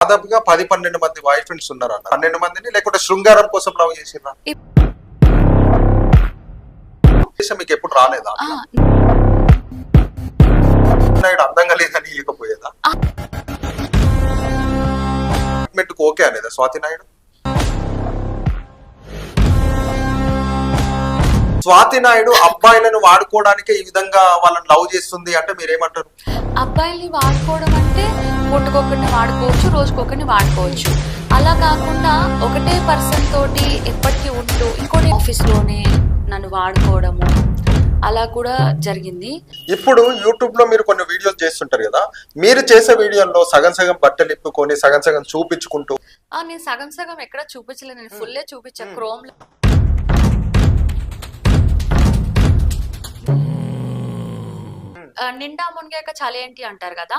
దాదాపుగా 10-12 మంది bye friends ఉన్నారు అన్న. 12 మందిని లేకుంటే శృంగారం కోసం లవ్ చేసిరా? మీకు ఎప్పుడు రాలేదా? నాయుడు అందంగా లేదని ఇవ్వకపోయేదా? ఓకే అనేదా స్వాతి నాయుడు? స్వాతి నాయుడు అబ్బాయిలను వాడుకోవడానికి ఈ విధంగా వాళ్ళని లవ్ చేస్తుంది అంటే మీరేమంటారు? అబ్బాయిల్ని వాడుకోవడం అంటే పూటకొకరిని వాడుకోవచ్చు, రోజుకొకరిని వాడుకోవచ్చు. అలా కాకుండా ఒకటే పర్సన్ తోటి ఎప్పటికీ ఉంటూ ఇంకోటి ఆఫీస్లోనే నన్ను వాడుకోవడము అలా కూడా జరిగింది. ఇప్పుడు యూట్యూబ్ లో మీరు కొన్ని వీడియోస్ చేస్తుంటారు కదా, మీరు చేసే వీడియోల్లో సగం సగం బట్టలు ఇప్పుకొని సగం సగం చూపించుకుంటూ. నేను సగం సగం ఎక్కడ చూపించలేదు, నేను ఫుల్లే చూపించా. క్రోమ్ లో నిండా మునిగాక చలేంటి అంటారు కదా,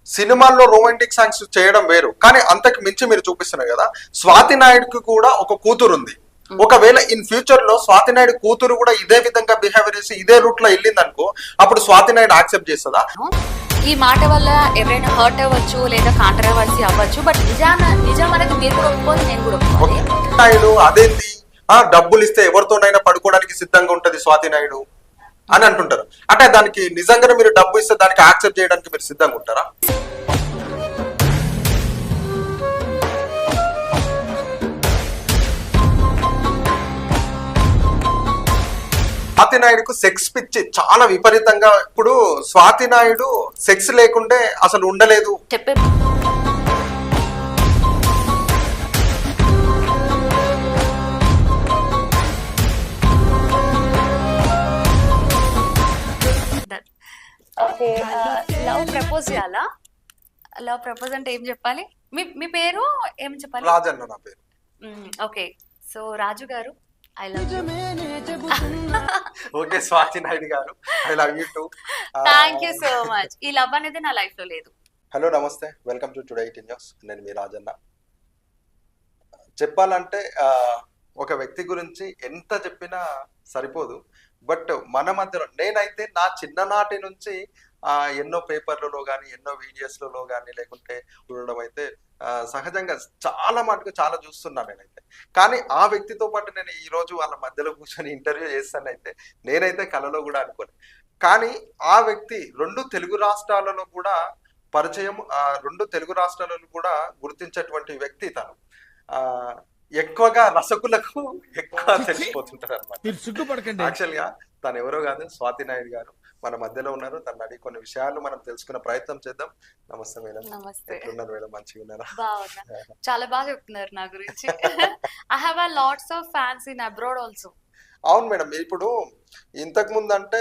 సినిమాల్లో రొమాంటిక్ సాంగ్స్ చేయడం వేరు, కానీ అంతకు మించి మీరు చూపిస్తున్నారు కదా. స్వాతి నాయుడుకి కూడా ఒక కూతురు ఉంది. ఒకవేళ ఇన్ ఫ్యూచర్ లో స్వాతి నాయుడు కూతురు కూడా ఇదే విధంగా బిహేవియర్ చేసి ఇదే రూట్ లో వెళ్ళింది అనుకో, అప్పుడు స్వాతి నాయుడు యాక్సెప్ట్ చేస్తుందా? ఈ మాట వల్ల ఎవరైనా హర్ట్ అవ్వచ్చు లేదా కాంట్రవర్సీ అవ్వచ్చు, బట్ నిజం అనేది మీరు కూడా ఒప్పుకోవాలి, నేను కూడా ఒప్పుకోవాలి. నాయుడు అదేంటి డబ్బులు ఇస్తే ఎవరితోనైనా పడుకోవడానికి సిద్ధంగా ఉంటది స్వాతి నాయుడు అని అంటుంటారు. అంటే దానికి నిజంగానే మీరు డబ్బు ఇస్తే దానికి యాక్సెప్ట్ చేయడానికి మీరు సిద్ధంగా ఉంటారా? స్వాతి నాయుడుకు సెక్స్ పిచ్చి చాలా విపరీతంగా. ఇప్పుడు స్వాతి నాయుడు సెక్స్ లేకుంటే అసలు ఉండలేదు చెప్పే. లవ్ ప్రపోజ్ చేయాలా? లవ్ ప్రపోజ్ అంటే ఏం చెప్పాలి? మీ పేరు ఏం చెప్పాలి? రాజన్న నా పేరు. Okay, so Raju garu, I love you. Okay Swathi Naidu garu, I love you too. Thank you so much. ఈ లవ్ అనేది నా లైఫ్ లో లేదు. హలో నమస్తే, వెల్కమ్ టు టుడే 18 న్యూస్. నేను మీ రాజన్న. చెప్పాలంటే ఒక వ్యక్తి గురించి ఎంత చెప్పినా సరిపోదు. బట్ మన మధ్యలో నేనైతే నా చిన్ననాటి నుంచి ఎన్నో పేపర్లలో కానీ ఎన్నో వీడియోస్లలో కానీ లేకుంటే చూడడం అయితే సహజంగా చాలా మటుకు చాలా చూస్తున్నాను నేనైతే. కానీ ఆ వ్యక్తితో పాటు నేను ఈ రోజు వాళ్ళ మధ్యలో కూర్చొని ఇంటర్వ్యూ చేస్తానైతే నేనైతే కలలో కూడా అనుకోలేదు. కానీ ఆ వ్యక్తి రెండు తెలుగు రాష్ట్రాలలో కూడా పరిచయం, రెండు తెలుగు రాష్ట్రాలలో కూడా గుర్తించేటువంటి వ్యక్తి తను. ఎక్కువగా రసకులకు ఎక్కువ తెలిసిపోతుంటారు అనమాట. యాక్చువల్ గా తను ఎవరో కాదు, స్వాతి నాయుడు గారు మన మధ్యలో ఉన్నారు. తను అడిగి కొన్ని విషయాలు మనం తెలుసుకునే ప్రయత్నం చేద్దాం. నమస్తే మేడం. నమస్తే. ఎట్లున్నారు మేడం? మంచిగా ఉన్నారా? బాగున్నా, చాలా బాగా చెప్తున్నారు నా గురించి. I have a lots of fans in abroad also. అవును మేడం. ఇప్పుడు ఇంతకు ముందు అంటే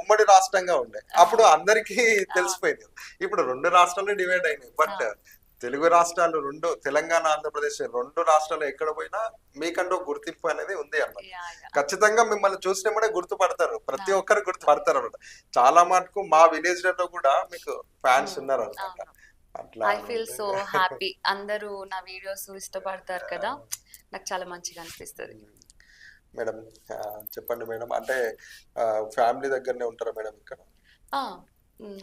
ఉమ్మడి రాష్ట్రంగా ఉండే, అప్పుడు అందరికీ తెలిసిపోయింది. ఇప్పుడు రెండు రాష్ట్రాలు డివైడ్ అయినాయి. బట్ తెలుగు రాష్ట్రాలు రెండు, తెలంగాణ ఆంధ్రప్రదేశ్ రెండు రాష్ట్రాలు ఎక్కడ పోయినా మీకంటూ గుర్తింపు అనేది ఉంది అన్నమాట. ఖచ్చితంగా మిమ్మల్ని చూసినప్పుడే గుర్తుపడతారు, ప్రతి ఒక్కరు గుర్తుపడతారు అనమాట. చాలా మటుకు మా విలేజ్ లో కూడా మీకు ఫ్యాన్స్ ఉన్నారు అనమాట. అట్లా ఐ ఫీల్ సో హ్యాపీ. అందరూ నా వీడియోస్ ఇష్టపడతారు కదా, నాకు చాలా మంచిగా అనిపిస్తుంది. మేడం చెప్పండి మేడం, అంటే ఫ్యామిలీ దగ్గరనే ఉంటారా మేడం ఇక్కడ?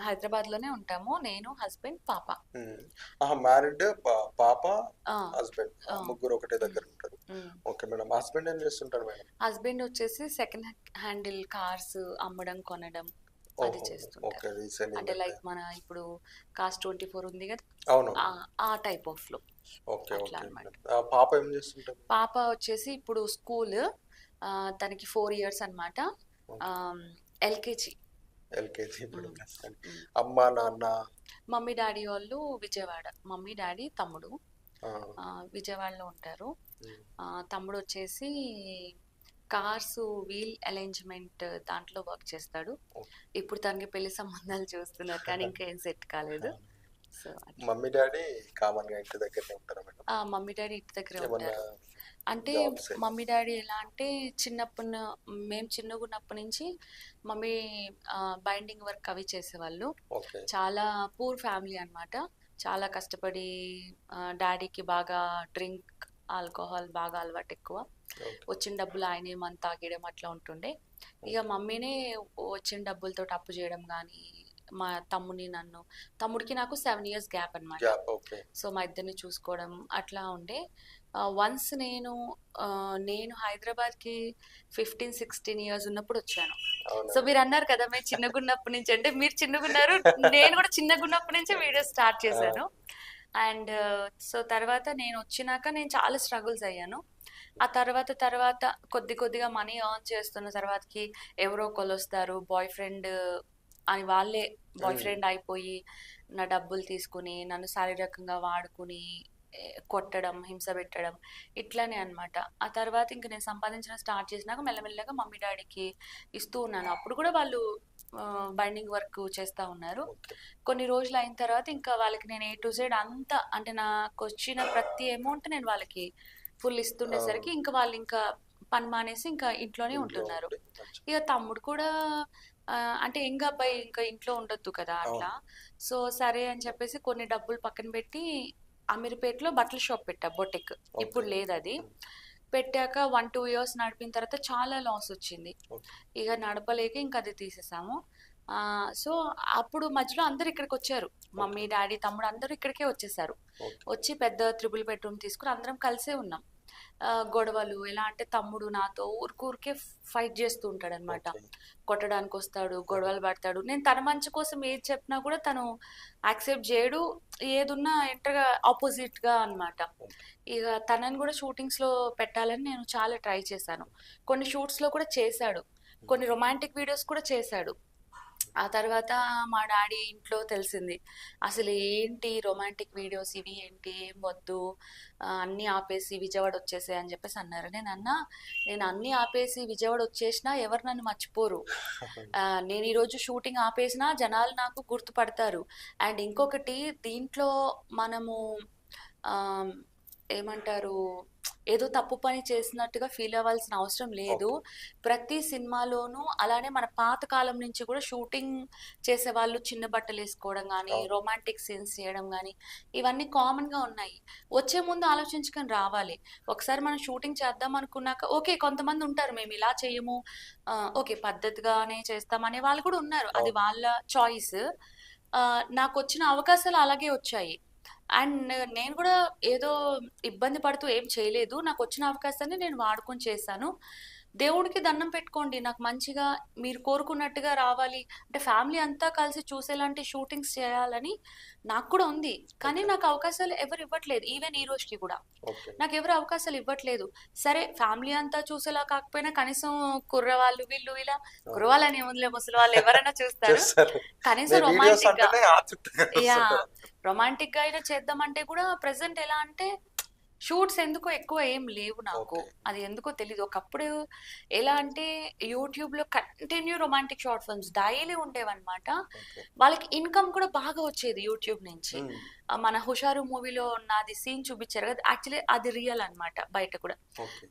హైదరాబాద్ లోనే ఉంటాము, నేను, హస్బెండ్, పాప. మ్యారీడ్, పాప, హస్బెండ్, ముగ్గురు ఒకటే దగ్గర ఉంటారు. Okay madam. హస్బెండ్ ఏం చేస్తుంటారు మేడం? హస్బెండ్ వచ్చేసి సెకండ్ హ్యాండిల్ కార్స్ అమ్మడం కొనడం అది చేస్తుంటారు. అంటే లైక్ మన ఇప్పుడు కాస్ట్ 24 ఉంది కదా, అవును, ఆ టైప్ ఆఫ్ లో. ఓకే. పాప ఏం చేస్తుంటారు? పాప వచ్చేసి ఇప్పుడు స్కూల్, తనకి 4 years అన్నమాట. ఎల్కేజీ. ఇప్పుడు అమ్మా నాన్న? మమ్మీ డాడీ వాళ్ళు విజయవాడ. మమ్మీ డాడీ తమ్ముడు విజయవాడలో ఉంటారు. తమ్ముడు వచ్చేసి కార్స్ వీల్ అరేంజ్మెంట్ దాంట్లో వర్క్ చేస్తాడు. ఇప్పుడు తనకి పెళ్లి సంబంధాలు చూస్తున్నారు కానీ ఇంకా ఏం సెట్ కాలేదు. సో మమ్మీ డాడీ కామన్ గా ఇంటి దగ్గరనే ఉంటారా మేడం? మమ్మీ డాడీ ఇంటి దగ్గరే ఉంటారు. అంటే మమ్మీ డాడీ ఎలా అంటే మేము చిన్నగా ఉన్నప్పటి నుంచి మమ్మీ బైండింగ్ వర్క్ అవి చేసేవాళ్ళు. చాలా పూర్ ఫ్యామిలీ అన్నమాట. చాలా కష్టపడి డాడీకి బాగా డ్రింక్ ఆల్కహాల్ బాగా అలవాటు ఎక్కువ. ఓకే. వచ్చిన డబ్బులు ఆయనేమని తాగేయడం అట్లా ఉంటుండే. ఇక మమ్మీనే వచ్చిన డబ్బులతోటి అప్పు చేయడం కానీ, మా తమ్ముడికి నాకు 7 ఇయర్స్ గ్యాప్ అనమాట. గ్యాప్. ఓకే. సో మా ఇద్దరిని చూసుకోవడం అట్లా ఉండే. వన్స్ నేను హైదరాబాద్కి 15-16 ఇయర్స్ ఉన్నప్పుడు వచ్చాను. అవునా? సో మీరు అన్నారు కదా మేము చిన్నగున్నప్పటి నుంచి, అంటే మీరు చిన్నగున్నారు, నేను కూడా చిన్నగున్నప్పటి నుంచే వీడియో స్టార్ట్ చేశాను. అండ్ సో తర్వాత నేను వచ్చినాక నేను చాలా స్ట్రగుల్స్ అయ్యాను. ఆ తర్వాత కొద్దిగా మనీ ఎర్న్ చేస్తున్న తర్వాతకి ఎవరో ఒకళ్ళు వస్తారు, బాయ్ ఫ్రెండ్ అని, వాళ్ళే బాయ్ ఫ్రెండ్ అయిపోయి నా డబ్బులు తీసుకుని నన్ను శారీరకంగా వాడుకుని కొట్టడం, హింస పెట్టడం, ఇట్లానే అన్నమాట. ఆ తర్వాత ఇంక నేను సంపాదించడం స్టార్ట్ చేసినాక మెల్లమెల్లగా మమ్మీ డాడీకి ఇస్తూ ఉన్నాను. అప్పుడు కూడా వాళ్ళు బైండింగ్ వర్క్ చేస్తూ ఉన్నారు. ఓకే. కొన్ని రోజులు అయిన తర్వాత ఇంకా వాళ్ళకి నేను A to Z అంతా, అంటే నాకు వచ్చిన ప్రతి అమౌంట్ నేను వాళ్ళకి ఫుల్ ఇస్తుండేసరికి ఇంకా వాళ్ళు ఇంకా పని మానేసి ఇంకా ఇంట్లోనే ఇంట్లో ఉంటున్నారు. ఉండి మంచి. ఇక తమ్ముడు కూడా అంటే యంగ్ అబ్బాయి ఇంకా ఇంట్లో ఉండొద్దు కదా అట్లా. సో సరే అని చెప్పేసి కొన్ని డబ్బులు పక్కన పెట్టి అమీర్పేటలో బట్టల షాప్ పెట్టా, బొటెక్. ఇప్పుడు ఓకే. లేదు అది. పెట్టాక 1-2 ఇయర్స్ నడిపిన తర్వాత చాలా లాస్ వచ్చింది. ఓకే. ఇక నడపలేక ఇంకా అది తీసేసాము. సో అప్పుడు మధ్యలో అందరు ఇక్కడికి వచ్చారు, మమ్మీ డాడీ తమ్ముడు అందరూ ఇక్కడికే వచ్చేసారు. ఓకే. వచ్చి పెద్ద 3 బెడ్రూమ్ తీసుకుని అందరం కలిసే ఉన్నాం. గొడవలు ఎలా అంటే తమ్ముడు నాతో ఊరికే ఫైట్ చేస్తూ ఉంటాడు అనమాట. ఓకే. కొట్టడానికి వస్తాడు, గొడవలు పడతాడు. నేను తన మంచి కోసం ఏది చెప్పినా కూడా తను యాక్సెప్ట్ చేయడు, ఏదున్నా ఎంటర్గా ఆపోజిట్ గా అన్నమాట. ఇక తనని కూడా షూటింగ్స్ లో పెట్టాలని నేను చాలా ట్రై చేశాను. కొన్ని షూట్స్ లో కూడా చేశాడు, కొన్ని రొమాంటిక్ వీడియోస్ కూడా చేశాడు. ఆ తర్వాత మా డాడీ ఇంట్లో తెలిసింది, అసలు ఏంటి రొమాంటిక్ వీడియోస్ ఇవి, ఏంటి ఏం వద్దు, అన్నీ ఆపేసి విజయవాడ వచ్చేసే అని చెప్పేసి అన్నారు. నేను అన్నీ ఆపేసి విజయవాడ వచ్చేసినా ఎవరు నన్ను మర్చిపోరు. నేను ఈరోజు షూటింగ్ ఆపేసినా జనాలు నాకు గుర్తుపడతారు. అండ్ ఇంకొకటి, దీంట్లో మనము ఏమంటారు, ఏదో తప్పు పని చేసినట్టుగా ఫీల్ అవ్వాల్సిన అవసరం లేదు. ప్రతి సినిమాలోనూ అలానే మన పాత కాలం నుంచి కూడా షూటింగ్ చేసే వాళ్ళు చిన్న బట్టలు వేసుకోవడం కానీ, రొమాంటిక్ సీన్స్ చేయడం కానీ, ఇవన్నీ కామన్ గా ఉన్నాయి. వచ్చే ముందు ఆలోచించుకొని రావాలి. ఒకసారి మనం షూటింగ్ చేద్దాం అనుకున్నాక ఓకే, కొంతమంది ఉంటారు మేము ఇలా చేయము, ఓకే పద్ధతిగానే చేస్తామనే వాళ్ళు కూడా ఉన్నారు, అది వాళ్ళ చాయిస్. నాకు వచ్చిన అవకాశాలు అలాగే వచ్చాయి. అండ్ నేను కూడా ఏదో ఇబ్బంది పడుతూ ఏం చేయలేదు. నాకు వచ్చిన అవకాశాన్ని నేను వాడుకొని చేశాను. దేవుడికి దండం పెట్టుకోండి, నాకు మంచిగా మీరు కోరుకున్నట్టుగా రావాలి, అంటే ఫ్యామిలీ అంతా కలిసి చూసేలాంటి షూటింగ్స్ చేయాలని నాకు కూడా ఉంది. కానీ నాకు అవకాశాలు ఎవరు ఇవ్వట్లేదు. ఈవెన్ ఈ రోజుకి కూడా నాకు ఎవరు అవకాశాలు ఇవ్వట్లేదు. సరే ఫ్యామిలీ అంతా చూసేలా కాకపోయినా కనీసం కుర్రవాళ్ళు వీళ్ళు ఇలా, కుర్రవాళ్ళని ఏముందిలే ముసలి వాళ్ళు ఎవరైనా చూస్తారు, కనీసం రొమాంటిక్ గా, యా రొమాంటిక్ గా అయినా చేద్దామంటే కూడా ప్రెసెంట్ ఎలా అంటే షూట్స్ ఎందుకో ఎక్కువ ఏం లేవు నాకు. అది ఎందుకో తెలీదు. ఒకప్పుడు ఎలా అంటే యూట్యూబ్ లో continue romantic short films daily ఉండేవన్నమాట. వాళ్ళకి ఇన్కమ్ కూడా బాగా వచ్చేది యూట్యూబ్ నుంచి. మన హుషారు మూవీలో నాది సీన్ చూపించారు కదా, యాక్చువల్లీ అది రియల్ అన్నమాట బయట కూడా.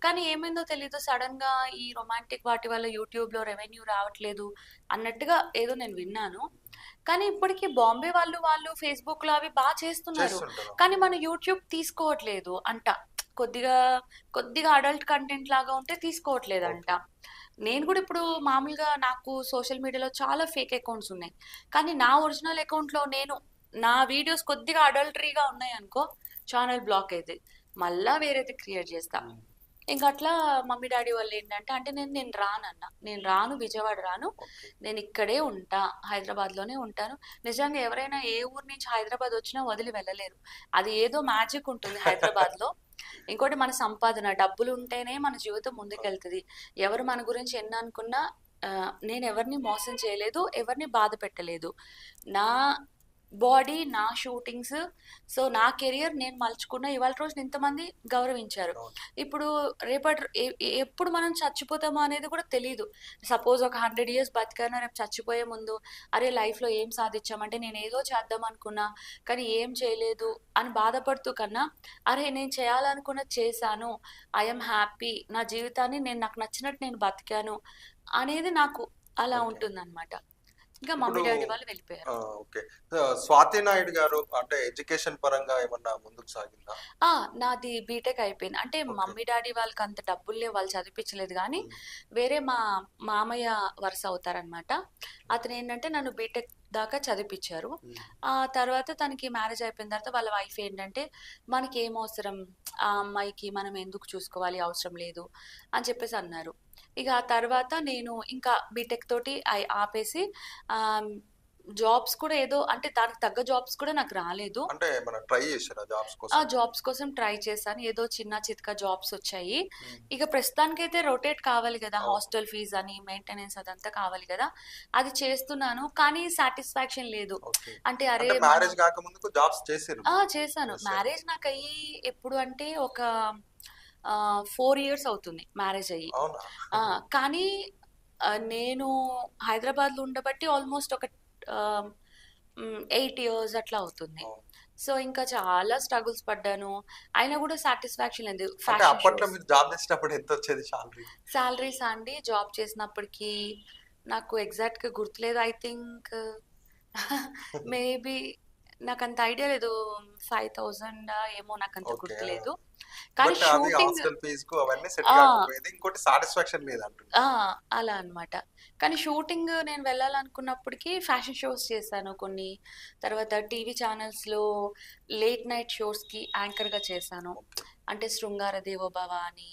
కానీ ఏమైందో తెలీదు, సడన్ గా ఈ రొమాంటిక్ వాటి వల్ల యూట్యూబ్ లో రెవెన్యూ రావట్లేదు అన్నట్టుగా ఏదో నేను విన్నాను. కానీ ఇప్పటికీ బాంబే వాళ్ళు ఫేస్బుక్ లో అవి బాగా చేస్తున్నారు, కానీ మన యూట్యూబ్ తీసుకోవట్లేదు అంట. కొద్దిగా అడల్ట్ కంటెంట్ లాగా ఉంటే తీసుకోవట్లేదు అంట. నేను కూడా ఇప్పుడు మామూలుగా నాకు సోషల్ మీడియాలో చాలా ఫేక్ అకౌంట్స్ ఉన్నాయి, కానీ నా ఒరిజినల్ అకౌంట్ లో నా వీడియోస్ కొద్దిగా అడల్టరీగా ఉన్నాయి అనుకో, ఛానల్ బ్లాక్ అయితే మళ్ళా వేరేది క్రియేట్ చేస్తా. ఇంకా అట్లా మమ్మీ డాడీ వాళ్ళు ఏంటంటే, అంటే నేను రాను విజయవాడ రాను, నేను ఇక్కడే ఉంటా, హైదరాబాద్ లోనే ఉంటాను. నిజంగా ఎవరైనా ఏ ఊరు నుంచి హైదరాబాద్ వచ్చినా వదిలి వెళ్ళలేరు. అది ఏదో మ్యాజిక్ ఉంటుంది హైదరాబాద్ లో. ఇంకోటి మన సంపాదన, డబ్బులు ఉంటేనే మన జీవితం ముందుకెళ్తుంది. ఎవరు మన గురించి ఎన్ని అనుకున్నా నేను ఎవరిని మోసం చేయలేదు, ఎవరిని బాధ పెట్టలేదు. నా బాడీ, నా షూటింగ్స్, సో నా కెరియర్ నేను మలుచుకున్న ఇవాళ రోజు ఇంతమంది గౌరవించారు. ఇప్పుడు ఎప్పుడు మనం చచ్చిపోతామో అనేది కూడా తెలియదు. సపోజ్ ఒక 100 years బతికైనా రేపు చచ్చిపోయే ముందు అరే లైఫ్లో ఏం సాధించామంటే నేను ఏదో చేద్దాం అనుకున్నా కానీ ఏం చేయలేదు అని బాధపడుతూ కన్నా, అరే నేను చేయాలనుకున్నది చేశాను, ఐఎమ్ హ్యాపీ, నా జీవితాన్ని నాకు నచ్చినట్టు నేను బతికాను అనేది నాకు అలా ఉంటుంది అనమాట. ఇంకా మమ్మీ ఇప్పుడు డాడీ వాళ్ళు వెళ్ళిపోయారు. ఓకే. స్వాతి నాయుడు గారు అంటే ఎడ్యుకేషన్ పరంగా ఏమన్నా ముందుకు సాగిందా? ఆ! నాది బీటెక్ అయిపోయింది. అంటే ఓకే. మమ్మీ డాడీ వాళ్ళకి అంత డబ్బులు లేవు. వాళ్ళు చదివిపించలేదు గానీ, హ్మ్. వేరే మా మామయ్య వరుస అవుతారనమాట. అతనేంటంటే నన్ను బీటెక్ దాకా చదివిపిచ్చారు. హ్మ్. ఆ తర్వాత తనకి మ్యారేజ్ అయిపోయిన తర్వాత వాళ్ళ వైఫ్ ఏంటంటే, "మనకేం అవసరం? ఆ అమ్మాయికి మనం ఎందుకు చూసుకోవాలి? అవసరం లేదు" అని చెప్పేసి అన్నారు. ఇక ఆ తర్వాత నేను ఇంకా బీటెక్ తోటి ఆపేసి ఆహ్, జాబ్స్ కూడా ఏదో అంటే దానికి తగ్గ జాబ్స్ కూడా నాకు రాలేదు. అంటే ఏమన్నా ట్రై చేసారా జాబ్స్ ఆ! కోసం? జాబ్స్ కోసం ట్రై చేశాను. ఏదో చిన్న చితకా జాబ్స్ వచ్చాయి. హ్మ్. ఇక ప్రస్తుతానికైతే రొటేట్ కావాలి గదా! అవును. హాస్టల్ ఫీజ్ అని, మెయింటెనెన్స్ అదంతా కావాలి గదా! అది చేస్తున్నాను. కానీ సాటిస్ఫాక్షన్ లేదు. ఓకే. అంటే అరే! అంటే మ్యారేజ్ కాకముందుకు జాబ్స్ చేసిర్రు మీరు. చేశాను. చేసారు. మ్యారేజ్ నాకయ్యి ఎప్పుడు అంటే ఒక 4 ఇయర్స్ అవుతుంది మ్యారేజ్ అయ్యి. అవునా? ఆ! కానీ నేను హైదరాబాద్‌లో ఉండబట్టి ఆల్‌మోస్ట్ ఒక ఆహ్, 8 ఇయర్స్ అట్లా అవుతుంది. అవును. సో, ఇంకా చాలా స్ట్రగుల్స్ పడ్డాను. అయినా గూడా సాటిస్ఫాక్షన్ లేదు. అంటే ఫ్యాషన్ అప్పట్లో షోస్. మీరు జాబ్ చేసేటప్పుడు ఎంతొచ్చేది సాలరీ? సాలరీసా అండి జాబ్ చేసినప్పటికి నాకు ఎగ్జాక్ట్‌గా గుర్తులేదు. ఐ థింక్ మేబీ నాకంత ఐడియా లేదు. 5,000 ఏమో నాకంత ఓకే. ఆ! గుర్తులేదు. కానీ బట్ అది షూటింగ్ హాస్టల్ ఫీజ్‌కు అవన్నీ సెట్ ఆ! కాకపోయేది. ఇంకోటి సాటిస్ఫాక్షన్ లేదంటున్నారు. ఆ! అలా అన్నమాట. కానీ షూటింగ్ నేను వెళ్ళాలనుకున్నప్పటికి ఫ్యాషన్ షోస్ చేశాను కొన్ని. తర్వాత టీవీ ఛానల్స్‌లో లేట్ నైట్ షోస్‌కి యాంకర్‌గా చేశాను. ఓకే. అంటే 'శృంగార దేవోభవ' అని,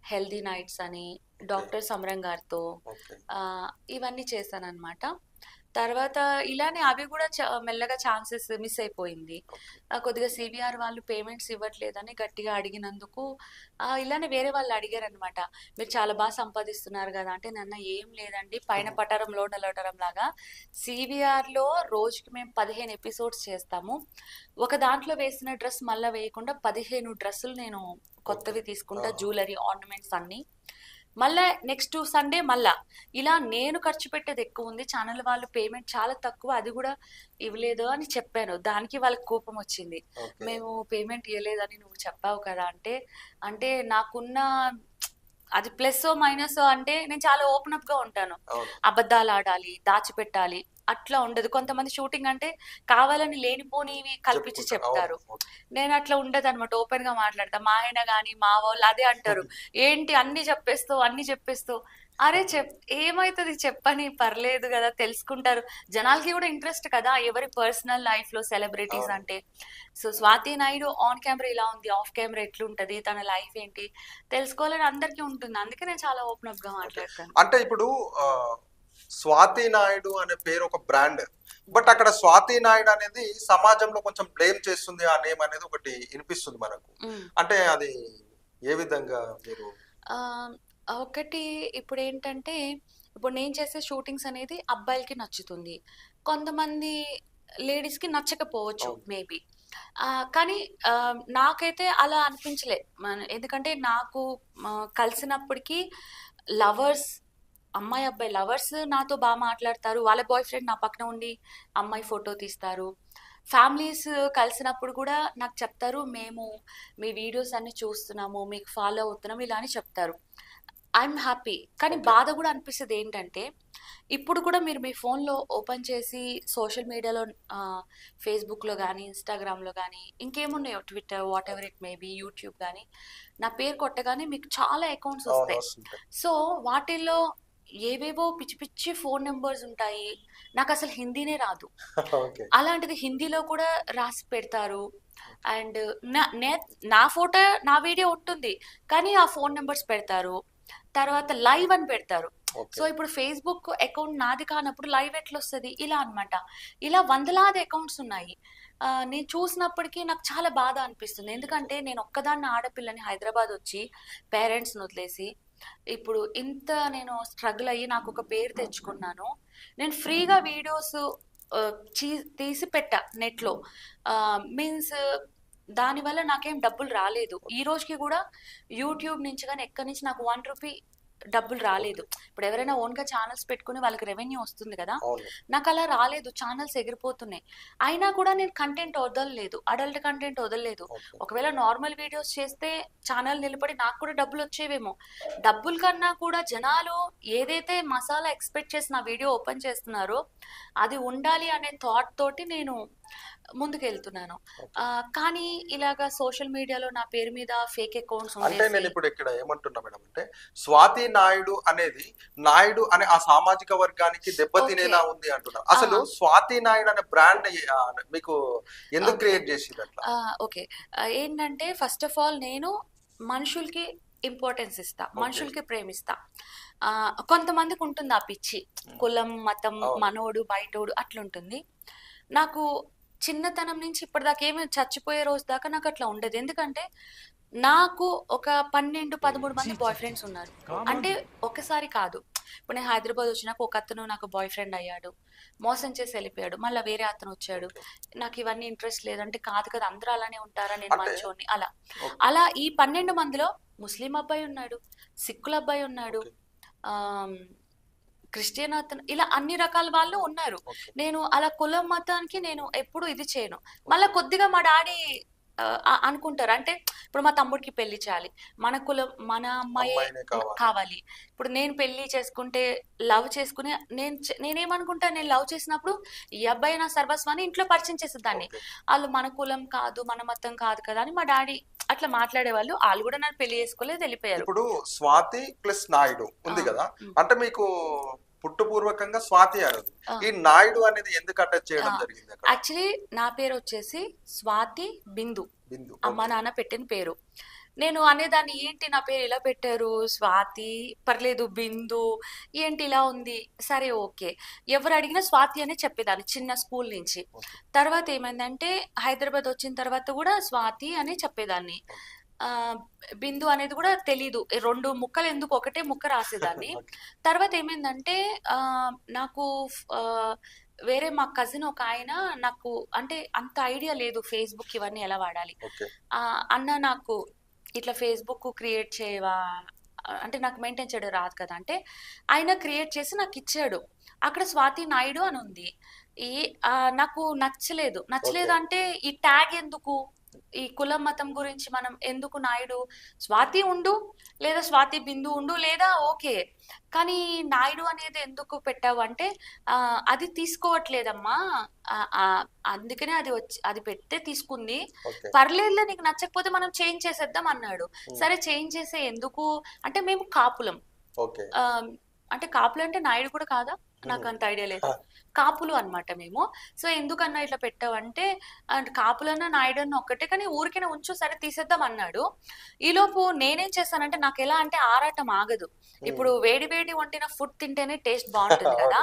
'హెల్తీ నైట్స్' అని, ఓకే. 'డాక్టర్ సమరం' గారితో ఓకే. ఇవన్నీ చేశానన్నమాట. తర్వాత ఇలానే అవి గూడా మెల్లగా ఛాన్సెస్ మిస్ అయిపోయింది. ఓకే. కొద్దిగా సీవీఆర్ వాళ్ళు పేమెంట్స్ ఇవ్వట్లేదని గట్టిగా అడిగినందుకు ఇలానే వేరే వాళ్ళు అడిగారనమాట. "మీరు చాలా సంపాదిస్తున్నారు గదా!" అంటే నేనన్నా, "ఏం లేదండి. పైన హుహు. పటారం లోన లోటరం లాగా సీవీఆర్‌లో రోజుకి మేము 15 ఎపిసోడ్స్ చేస్తాము. ఒక దాంట్లో వేసిన డ్రెస్ మళ్ళా వేయకుండా 15 డ్రెస్సులు నేను ఓకే. కొత్తవి తీసుకుంటా. ఆహా! జ్యువెలరీ, ఆర్నమెంట్స్ అన్నీ. మళ్ళా నెక్స్ట్ సండే మళ్ళా. ఇలా నేను ఖర్చు పెట్టేది ఎక్కువుంది. ఛానల్ వాళ్ళు పేమెంట్ చాలా తక్కువ. అది గూడా ఇవ్వలేదు" అని చెప్పాను. దానికి వాళ్ళకి కోపమొచ్చింది. ఓకే. "మేము పేమెంట్ ఇయ్యలేదని నువ్వు చెప్పావు కదా!" అంటే, అంటే నాకున్న అది ప్లస్సో, మైనసో అంటే నేను చాలా ఓపెన్ అప్‌గా ఉంటాను. అవును. అబద్దాలాడాలి, దాచిపెట్టాలి అట్లా ఉండదు. కొంతమంది షూటింగ్ అంటే కావాలని లేనిపోనివి కల్పించి చెప్పుకుంటారు. అవును. చెప్తారు. ఓకే. నేనట్లా ఉండదనమాట. ఓపెన్‌గా మాట్లాడతా. మా ఆయన గాని, మా వోళ్ళు అదే అంటారు. "ఏంటి అన్నీ చెప్పేస్తావు, అన్నీ చెప్పేస్తావు." అరే! ఏమైతది చెప్పని పర్లేదు గదా! తెలుసుకుంటారు. జనాలకి గూడా ఇంట్రెస్ట్ కదా! ఎవరి పర్సనల్ లైఫ్‌లో సెలబ్రిటీస్ అవును. అంటే. So, Swathi Naidu on camera ఇలా ఉంది. ఆఫ్ కెమెరా ఎట్లుంటది? తన లైఫ్ ఏంటి? తెలుసుకోవాలని అందరికీ ఉంటుంది. అందుకే నేను చాలా ఓపెన్ అప్‌గా ఓకే. మాట్లాడతాను. అంటే ఇప్పుడు ఆహ్, స్వాతి నాయుడు అనే పేరు ఒక బ్రాండ్. బట్ అక్కడ స్వాతి నాయుడు అనేది సమాజంలో కొంచెం బ్లేమ్ చేస్తుంది ఆ నేమ్ అనేది ఒకటి ఇనిపిస్తుంది మనకు. హ్మ్. అంటే అది ఏ విధంగా మీరు? ఆహ్, ఒకటి ఇప్పుడేంటంటే, ఇప్పుడు నేను చేసే షూటింగ్స్ అనేది అబ్బాయిలకి నచ్చుతుంది. కొంతమంది లేడీస్‌కి నచ్చకపోవచ్చు అవును. మేబీ. కానీ నాకైతే అలా అనిపించలే. ఎందుకంటే నాకు కలిసినప్పటికి లవర్స్ అమ్మాయి, అబ్బాయి లవర్స్ నాతో మాట్లాడతారు. వాళ్ళ బాయ్ ఫ్రెండ్ నా పక్కన ఉండి అమ్మాయి ఫోటో తీస్తారు. ఫ్యామిలీస్ కలిసినప్పుడు కూడా నాకు చెప్తారు, "మేము మీ వీడియోస్ అన్నీ చూస్తున్నాము. మీకు ఫాలో అవుతున్నాం" ఇలా అని చెప్తారు. I'm happy. కానీ ఓకే. బాధ గూడా అనిపిస్తదేంటంటే, ఇప్పుడు కూడా మీరు మీ ఫోన్‌లో ఓపెన్ చేసి సోషల్ మీడియాలో ఫేస్‌బుక్‌లో గానీ, ఇన్‌స్టాగ్రామ్‌లో గానీ, ఇంకేమున్నాయో Twitter whatever it may be, YouTube గానీ, నా పేరు కొట్టగానే మీకు చాలా అకౌంట్స్ అవును. ఒస్తాయి. వస్తుంటాయి. సో, వాటిల్లో ఏవేవో పిచ్చి పిచ్చి ఫోను నంబర్స్ ఉంటాయి. నాకసలు హిందీనే రాదు. ఓకే. అలాంటిది హిందీలో కూడా రాసి పెడతారు. అండ్ నా నే నా ఫోటో, నా వీడియో ఉంటుంది. కానీ ఆ ఫోను నంబర్స్ పెడతారు. తర్వాత లైవ్ అని పెడతారు. So, okay. ఇప్పుడు ఫేస్‌బుక్ అకౌంట్ నాది కానప్పుడు లైవ్ ఎట్లొస్తది? ఇలా అన్నమాట. ఇలా వందలాది అకౌంట్స్ ఉన్నాయి. నేను చూసినప్పటికి నాకు చాలా బాధ అనిపిస్తుంది. ఓకే. ఎందుకంటే నేను ఒక్కదాన్ని ఆడపిల్లని హైదరాబాద్ పేరెంట్స్‌ని వదిలేసి, ఇప్పుడు ఇంత నేను స్ట్రగుల్ అయ్యి నాకొక పేరు తెచ్చుకున్నాను. నేను ఫ్రీగా వీడియోస్ ఆహ్, చీ తీసి పెట్టా నెట్‌లో. మీన్స్ దానివల్ల నాకేం డబ్బులు రాలేదు. ఈ రోజుకి గూడా యూట్యూబ్ నుంచి గాని, ఎక్కడి నుంచి నాకు రూ. 1 డబ్బులు రాలేదు. ఇప్పుడు ఎవరైనా ఓన్ గా ఛానల్స్ పెట్టుకుని వాళ్ళకి రెవెన్యూ వస్తుంది కదా, అవును. నాకు అలా రాలేదు. ఛానల్స్ ఎగిరిపోతున్నాయి. అయినా కూడా నేను కంటెంట్ వదలలేదు, అడల్ట్ కంటెంట్ వదలలేదు. ఓకే. ఒకవేళ నార్మల్ వీడియోస్ చేస్తే ఛానల్ నిలబడి నాకు కూడా డబ్బులు వచ్చేవేమో. డబ్బుల కన్నా కూడా జనాలు ఏదైతే మసాలా ఎక్స్పెక్ట్ చేసి నా వీడియో ఓపెన్ చేస్తున్నారో అది ఉండాలి అనే థాట్ తోటి నేను ముందుకెళ్తున్నాను. కానీ ఇలాగా సోషల్ మీడియాలో నా పేరు మీద ఫేక్ అకౌంట్స్ అంటే నేను ఇప్పుడు ఇక్కడ ఏమంటున్నా మేడం అంటే, స్వాతి నాయుడు అనేది నాయుడు అనే ఆ సామాజిక వర్గానికి దెబ్బతినేలా ఉంది అంటున్నా. అసలు స్వాతి నాయుడు అనే బ్రాండ్ మీకు ఎందుకు క్రియేట్ చేసింది అట్లా? ఓకే, ఏంటంటే ఫస్ట్ ఆఫ్ ఆల్ నేను మనుషులకి ఇంపార్టెన్స్ ఇస్తా, మనుషులకి ప్రేమిస్తా. కొంతమందికి ఉంటుంది ఆ పిచ్చి, కులం మతం మనోడు బయటోడు అట్లుంటుంది. నాకు చిన్నతనం నుంచి ఇప్పటిదాకా ఏమి చచ్చిపోయే రోజు దాకా నాకు అట్లా ఉండదు. ఎందుకంటే నాకు ఒక 12-13 మంది బాయ్ ఫ్రెండ్స్ ఉన్నారు. అంటే ఒకసారి కాదు. ఇప్పుడు నేను హైదరాబాద్ వచ్చినాక ఒక అతను నాకు బాయ్ ఫ్రెండ్ అయ్యాడు, మోసం చేసి వెళ్ళిపోయాడు. మళ్ళీ వేరే అతను వచ్చాడు, నాకు ఇవన్నీ ఇంట్రెస్ట్ లేదు అంటే, కాదు కదా అందరూ అలానే ఉంటారా, నేను మంచోని. అలా ఈ 12 మందిలో ముస్లిం అబ్బాయి ఉన్నాడు, సిక్కుల అబ్బాయి ఉన్నాడు, క్రిస్టియన్ అతను, ఇలా అన్ని రకాల వాళ్ళు ఉన్నారు. నేను అలా కులం మతానికి నేను ఎప్పుడు ఇది చేయను. మళ్ళీ కొద్దిగా మా డాడీ అనుకుంటారు, అంటే ఇప్పుడు మా తమ్ముడికి పెళ్లి చేయాలి, మన కులం మన అమ్మాయి కావాలి. ఇప్పుడు నేను పెళ్లి చేసుకుంటే లవ్ చేసుకుని నేనేమనుకుంటా, నేను లవ్ చేసినప్పుడు ఈ అబ్బాయి నా సర్వస్వాన్ని ఇంట్లో పరిచయం చేసేదాన్ని. వాళ్ళు మన కులం కాదు మన మతం కాదు కదా అని మా డాడీ అట్లా మాట్లాడేవాళ్ళు. వాళ్ళు కూడా నన్ను పెళ్లి చేసుకోలేదు, వెళ్ళిపోయారు. ఇప్పుడు స్వాతి ప్లస్ నాయుడు ఉంది కదా, అంటే మీకు పుట్టుపూర్వకంగా స్వాతి అనేది, ఈ నాయుడు అనేది ఎందుకు అటాచ్ చేయడం జరిగింది? యాక్చువల్లీ నా పేరు వచ్చేసి స్వాతి బిందు, అమ్మ నాన్న పెట్టిన పేరు. నేను అనేదాన్ని, ఏంటి నా పేరు ఇలా పెట్టారు, స్వాతి పర్లేదు, బిందు ఏంటి ఇలా ఉంది, సరే ఓకే. ఎవరు అడిగినా స్వాతి అనే చెప్పేదాన్ని చిన్న స్కూల్ నుంచి. తర్వాత ఏమైందంటే హైదరాబాద్ వచ్చిన తర్వాత కూడా స్వాతి అనే చెప్పేదాన్ని. బిందు అనేది కూడా తెలీదు, 2 ముక్కలు ఎందుకు ఒకటే ముక్క రాసేదాన్ని. తర్వాత ఏమైందంటే నాకు వేరే మా కజిన్ ఒక ఆయన, నాకు అంటే అంత ఐడియా లేదు ఫేస్బుక్ ఇవన్నీ ఎలా వాడాలి. అన్న నాకు ఇట్లా ఫేస్బుక్ క్రియేట్ చేయవా అంటే, నాకు మెయింటైన్ చేయడం రాదు కదా అంటే, ఆయన క్రియేట్ చేసి నాకు ఇచ్చాడు. అక్కడ స్వాతి నాయుడు అని ఉంది. నాకు నచ్చలేదు అంటే, ఈ ట్యాగ్ ఎందుకు, ఈ కులం మతం గురించి మనం ఎందుకు, నాయుడు స్వాతి ఉండు లేదా స్వాతి బిందు ఉండు లేదా ఓకే, కానీ నాయుడు అనేది ఎందుకు పెట్టావు అంటే, అది తీసుకోవట్లేదమ్మా, అందుకనే అది పెడితే తీసుకుంది, పర్లేదులే నీకు నచ్చకపోతే మనం చేంజ్ చేసేద్దాం అన్నాడు. సరే చేంజ్ చేసే ఎందుకు అంటే, మేము కాపులం. అంటే కాపులు అంటే నాయుడు కూడా కాదా, నాకు అంత ఐడియా లేదు. కాపులు అన్నమాట మేము. సో ఎందుకన్నా ఇట్లా పెట్టావంటే, కాపులన్నా నాయుడు ఒక్కటే, కానీ ఊరికైనా ఉంచు, సరే తీసేద్దాం అన్నాడు. ఈలోపు నేనేం చేస్తానంటే, నాకు ఎలా అంటే ఆరాటం ఆగదు. ఇప్పుడు వేడి వేడి వండిన ఫుడ్ తింటేనే టేస్ట్ బాగుంటుంది కదా,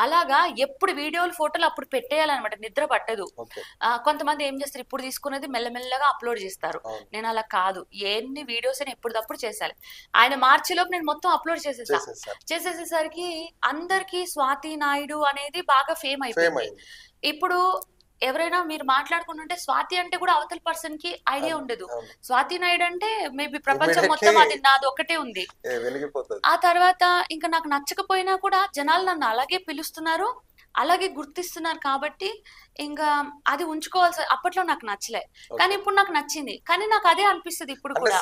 అలాగా ఎప్పుడు వీడియోలు ఫోటోలు అప్పుడు పెట్టేయాలన్నమాట, నిద్ర పట్టదు. కొంతమంది ఏం చేస్తారు, ఇప్పుడు తీసుకునేది మెల్లమెల్లగా అప్లోడ్ చేస్తారు. నేను అలా కాదు, ఎన్ని వీడియోస్ అయినా ఎప్పటికప్పుడు చేసాలి. ఆయన మార్చిలోపు నేను మొత్తం అప్లోడ్ చేసేసేసరికి అందరికి స్వాతి నాయుడు అనేది బాగా ఫేమ్ అయిపోయింది. ఇప్పుడు ఎవరైనా మీరు మాట్లాడుకుంటుంటే స్వాతి అంటే కూడా అవతల పర్సన్ కి ఐడియా ఉండదు. స్వాతి నాయుడు అంటే మేబీ ప్రపంచం మొత్తం అది నాది ఒకటే ఉంది. ఆ తర్వాత ఇంకా నాకు నచ్చకపోయినా కూడా జనాలు నన్ను అలాగే పిలుస్తున్నారు, అలాగే గుర్తిస్తున్నారు. కాబట్టి ఇంకా అది ఉంచుకోవాల్సి, అప్పట్లో నాకు నచ్చలే కానీ ఇప్పుడు నాకు నచ్చింది. కానీ నాకు అదే అనిపిస్తుంది ఇప్పుడు కూడా,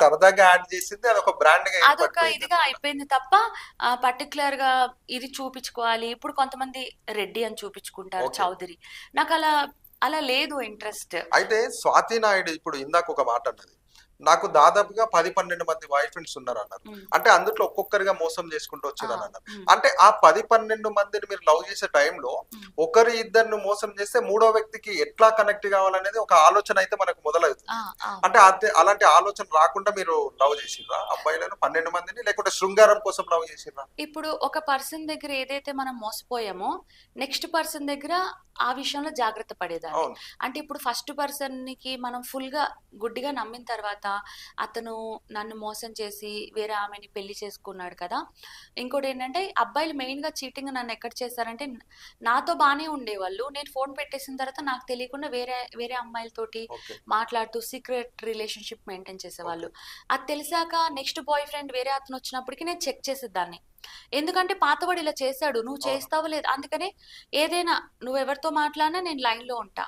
అదొక ఇదిగా అయిపోయింది తప్ప పర్టికులర్ గా ఇది చూపించుకోవాలి. ఇప్పుడు కొంతమంది రెడ్డి అని చూపించుకుంటారు, చౌదరి. నాకు అలా లేదు ఇంట్రెస్ట్. అయితే స్వాతి నాయుడు ఇప్పుడు ఇందాక ఒక మాట అన్నది, నాకు దాదాపుగా 10-12 మంది బాయ్ ఫ్రెండ్స్ ఉన్నారు అన్నారు. అంటే అందులో ఒక్కొక్కరిగా మోసం చేసుకుంటూ వచ్చేదని అన్నారు. అంటే ఆ 10-12 మందిని మీరు లవ్ చేసే టైంలో ఒకరి ఇద్దరిని మోసం చేస్తే మూడో వ్యక్తికి ఎట్లా కనెక్ట్ కావాలనేది ఒక ఆలోచన అయితే మనకు మొదలవుతుంది. అంటే అలాంటి ఆలోచన రాకుండా మీరు లవ్ చేసిర్రా అబ్బాయిలను 12 మందిని, లేకుంటే శృంగారం కోసం లవ్ చేసిర్రా? ఇప్పుడు ఒక పర్సన్ దగ్గర ఏదైతే మనం మోసపోయామో, నెక్స్ట్ పర్సన్ దగ్గర ఆ విషయంలో జాగ్రత్త పడేదాన్ని. అంటే ఇప్పుడు ఫస్ట్ పర్సన్ కి మనం ఫుల్ గా గుడ్డిగా నమ్మిన తర్వాత అతను నన్ను మోసం చేసి వేరే ఆమెని పెళ్లి చేసుకున్నాడు కదా. ఇంకోటి ఏంటంటే అబ్బాయిలు మెయిన్గా చీటింగ్ నన్ను ఎక్కడ చేశారంటే, నాతో బాగానే ఉండేవాళ్ళు, నేను ఫోన్ పెట్టేసిన తర్వాత నాకు తెలియకుండా వేరే వేరే అమ్మాయిలతోటి ఓకే. మాట్లాడుతూ సీక్రెట్ రిలేషన్షిప్ మెయింటైన్ చేసేవాళ్ళు. అది తెలిసాక నెక్స్ట్ బాయ్ ఫ్రెండ్ వేరే అతను వచ్చినప్పటికీ నేను చెక్ చేసేదాన్ని, ఎందుకంటే పాతవాడు ఇలా చేశాడు, నువ్వు అవును. చేస్తావో లేదు, అందుకనే ఏదైనా నువ్వు ఎవరితో మాట్లాడినా నేను లైన్లో ఉంటా.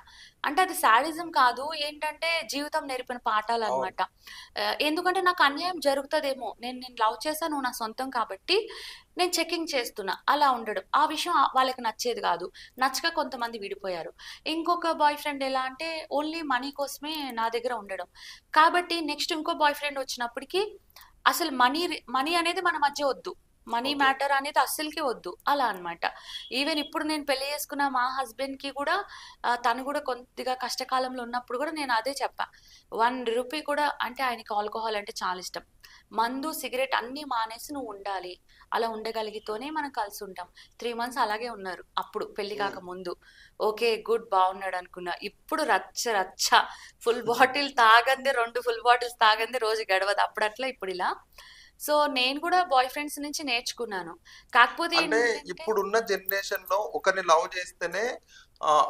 అంటే అది శాడిజం కాదు, ఏంటంటే జీవితం నేర్పిన పాఠాలు అవును. అనమాట. ఎందుకంటే నాకు అన్యాయం జరుగుతుందేమో, నేను నేను లవ్ చేశాను, నువ్వు నా సొంతం కాబట్టి నేను చెకింగ్ చేస్తున్నా, అలా ఉండడం. ఆ విషయం వాళ్ళకి నచ్చేది కాదు, నచ్చక కొంతమంది విడిపోయారు. ఇంకొక బాయ్ ఫ్రెండ్ ఎలా అంటే ఓన్లీ మనీ కోసమే నా దగ్గర ఉండడం. కాబట్టి నెక్స్ట్ ఇంకో బాయ్ ఫ్రెండ్ వచ్చినప్పటికీ అసలు మనీ మనీ అనేది మన మధ్య వద్దు, మనీ ఓకే. మ్యాటర్ అనేది అస్సలకి వద్దు, అలా అన్నమాట. ఈవెన్ ఇప్పుడు నేను పెళ్లి చేసుకున్న మా హస్బెండ్కి కూడా తను కూడా కొద్దిగా కష్టకాలంలో ఉన్నప్పుడు కూడా నేను అదే చెప్పా, 1 రూపీ కూడా, అంటే ఆయనకి ఆల్కహాల్ అంటే చాలా ఇష్టం, మందు సిగరెట్ అన్నీ మానేసి నువ్వు ఉండాలి, అలా ఉండగలిగితేనే మనం కలిసి ఉంటాం. 3 మంత్స్ అలాగే ఉన్నారు అప్పుడు పెళ్లి కాక ముందు. ఓకే గుడ్, బాగున్నాడు అనుకున్నా. ఇప్పుడు రచ్చ రచ్చ, ఫుల్ బాటిల్ తాగందే, 2 ఫుల్ బాటిల్స్ తాగందే రోజు గడవదు. అప్పుడు అట్లా, ఇప్పుడు ఇలా. సో నేను కూడా బాయ్ ఫ్రెండ్స్ నుంచి నేర్చుకున్నాను. కాకపోతే అంటే ఏంటంటే ఇప్పుడున్న జనరేషన్ లో ఒకరిని లవ్ చేస్తేనే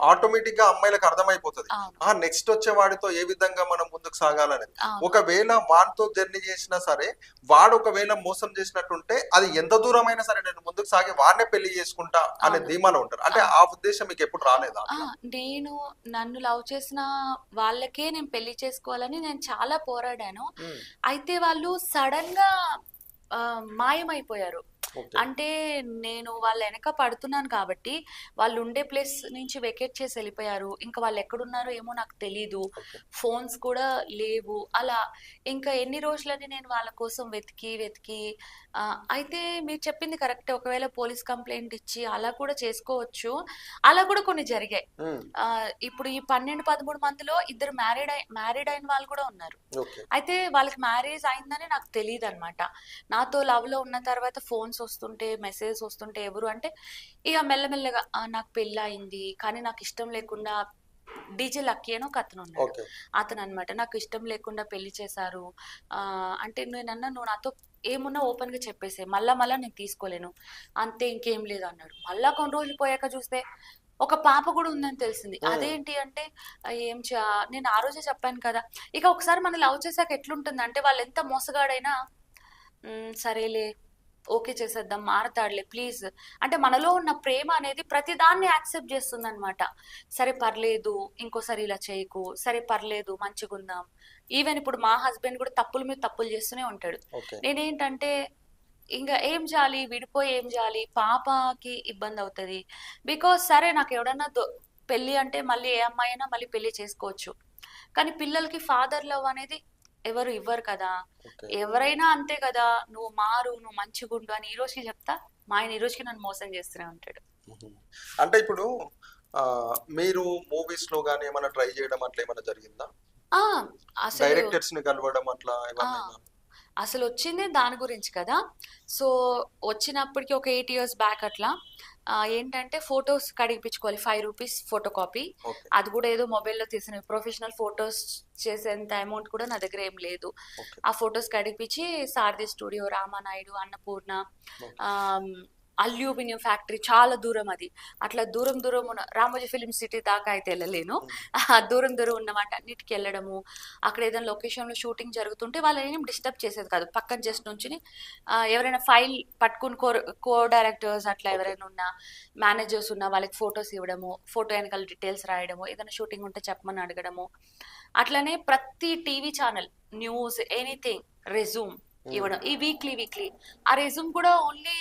ఆటోమేటిక్ గా అమ్మాయిలకు అర్థమైపోతుంది అవును. నెక్స్ట్ వచ్చే వాడితో ఏ విధంగా మనం ముందుకు సాగాలనేది. అవును. ఒకవేళ వాడితో జర్నీ చేసినా సరే, వాడు ఒకవేళ మోసం చేసినట్టుంటే అది ఎంత దూరమైనా సరే నేను ముందుకు సాగి వాడినే పెళ్లి చేసుకుంటా అనే అవును. ధీమాలో ఉంటారు. అంటే అవును. ఆ ఉద్దేశం మీకు ఎప్పుడు రాలేదా ఆ! అట్లా? నేను నన్ను లవ్ చేసిన వాళ్ళకే నేను పెళ్లి చేసుకోవాలని నేను చాలా పోరాడాను. ఉమ్, అయితే వాళ్ళు సడన్‌గా మాయమైపోయారు. ఓకే. అంటే నేను వాళ్ళ వెనక పడుతున్నాను కాబట్టి, వాళ్ళు ఉండే ప్లేస్ నుంచి వెకేట్ చేసి వెళ్ళిపోయారు. ఇంకా వాళ్ళు ఎక్కడున్నారో ఏమో నాకు తెలీదు. ఓకే. ఫోన్స్ కూడా లేవు. అలా ఇంకా ఎన్ని రోజులని నేను వాళ్ళ కోసం వెతికి వెతికి అయితే మీరు చెప్పింది కరెక్టే. ఒకవేళ పోలీస్ కంప్లెయింట్ ఇచ్చి అలా కూడా చేసుకోవచ్చు. అలా కూడా కొన్ని జరిగాయి. ఉమ్, ఇప్పుడు ఈ 12, 13 మందిలో ఇద్దరు మ్యారీడ్ అయిన వాళ్ళు కూడా ఉన్నారు. ఓకే. అయితే వాళ్ళకి మ్యారేజ్ అయిందని నాకు తెలీదనమాట. నాతో లవ్‌లో ఉన్న తర్వాత ఫోన్స్ వస్తుంటే, మెసేజెస్ వస్తుంటే ఎవరు అంటే, ఇగ మెల్లమెల్లగా నాకు పెళ్లయింది, కానీ నాకిష్టం లేకుండా డీజే లక్కీ అని ఒక అతనున్నాడు. ఓకే. అతననమాట. నాకు ఇష్టం లేకుండా పెళ్లి చేశారు. అంటే నేనన్నా, "నువ్వు నాతో ఏమున్నా ఓపెన్‌గా చెప్పేసేయి. మళ్ళా మళ్ళా నేను తీసుకోలేను. అంతే, ఇంకేం లేదు" అన్నాడు. మళ్ళా కొన్ని రోజులు పోయాక చూస్తే ఒక పాప కూడా ఉందని తెలిసింది. ఉమ్, అదేంటి అంటే ఏం నేను ఆ రోజే చెప్పాను కదా! ఇక ఒకసారి మనం లవ్ చేసాక ఎట్లుంటుందంటే వాళ్ళెంత మోసగాడైనా సరేలే, ఓకే చేసేద్దాం, మారతాడులే ప్లీజ్, అంటే మనలో ఉన్న ప్రేమ అనేది ప్రతిదాన్ని యాక్సెప్ట్ చేస్తుందనమాట. సరే పర్లేదు, ఇంకోసారి ఇలా చేయకు, సరే పర్లేదు మంచిగుందాం. ఈవెన్ ఇప్పుడు మా హస్బెండ్ కూడా తప్పుల మీద తప్పులు చేస్తూనే ఉంటాడు. ఓకే. నేనేంటంటే ఇంక ఏం చేయాలి, విడిపోయి ఏం చేయాలి, పాపకి ఇబ్బంది అవుతది. బికాజ్ సరే నాకు ఎవడన్నా పెళ్లి అంటే మళ్ళీ ఏ అమ్మాయి అయినా మళ్ళీ పెళ్లి చేసుకోవచ్చు. కానీ పిల్లలకి ఫాదర్ లవ్ అనేది ఎవరు ఇవ్వరు కదా. ఓకే. ఎవరైనా అంతే కదా, నువ్వు మారు, నువ్వు మంచిగుండు అని ఈ రోజుకి చెప్తా, మా ఆయన ఈ రోజుకి నన్ను మోసం చేస్తూనే ఉంటాడు. ఉహు. అంటే ఇప్పుడు మీరు మూవీస్ లో గానీ ఏమైనా ట్రై చేయడం అట్లా ఏమైనా జరిగిందా? ఆ అసలు డైరెక్టర్స్ ని కలవడం అట్లా ఆ ఏమన్నా? అసలు వచ్చిందే దాని గురించి కదా. సో వచ్చినప్పటికి ఒక 8 years బ్యాక్ అట్లా ఏంటంటే ఫొటోస్ కడిగిపించుకోవాలి, 5 రూపీస్ ఫోటో కాపీ. ఓకే. అది కూడా ఏదో మొబైల్లో తీసిన ప్రొఫెషనల్ ఫొటోస్ చేసేంత అమౌంట్ కూడా నా దగ్గర ఏం లేదు. ఓకే. ఆ ఫొటోస్ కడిగిపించి Sarathi studio, Ramanaidu, Annapurna, okay. Aluminium factory చాలా దూరం అది. అట్లా దూరం దూరం ఉన్న రామోజీ ఫిలిం సిటీ దాకా అయితే వెళ్ళలేను. దూరం దూరం ఉన్న వాటి అన్నిటికి వెళ్ళడము, అక్కడ ఏదైనా లొకేషన్లో షూటింగ్ జరుగుతుంటే వాళ్ళని ఏం డిస్టర్బ్ చేసేది కాదు, పక్కన జస్ట్ నుంచి ఎవరైనా ఫైల్ పట్టుకుని కో డైరెక్టర్స్ అట్లా ఓకే. ఎవరైనా ఉన్నా, మేనేజర్స్ ఉన్నా వాళ్ళకి ఫొటోస్ ఇవ్వడము, ఫోటో వెనకాల డీటెయిల్స్ రాయడము, ఏదైనా షూటింగ్ ఉంటే చెప్పమని అడగడము. అట్లనే ప్రతి TV channel, news, anything resume ఇవ్వడం. ఈ వీక్లీ ఆ రెజ్యూమ్ కూడా ఓన్లీ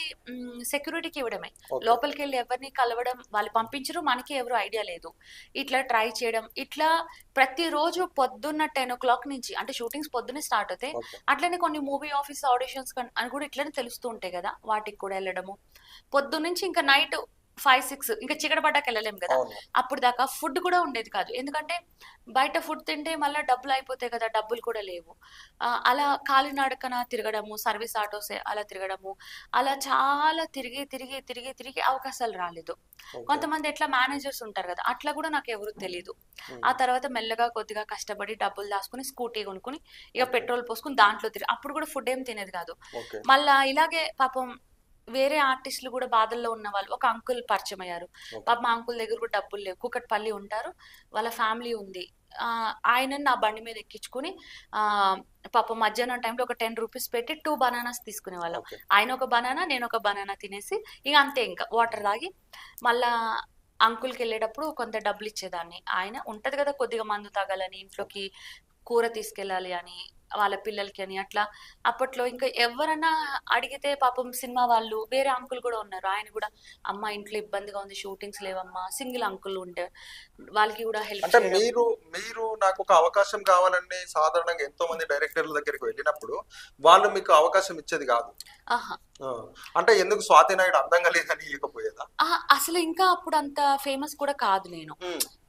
సెక్యూరిటీకి ఇవ్వడమే. ఓకే. లోపలికి వెళ్ళి ఎవరిని కలవడం, వాళ్ళు పంపించరు, మనకి ఎవరు ఐడియా లేదు. ఇట్లా ట్రై చేయడం, ఇట్లా ప్రతిరోజు పొద్దున్న 10 o'clock నుంచి, అంటే షూటింగ్స్ పొద్దున్నే స్టార్ట్ అవుతాయి. ఓకే. అట్లనే కొన్ని మూవీ ఆఫీస్ ఆడిషన్స్ అని కూడా ఇట్లనే తెలుస్తూ ఉంటాయి కదా, వాటికి కూడా వెళ్ళడము. పొద్దున్నుంచి ఇంకా నైట్ 5, 6 ఇంకా చీకటి పడ్డాక వెళ్ళలేం కదా. అవును. అప్పుడు దాకా ఫుడ్ కూడా ఉండేది కాదు, ఎందుకంటే బయట ఫుడ్ తింటే మళ్ళీ డబ్బులు అయిపోతాయి కదా, డబ్బులు కూడా లేవు. అలా కాలినడకన తిరగడము, సర్వీస్ ఆటోస్ అలా తిరగడము, అలా చాలా తిరిగి తిరిగి తిరిగి తిరిగి అవకాశాలు రాలేదు. ఓకే. కొంతమంది ఎట్లా మేనేజర్స్ ఉంటారు కదా, అట్లా కూడా నాకు ఎవరు తెలియదు. ఆ తర్వాత మెల్లగా కొద్దిగా కష్టపడి డబ్బులు దాచుకుని స్కూటీ కొనుక్కుని ఇక పెట్రోల్ పోసుకుని దాంట్లో తిరిగి, అప్పుడు కూడా ఫుడ్ ఏం తినేది కాదు. ఓకే. మళ్ళా ఇలాగే పాపం వేరే ఆర్టిస్టులు కూడా బాధల్లో ఉన్న వాళ్ళు, ఒక అంకుల్ పరిచయం అయ్యారు. ఓకే. పాప మా అంకుల్ దగ్గర కూడా డబ్బులు లేవు, కూకట్పల్లి ఉంటారు, వాళ్ళ ఫ్యామిలీ ఉంది. ఆయనని నా బండి మీద ఎక్కించుకుని పాప మధ్యాహ్నం టైంలో ఒక 10 రూపీస్ పెట్టి 2 బనానాస్ తీసుకునే వాళ్ళం. ఓకే. ఆయన ఒక బనానా, నేను ఒక బనానా తినేసి ఇక అంతే, ఇంకా వాటర్ తాగి మళ్ళా అంకుల్కి వెళ్ళేటప్పుడు కొంత డబ్బులు ఇచ్చేదాన్ని. ఆయన ఉంటది కదా కొద్దిగా మందు తాగాలని, ఇంట్లోకి కూర తీసుకెళ్ళాలి అని, వాళ్ళ పిల్లలకి అని, అట్లా. అప్పట్లో ఇంకా ఎవరన్నా అడిగితే పాపం సినిమా వాళ్ళు వేరే అంకుల్ కూడా ఉన్నారు, ఆయన కూడా అమ్మ ఇంట్లో ఇబ్బందిగా ఉంది, షూటింగ్స్ లేవమ్మా, సింగిల్ అంకుల్ ఉంటే వాళ్ళకి కూడా హెల్ప్ అంటే చేయడం. మీరు నాకు ఒక అవకాశం కావాలని సాధారణంగా ఎంతో మంది డైరెక్టర్ల దగ్గరికి వెళ్ళినప్పుడు వాళ్ళు మీకు అవకాశం ఇచ్చేది కాదు. ఆహా. అంటే ఎందుకు స్వాతి నాయుడు అందంగా లేదని ఇవ్వకపోయేదా? అసలు ఇంకా అప్పుడు అంత ఫేమస్ కూడా కాదు నేను.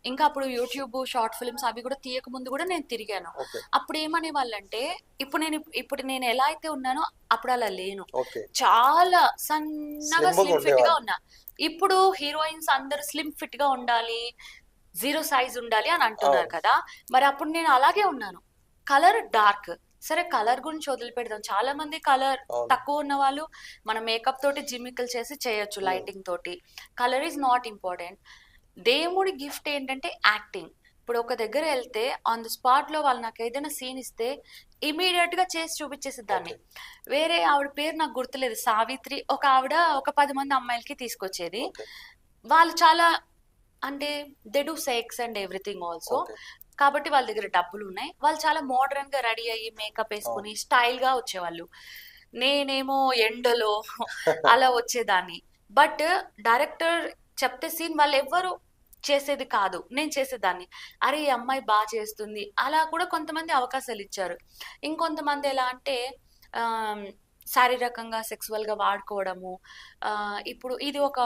ఇంకా అప్పుడు యూట్యూబ్ షార్ట్ ఫిల్మ్స్ అవి కూడా తీయక ముందు కూడా నేను తిరిగాను. ఓకే. అప్పుడు ఏమనే వాళ్ళంటే, ఇప్పుడు నేను ఎలా అయితే ఉన్నానో అప్పుడు అలా లేను, ఓకే. చాలా సన్నగా Slim గా స్లిమ్ ఫిట్ గా ఉండేవాళ్ళు. ఉన్నా. ఇప్పుడు హీరోయిన్స్ అందరు స్లిమ్ ఫిట్ గా ఉండాలి, 0 సైజ్ ఉండాలి అని అంటున్నారు అవును. కదా. మరి అప్పుడు నేను అలాగే ఉన్నాను, కలర్ డార్క్. సరే కలర్ గురించి వదిలిపెడదాం, చాలా మంది కలర్ అవును. తక్కువ ఉన్న వాళ్ళు మన మేకప్ తోటి జిమ్మికల్ చేసి చేయొచ్చు, లైటింగ్ తోటి. Colour is not important. దేవుడి గిఫ్ట్ ఏంటంటే యాక్టింగ్. ఇప్పుడు ఒక దగ్గర వెళ్తే ఆన్ ది స్పాట్ లో వాళ్ళు నాకు ఏదైనా సీన్ ఇస్తే ఇమీడియట్ గా చేసి చూపించేసి దాన్ని. ఓకే. వేరే ఆవిడ పేరు నాకు గుర్తులేదు, సావిత్రి, ఒక ఆవిడ ఒక 10 మంది అమ్మాయిలకి తీసుకొచ్చేది. ఓకే. వాళ్ళు చాలా అంటే they do sex and everything also, okay. కాబట్టి వాళ్ళ దగ్గర డబ్బులు ఉన్నాయి, వాళ్ళు చాలా మోడర్న్ గా రెడీ అయ్యి మేకప్ వేసుకుని స్టైల్ గా వచ్చేవాళ్ళు. నేనేమో ఎండలో అలా వచ్చేదాన్ని. బట్ డైరెక్టర్ చెప్తే సీన్ వాళ్ళు ఎవ్వరు చేసేది కాదు, నేను చేసేదాన్ని. అరే ఈ అమ్మాయి బాగా చేస్తుంది, అలా కూడా కొంతమంది అవకాశాలు ఇచ్చారు. ఇంకొంతమంది ఎలా అంటే శారీరకంగా సెక్సువల్ గా వాడుకోవడము. ఇప్పుడు ఇది ఒక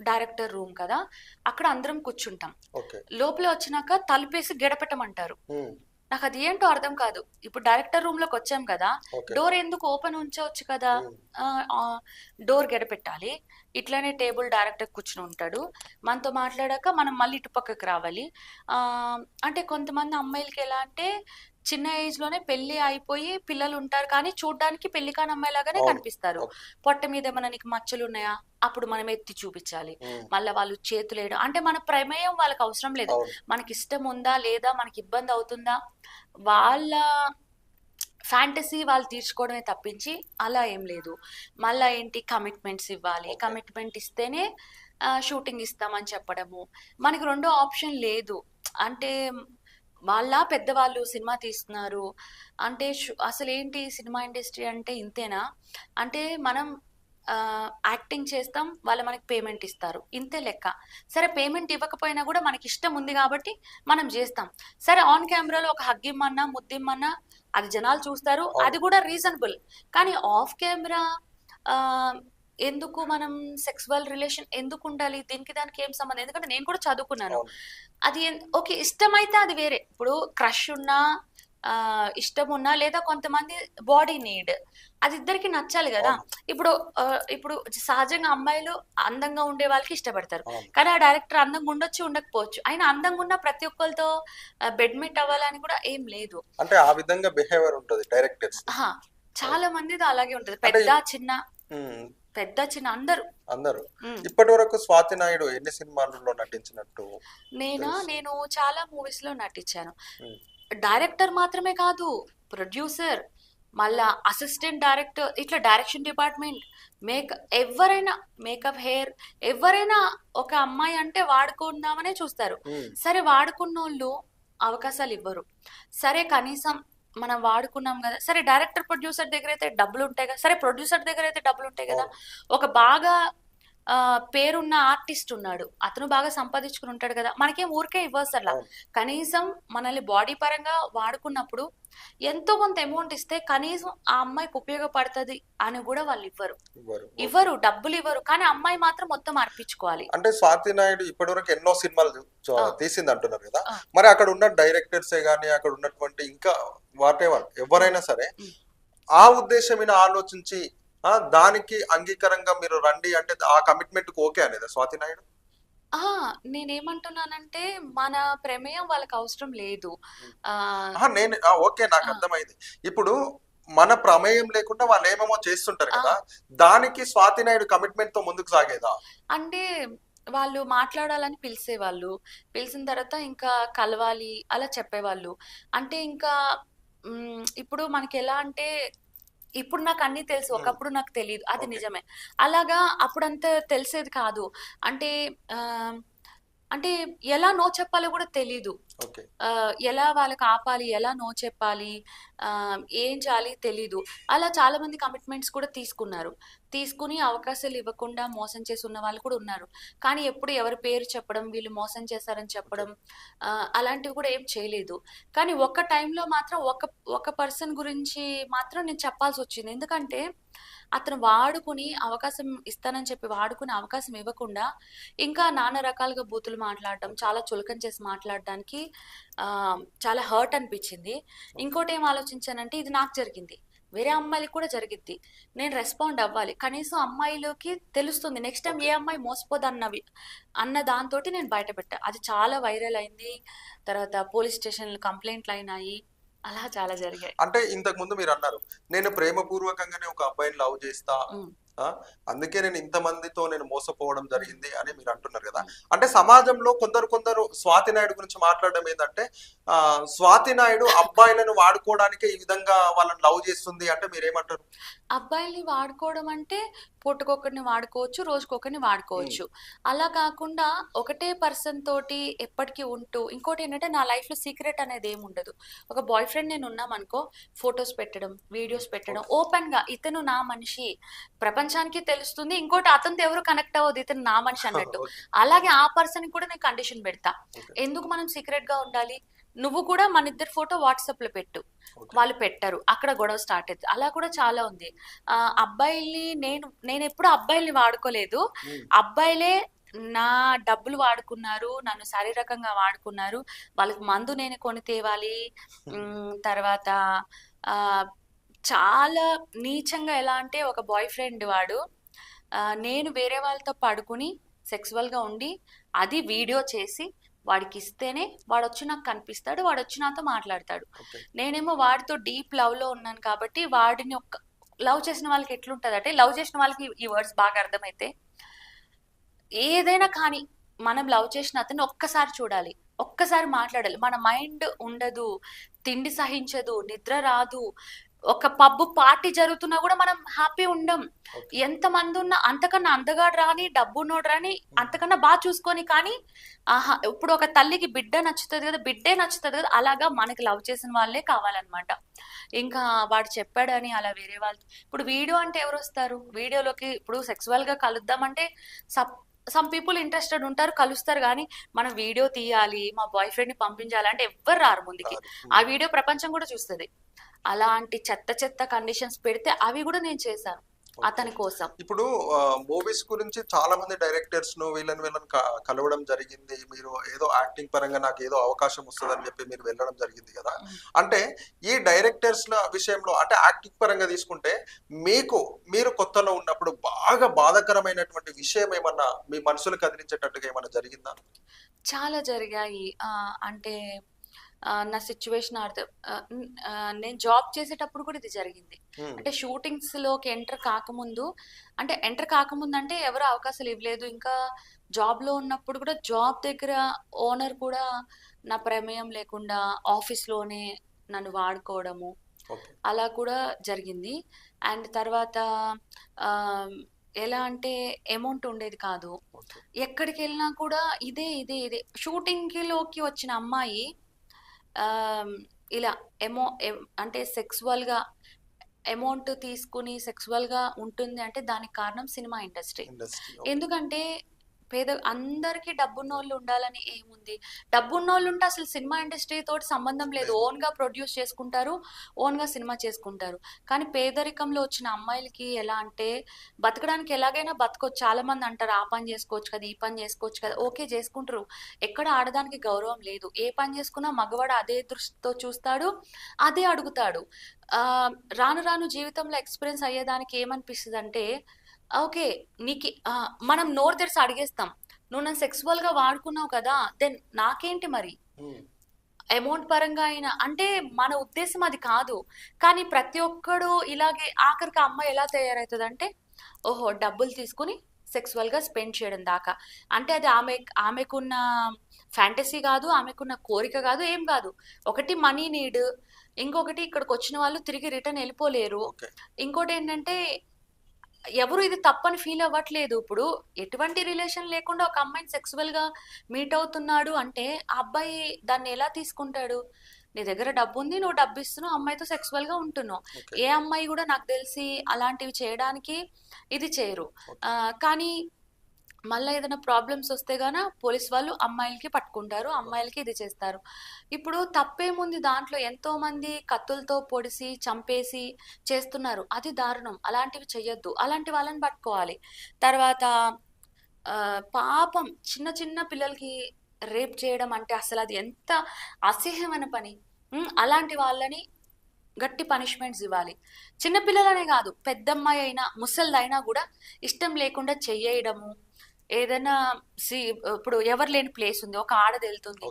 డైరెక్టర్ రూమ్ కదా, అక్కడ అందరం కూర్చుంటాం, ఓకే. లోపల వచ్చినాక తలుపేసి గడపెట్టమంటారు. నాకు అది ఏంటో అర్థం కాదు. ఇప్పుడు డైరెక్టర్ రూమ్ లోకి వచ్చాం కదా, ఓకే. డోర్ ఎందుకు ఓపెన్ ఉంచవచ్చు కదా, డోర్ గడపెట్టాలి. ఇట్లానే టేబుల్ డైరెక్టర్ కూర్చుని ఉంటాడు, మనతో మాట్లాడాక మనం మళ్ళీ ఇటు పక్కకి రావాలి. అంటే కొంతమంది అమ్మాయిలకి ఎలా అంటే చిన్న ఏజ్ లోనే పెళ్లి అయిపోయి పిల్లలు ఉంటారు, కానీ చూడ్డానికి పెళ్లి కాని అమ్మాయి లాగానే అవును. కనిపిస్తారు. పొట్ట మీద ఏమైనా నీకు మచ్చలు ఉన్నాయా, అప్పుడు మనం ఎత్తి చూపించాలి. మళ్ళీ వాళ్ళు చేతులు వేయడం, అంటే మన ప్రమేయం వాళ్ళకి అవసరం లేదు. అవును. మనకి ఇష్టం ఉందా లేదా, మనకి ఇబ్బంది అవుతుందా, వాళ్ళ ఫ్యాంటసీ వాళ్ళు తీర్చుకోవడమే తప్పించి అలా ఏం లేదు. మళ్ళా ఏంటి, కమిట్మెంట్స్ ఇవ్వాలి, Okay. కమిట్మెంట్ ఇస్తేనే షూటింగ్ ఇస్తామని చెప్పడము. మనకి రెండో ఆప్షన్ లేదు. అంటే వాళ్ళ పెద్దవాళ్ళు సినిమా తీస్తున్నారు అంటే అసలు ఏంటి సినిమా ఇండస్ట్రీ అంటే ఇంతేనా అంటే, మనం యాక్టింగ్ చేస్తాం, వాళ్ళు మనకి పేమెంట్ ఇస్తారు, ఇంతే లెక్క. సరే పేమెంట్ ఇవ్వకపోయినా కూడా మనకి ఇష్టం ఉంది కాబట్టి మనం చేస్తాం. సరే ఆన్ కెమెరాలో ఒక హగ్ ఇమ్మన్నా ముద్దిమ్మన్నా అది జనాలు చూస్తారు, అది కూడా రీజనబుల్. కానీ ఆఫ్ కెమెరా ఎందుకు మనం సెక్సువల్ రిలేషన్ ఎందుకు ఉండాలి, దీనికి దానికి ఏం సంబంధం? ఎందుకంటే నేను కూడా చదువుకున్నాను. అది ఓకే ఇష్టమైతే అది వేరే, ఇప్పుడు క్రష్ ఉన్నా ఇష్టం ఉన్నా, లేదా కొంతమంది బాడీ నీడ్, అది ఇద్దరికి నచ్చాలి కదా. ఇప్పుడు సహజంగా అమ్మాయిలు అందంగా ఉండే వాళ్ళకి ఇష్టపడతారు, కానీ ఆ డైరెక్టర్ అందంగా ఉండొచ్చు ఉండకపోవచ్చు, ఆయన అందంగా ఉన్న ప్రతి ఒక్కరితో బెడ్మేట్ అవ్వాలని కూడా ఏం లేదు. అంటే ఆ విధంగా బిహేవియర్ ఉంటుంది డైరెక్టర్స్. చాలా మందిది అలాగే ఉంటది, పెద్ద చిన్న అందరూ. ఇప్పటి వరకు స్వాతి నాయుడు ఎన్ని సినిమాలలో నటించినట్టు? నేను చాలా మూవీస్ లో నటించాను. డైరెక్టర్ మాత్రమే కాదు, ప్రొడ్యూసర్, మళ్ళా అసిస్టెంట్ డైరెక్టర్, ఇట్లా డైరెక్షన్ డిపార్ట్మెంట్, ఎవరైనా మేకప్, హెయిర్, ఎవరైనా ఒక అమ్మాయి అంటే వాడుకుందామనే చూస్తారు. సరే వాడుకున్నోళ్ళు అవకాశాలు ఇవ్వరు. సరే కనీసం మనం వాడుకున్నాం కదా, సరే డైరెక్టర్ ప్రొడ్యూసర్ దగ్గర అయితే డబ్బులు ఉంటాయి కదా, సరే ప్రొడ్యూసర్ దగ్గర అయితే డబ్బులు ఉంటాయి కదా. ఒక బాగా పేరున్న ఆర్టిస్ట్ ఉన్నాడు, అతను బాగా సంపాదించుకుని ఉంటాడు కదా, మనకేం ఊరికే ఇవ్వసర్లా. అవును. కనీసం మనల్ని బాడీ పరంగా వాడుకున్నప్పుడు ఎంతో కొంత అమౌంట్ ఇస్తే కనీసం ఆ అమ్మాయికి ఉపయోగపడుతుంది అని కూడా వాళ్ళు ఇవ్వరు. ఇవ్వరు. ఓకే. ఇవ్వరు, డబ్బులు ఇవ్వరు, కానీ అమ్మాయి మాత్రం మొత్తం అర్పించుకోవాలి. అంటే స్వాతి నాయుడు ఇప్పటివరకు ఎన్నో సినిమాలు ఆ, తీసింది అంటున్నారు కదా, ఆ, మరి అక్కడ ఉన్న డైరెక్టర్సే గానీ అక్కడ ఉన్నటువంటి ఇంకా వాటెవర్ ఎవరైనా సరే ఉమ్. ఆ ఉద్దేశమైన ఆలోచించి దానికి అంగీకారంగా మీరు రండి అంటే ఆ కమిట్మెంట్ కు ఓకే అనేది స్వాతి నాయుడు? ఆ, నేనేమంటున్నానంటే మన ప్రమేయం వాళ్ళకి అవసరం లేదు. ఆ, నేను ఓకే, నాకు ఆ, అర్థమైంది. ఇప్పుడు మన ప్రమేయం లేకుండా వాళ్ళు ఏమేమో చేస్తుంటారు ఆ, కదా, దానికి స్వాతి నాయుడు కమిట్మెంట్ తో ముందుకు సాగేదా? అంటే వాళ్ళు మాట్లాడాలని పిలిచేవాళ్ళు, పిలిచిన తర్వాత ఇంకా కలవాలి అలా చెప్పేవాళ్ళు. అంటే ఇంకా ఇప్పుడు మనకి ఎలా అంటే, ఇప్పుడు నాకు అన్ని తెలుసు, ఉమ్, ఒకప్పుడు నాకు తెలియదు, అది ఓకే. నిజమే. అలాగా అప్పుడంత తెలిసేది కాదు. అంటే ఆ, అంటే ఎలా నో చెప్పాలో కూడా తెలీదు. ఓకే. ఎలా వాళ్ళకి ఆపాలి, ఎలా నో చెప్పాలి, ఏం చేయాలి తెలీదు. అలా చాలా మంది కమిట్మెంట్స్ కూడా తీసుకున్నారు. తీసుకుని అవకాశాలు ఇవ్వకుండా మోసం చేసి ఉన్న వాళ్ళు కూడా ఉన్నారు. కానీ ఎప్పుడు ఎవరి పేరు చెప్పడం, వీళ్ళు మోసం చేశారని ఓకే. చెప్పడం, అలాంటివి కూడా ఏం చేయలేదు. కానీ ఒక టైంలో మాత్రం ఒక ఒక పర్సన్ గురించి మాత్రం నేను చెప్పాల్సి వచ్చింది. ఎందుకంటే అతను వాడుకుని అవకాశం ఇస్తానని చెప్పి వాడుకుని అవకాశం ఇవ్వకుండా ఇంకా నానా రకాలుగా బూతులు మాట్లాడడం, ఓకే. చాలా చులకన చేసి మాట్లాడడానికి చాలా హర్ట్ అనిపించింది. ఓకే. ఇంకోటి ఏం ఆలోచించానంటే, ఇది నాకు జరిగింది, వేరే అమ్మాయిలకి కూడా జరిగిద్ది, నేను రెస్పాండ్ అవ్వాలి. కనీసం అమ్మాయిలోకి తెలుస్తుంది నెక్స్ట్ టైం ఓకే. ఏ అమ్మాయి మోసపోదు అన్న దాంతో నేను బయట పెట్టా. అది చాలా వైరల్ అయింది. తర్వాత పోలీస్ స్టేషన్లు కంప్లైంట్లు అయినాయి, అలా చాలా జరిగాయి. అంటే ఇంతకు ముందు మీరు అన్నారు, నేను ప్రేమపూర్వకంగానే ఒక అబ్బాయిని లవ్ చేస్తా, ఉమ్, అందుకే నేను ఇంతమందితో నేను మోసపోవడం ఉమ్, జరిగింది అని మీరు అంటున్నారు కదా. ఉమ్. అంటే సమాజంలో కొందరు స్వాతి నాయుడు గురించి మాట్లాడడం ఏంటంటే, ఆ స్వాతి నాయుడు అబ్బాయిలను వాడుకోవడానికే ఈ విధంగా వాళ్ళని లవ్ చేస్తుంది అంటే మీరేమంటారు? అబ్బాయిల్ని వాడుకోవడం అంటే పూటకొకరిని వాడుకోవచ్చు, రోజుకొకరిని ఉమ్, వాడుకోవచ్చు. అలా కాకుండా ఒకటే పర్సన్ తోటి ఎప్పటికీ ఉంటూ, ఇంకోటి ఏంటంటే నా లైఫ్ లో సీక్రెట్ అనేది ఏమి ఉండదు. ఒక బాయ్ ఫ్రెండ్ నేను ఉన్నామనుకో, ఫొటోస్ పెట్టడం, వీడియోస్ పెట్టడం, ఓకే. ఓపెన్ గా ఇతను నా మనిషి ప్రపంచానికి తెలుస్తుంది. ఇంకోటి అతనితో ఎవరు కనెక్ట్ అవ్వదు, ఇతను నా మనిషి అన్నట్టు. ఓకే. అలాగే ఆ పర్సన్ కూడా నేను కండిషన్ పెడతా. ఓకే. ఎందుకు మనం సీక్రెట్ గా ఉండాలి, నువ్వు కూడా మన ఇద్దరు ఫోటో వాట్సాప్ లో పెట్టు. ఓకే. వాళ్ళు పెట్టరు, అక్కడ గొడవ స్టార్ట్ అవుతుంది. అలా కూడా చాలా ఉంది. అబ్బాయిల్ని నేను ఎప్పుడు అబ్బాయిల్ని వాడుకోలేదు. ఉమ్, అబ్బాయిలే నా డబ్బులు వాడుకున్నారు, నన్ను శారీరకంగా వాడుకున్నారు. వాళ్ళకి మందు నేను కొని తేవాలి. తర్వాత ఆ, చాలా నీచంగా, ఎలా అంటే ఒక బాయ్ ఫ్రెండ్ వాడు, నేను వేరే వాళ్ళతో పడుకుని సెక్సువల్ గా ఉండి అది వీడియో చేసి వాడికి ఇస్తేనే వాడు వచ్చి నాకు కనిపిస్తాడు, వాడు వచ్చి నాతో మాట్లాడతాడు. ఓకే. నేనేమో వాడితో డీప్ లవ్ లో ఉన్నాను కాబట్టి, వాడిని ఒక్క లవ్ చేసిన వాళ్ళకి ఎట్లుంటది అంటే, లవ్ చేసిన వాళ్ళకి ఈ వర్డ్స్ బాగా అర్థమైతే, ఏదైనా కానీ మనం లవ్ చేసిన అతన్ని ఒక్కసారి చూడాలి, ఒక్కసారి మాట్లాడాలి. మన మైండ్ ఉండదు, తిండి సహించదు, నిద్ర రాదు. ఒక పబ్బు పార్టీ జరుగుతున్నా కూడా మనం హ్యాపీ ఉండం. ఓకే. ఎంతమంది ఉన్నా అంతకన్నా అందగాడు రాని, డబ్బున్నోడు రాని, ఉమ్, అంతకన్నా బాగా చూసుకొని కానీ, ఆహా, ఇప్పుడు ఒక తల్లికి బిడ్డ నచ్చుతుంది కదా, బిడ్డే నచ్చుతుంది కదా, అలాగా మనకి లవ్ చేసిన వాళ్ళే కావాలన్నమాట. ఇంకా వాడు చెప్పాడని అలా వేరే వాళ్ళు, ఇప్పుడు వీడియో అంటే ఎవరు వస్తారు వీడియోలోకి? ఇప్పుడు సెక్సువల్ గా కలుద్దామంటే సమ్ పీపుల్ ఇంట్రెస్టెడ్ ఉంటారు, కలుస్తారు. కానీ మనం వీడియో తీయాలి, మా బాయ్ ఫ్రెండ్ ని పంపించాలి అంటే ఎవ్వరు రారు ముందుకి. రాదు. ఆ వీడియో ప్రపంచం కూడా చూస్తుంది. అలాంటి చెత్త చెత్త కండిషన్స్ పెడితే అవి కూడా నేను చేశాను ఓకే. అతని కోసం. ఇప్పుడు మూవీస్ గురించి చాలా మంది డైరెక్టర్స్ ను వీళ్ళని కలవడం జరిగింది. మీరు ఏదో యాక్టింగ్ పరంగా నాకు ఏదో అవకాశం వస్తుందని చెప్పి మీరు వెళ్ళడం జరిగింది కదా. అంటే ఈ డైరెక్టర్స్ ల విషయంలో అంటే యాక్టింగ్ పరంగా తీసుకుంటే, మీరు కొత్తలో ఉన్నప్పుడు బాగా బాధాకరమైనటువంటి విషయం ఏమన్నా మీ మనసులు కదిలించేటట్టుగా ఏమన్నా జరిగిందా? చాలా జరిగాయి. అంటే నా సిచ్యువేషన్ అర్థం, నేను జాబ్ చేసేటప్పుడు కూడా ఇది జరిగింది. ఉమ్, అంటే షూటింగ్స్ లోకి ఎంటర్ కాకముందు, అంటే ఎంటర్ కాకముందు అంటే ఎవరు అవకాశాలు ఇవ్వలేదు. ఇంకా జాబ్ లో ఉన్నప్పుడు కూడా జాబ్ దగ్గర ఓనర్ కూడా నా ప్రమేయం లేకుండా ఆఫీస్ లోనే నన్ను వాడుకోవడము, ఓకే. అలా కూడా జరిగింది. అండ్ తర్వాత ఆ, ఎలా అంటే అమౌంట్ ఉండేది కాదు. ఓకే. ఎక్కడికి వెళ్ళినా కూడా ఇదే ఇదే ఇదే. షూటింగ్ లోకి వచ్చిన అమ్మాయి ఆమ్, ఇలా అంటే సెక్సువల్ గా అమౌంట్ తీసుకుని సెక్సువల్ గా ఉంటుంది అంటే దానికి కారణం సినిమా ఇండస్ట్రీ. ఎందుకంటే అందరికి డబ్బున్నోళ్ళు ఉండాలని ఏముంది, డబ్బున్నోళ్ళు ఉంటే అసలు సినిమా ఇండస్ట్రీ తోటి సంబంధం లేదు, ఓన్ గా ప్రొడ్యూస్ చేసుకుంటారు, ఓన్ గా సినిమా చేసుకుంటారు. కానీ పేదరికంలో వచ్చిన అమ్మాయిలకి ఎలా అంటే బతకడానికి ఎలాగైనా బతకొచ్చు. చాలా మంది అంటారు ఆ పని చేసుకోవచ్చు కదా, ఈ పని చేసుకోవచ్చు కదా, ఓకే చేసుకుంటారు. ఎక్కడ ఆడదానికి గౌరవం లేదు. ఏ పని చేసుకున్నా మగవాడు అదే దృష్టితో చూస్తాడు, అదే అడుగుతాడు. రాను రాను జీవితంలో ఎక్స్పీరియన్స్ అయ్యేదానికి ఏమనిపిస్తుంది అంటే ఓకే నీకు మనం నోరు తెరిచి అడిగేస్తాం, నువ్వు నన్ను సెక్సువల్ గా వాడుకున్నావు కదా, దెన్ నాకేంటి మరి అమౌంట్ పరంగా అయినా అంటే మన ఉద్దేశం అది కాదు. కానీ ప్రతి ఒక్కడు ఇలాగే ఆఖరికి అమ్మాయి ఎలా తయారవుతుంది అంటే ఓహో డబ్బులు తీసుకుని సెక్సువల్ గా స్పెండ్ చేయడం దాకా. అంటే అది ఆమెకున్న ఫ్యాంటసీ కాదు, ఆమెకున్న కోరిక కాదు, ఏం కాదు. ఒకటి మనీ నీడ్, ఇంకొకటి ఇక్కడికి వచ్చిన వాళ్ళు తిరిగి రిటర్న్ వెళ్ళిపోలేరు. ఇంకోటి ఏంటంటే ఎవరు ఇది తప్పని ఫీల్ అవ్వట్లేదు. ఇప్పుడు ఎటువంటి రిలేషన్ లేకుండా ఒక అమ్మాయిని సెక్సువల్ గా మీట్ అవుతున్నాడు అంటే ఆ అబ్బాయి దాన్ని ఎలా తీసుకుంటాడు? నీ దగ్గర డబ్బు ఉంది, నువ్వు డబ్బు ఇస్తున్నావు, అమ్మాయితో సెక్సువల్ గా ఉంటున్నావు. ఏ అమ్మాయి కూడా నాకు తెలిసి అలాంటివి చేయడానికి ఇది చేయరు. కానీ మళ్ళీ ఏదైనా ప్రాబ్లమ్స్ వస్తే గాన పోలీస్ వాళ్ళు అమ్మాయిలకి పట్టుకుంటారు, అమ్మాయిలకి ఇది చేస్తారు. ఇప్పుడు తప్పేముంది దాంట్లో? ఎంతో మంది కత్తులతో పొడిసి చంపేసి చేస్తున్నారు, అది దారుణం. అలాంటివి చెయ్యొద్దు, అలాంటి వాళ్ళని పట్టుకోవాలి. తర్వాత పాపం చిన్న చిన్న పిల్లలకి రేప్ చేయడం అంటే అసలు అది ఎంత అసహ్యమైన పని. అలాంటి వాళ్ళని గట్టి పనిష్మెంట్స్ ఇవ్వాలి. చిన్నపిల్లలనే కాదు, పెద్దమ్మాయి అయినా ముసలిదైనా కూడా ఇష్టం లేకుండా చెయ్యడము, ఏదైనా ఇప్పుడు ఎవరు లేని ప్లేస్ ఉంది, ఒక ఆడది వెళ్తుంది,